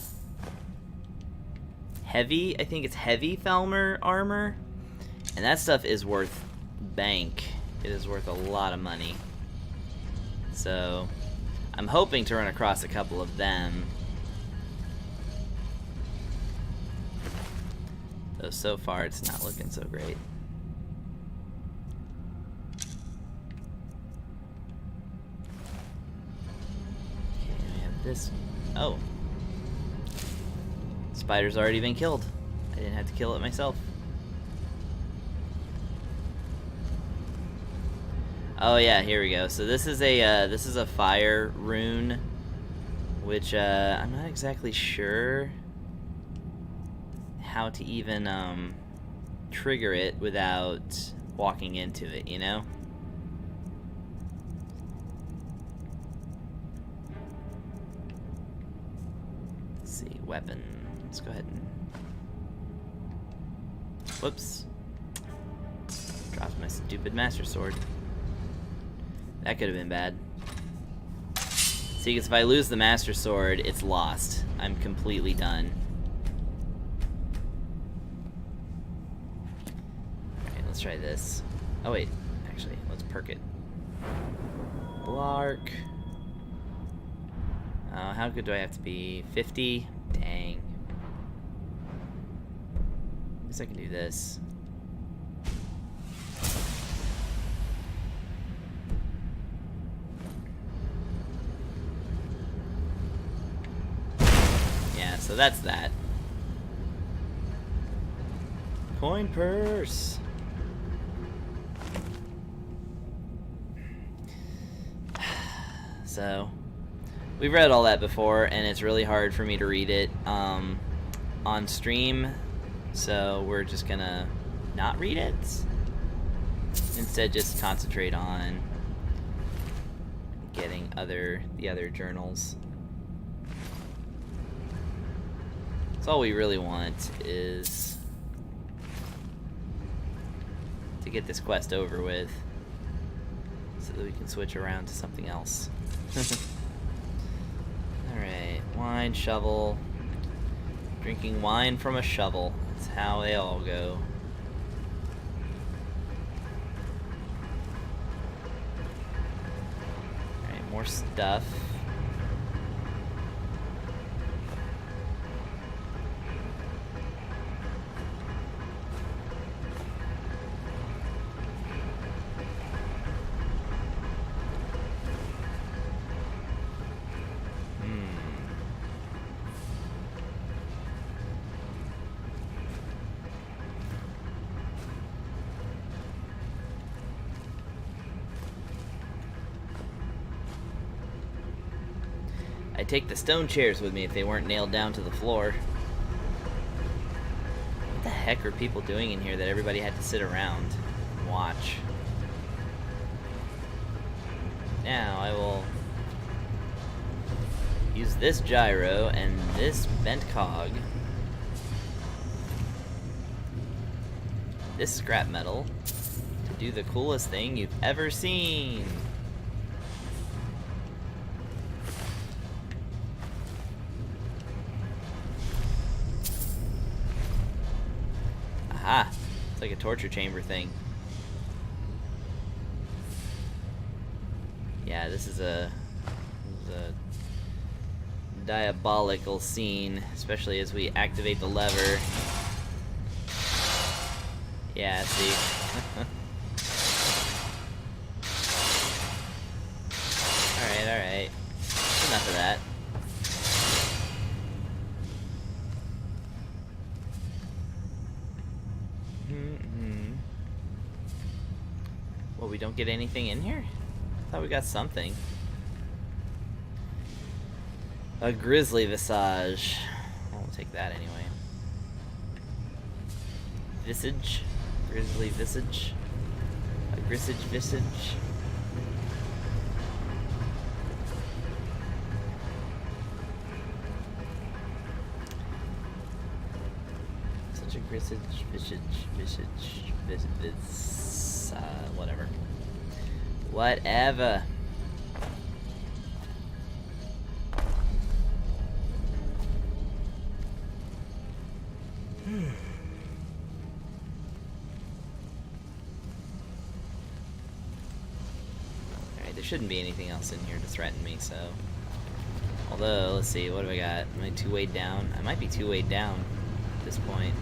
heavy, I think it's heavy Falmer armor, and that stuff is worth bank. It is worth a lot of money. So I'm hoping to run across a couple of them. Though so far it's not looking so great. Okay, we have this. Oh. Spider's already been killed. I didn't have to kill it myself. Oh yeah, here we go. So this is a fire rune, which I'm not exactly sure how to even trigger it without walking into it, you know? Let's see, weapon. Let's go ahead and... Whoops. Dropped my stupid Master Sword. That could have been bad. See, because if I lose the Master Sword, it's lost. I'm completely done. Alright, let's try this. Oh wait, actually, let's perk it. Blark. How good do I have to be? 50? Dang. I guess I can do this. Yeah, so that's that. Coin purse. So, we've read all that before, and it's really hard for me to read it on stream, so we're just gonna not read it. Instead, just concentrate on getting the other journals. So all we really want is to get this quest over with, so that we can switch around to something else. Alright, wine, shovel. Drinking wine from a shovel. That's how they all go. Alright, more stuff. I'd take the stone chairs with me if they weren't nailed down to the floor. What the heck are people doing in here that everybody had to sit around and watch? Now I will use this gyro and this bent cog, this scrap metal, to do the coolest thing you've ever seen. Aha! It's like a torture chamber thing. Yeah, this is a diabolical scene, especially as we activate the lever. Yeah, see? Alright, alright. Enough of that. Well, we don't get anything in here? I thought we got something. A grizzly visage. I'll take that anyway. Visage? Grizzly visage? A grizzage visage? Such a grizzage visage, whatever. Whatever. Alright, there shouldn't be anything else in here to threaten me, so... Although, let's see, what have I got? Am I too weighed down? I might be too weighed down at this point.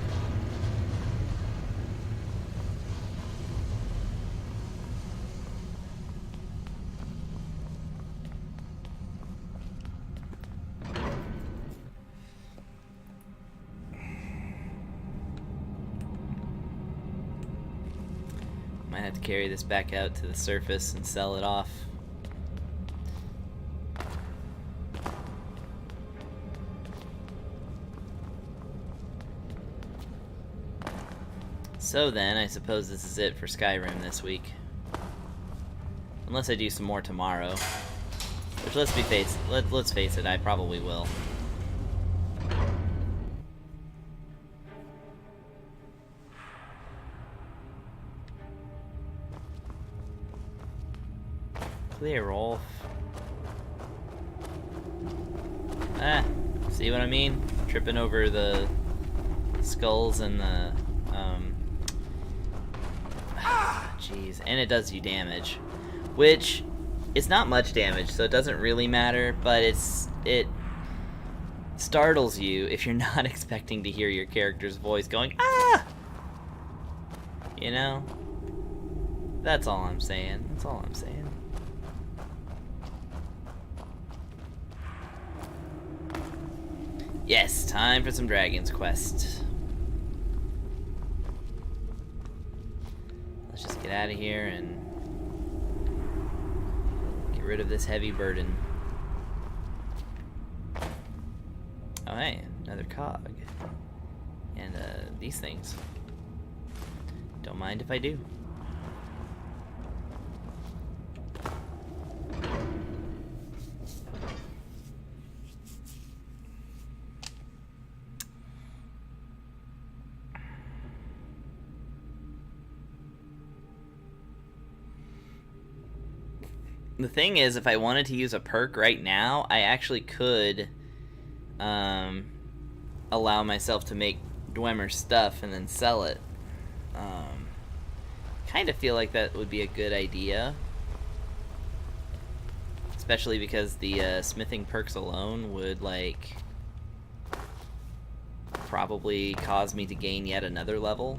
Might have to carry this back out to the surface and sell it off. So then, I suppose this is it for Skyrim this week. Unless I do some more tomorrow. Which, let's face it, I probably will. Clear, Rolf. Ah, see what I mean? Tripping over the skulls and the, jeez, and it does you damage. Which, it's not much damage, so it doesn't really matter, but it startles you if you're not expecting to hear your character's voice going, ah! You know? That's all I'm saying. That's all I'm saying. Yes, time for some Dragon's Quest. Let's just get out of here and get rid of this heavy burden. Oh hey, another cog. And these things. Don't mind if I do. The thing is, if I wanted to use a perk right now, I actually could allow myself to make Dwemer stuff and then sell it. Kind of feel like that would be a good idea. Especially because the smithing perks alone would, like, probably cause me to gain yet another level.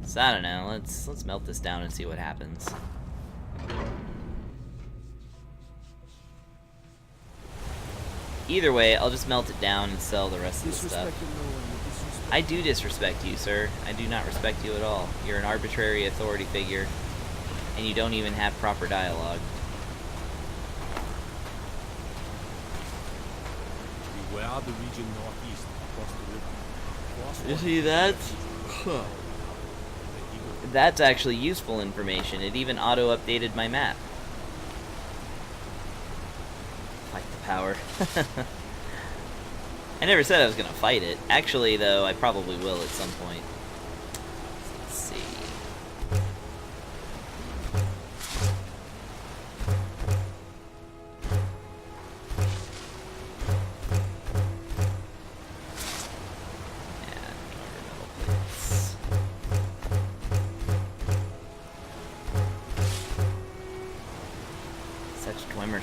So I don't know, let's melt this down and see what happens. Either way, I'll just melt it down and sell the rest of the stuff. I do disrespect you, sir. I do not respect you at all. You're an arbitrary authority figure, and you don't even have proper dialogue. Beware the region northeast across the river. You see that? Huh. That's actually useful information. It even auto-updated my map. Fight the power. I never said I was gonna fight it. Actually, though, I probably will at some point. Let's see.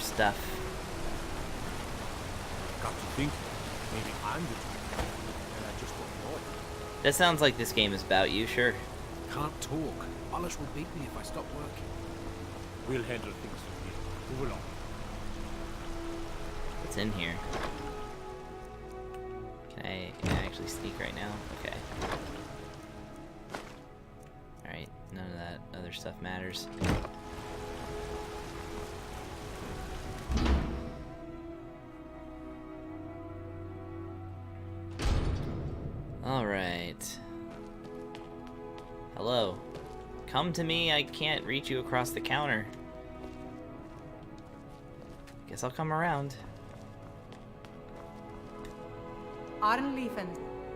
Stuff. Got to think. Maybe I'm the type and I just don't know it. That sounds like this game is about you, sure. Can't talk. Alice will beat me if I stop working. We'll handle things from here. Move along. What's in here? Can I actually sneak right now? Okay. Alright, none of that other stuff matters. Alright. Hello. Come to me, I can't reach you across the counter. Guess I'll come around. Arnleaf and...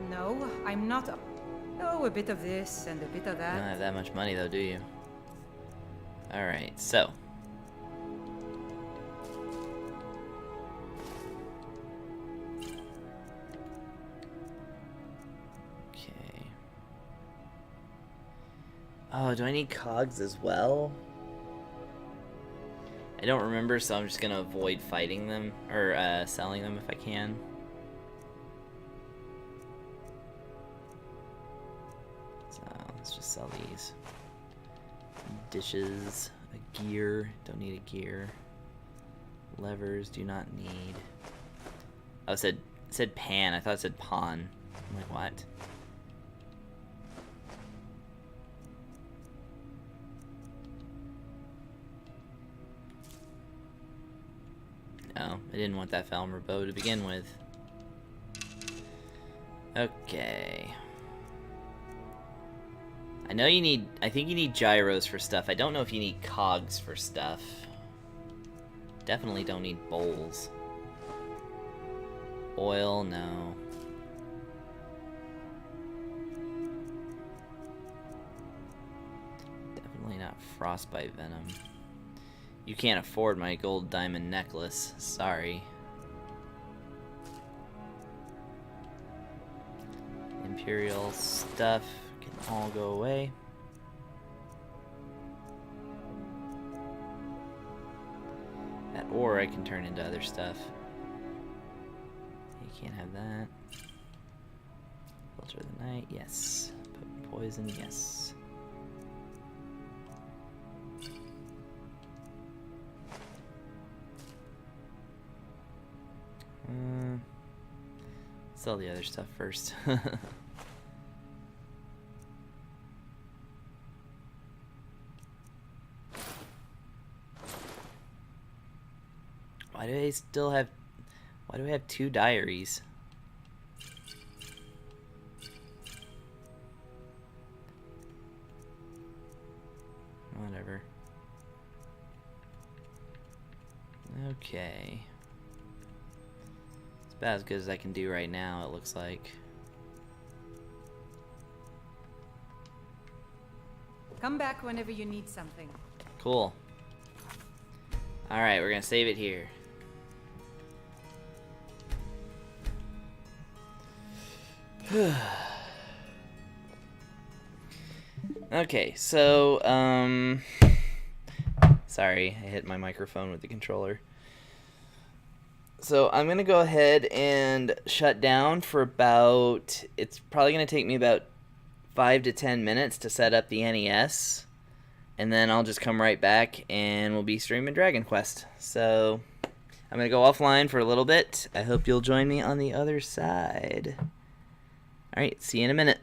No, I'm not a... Oh, a bit of this and a bit of that. You don't have that much money though, do you? Alright, so. Oh, do I need cogs as well? I don't remember, so I'm just gonna avoid fighting them, or selling them if I can. So, let's just sell these. Dishes, a gear, don't need a gear. Levers, do not need. Oh, it said pan, I thought it said pawn. I'm like, what? Oh, I didn't want that Falmer bow to begin with. Okay. I know you need... I think you need gyros for stuff. I don't know if you need cogs for stuff. Definitely don't need bowls. Oil, no. Definitely not Not frostbite venom. You can't afford my gold diamond necklace. Sorry. Imperial stuff can all go away. That ore I can turn into other stuff. You can't have that. Filter of the night, yes. Potent poison, yes. Sell the other stuff first. Why do I still have... Why do I have 2 diaries? Whatever. Okay. It's about as good as I can do right now, it looks like. Come back whenever you need something. Cool. Alright, we're gonna save it here. Okay, so, sorry, I hit my microphone with the controller. So I'm gonna go ahead and shut down for about, it's probably gonna take me about 5 to 10 minutes to set up the NES. And then I'll just come right back and we'll be streaming Dragon Quest. So I'm gonna go offline for a little bit. I hope you'll join me on the other side. Alright, see you in a minute.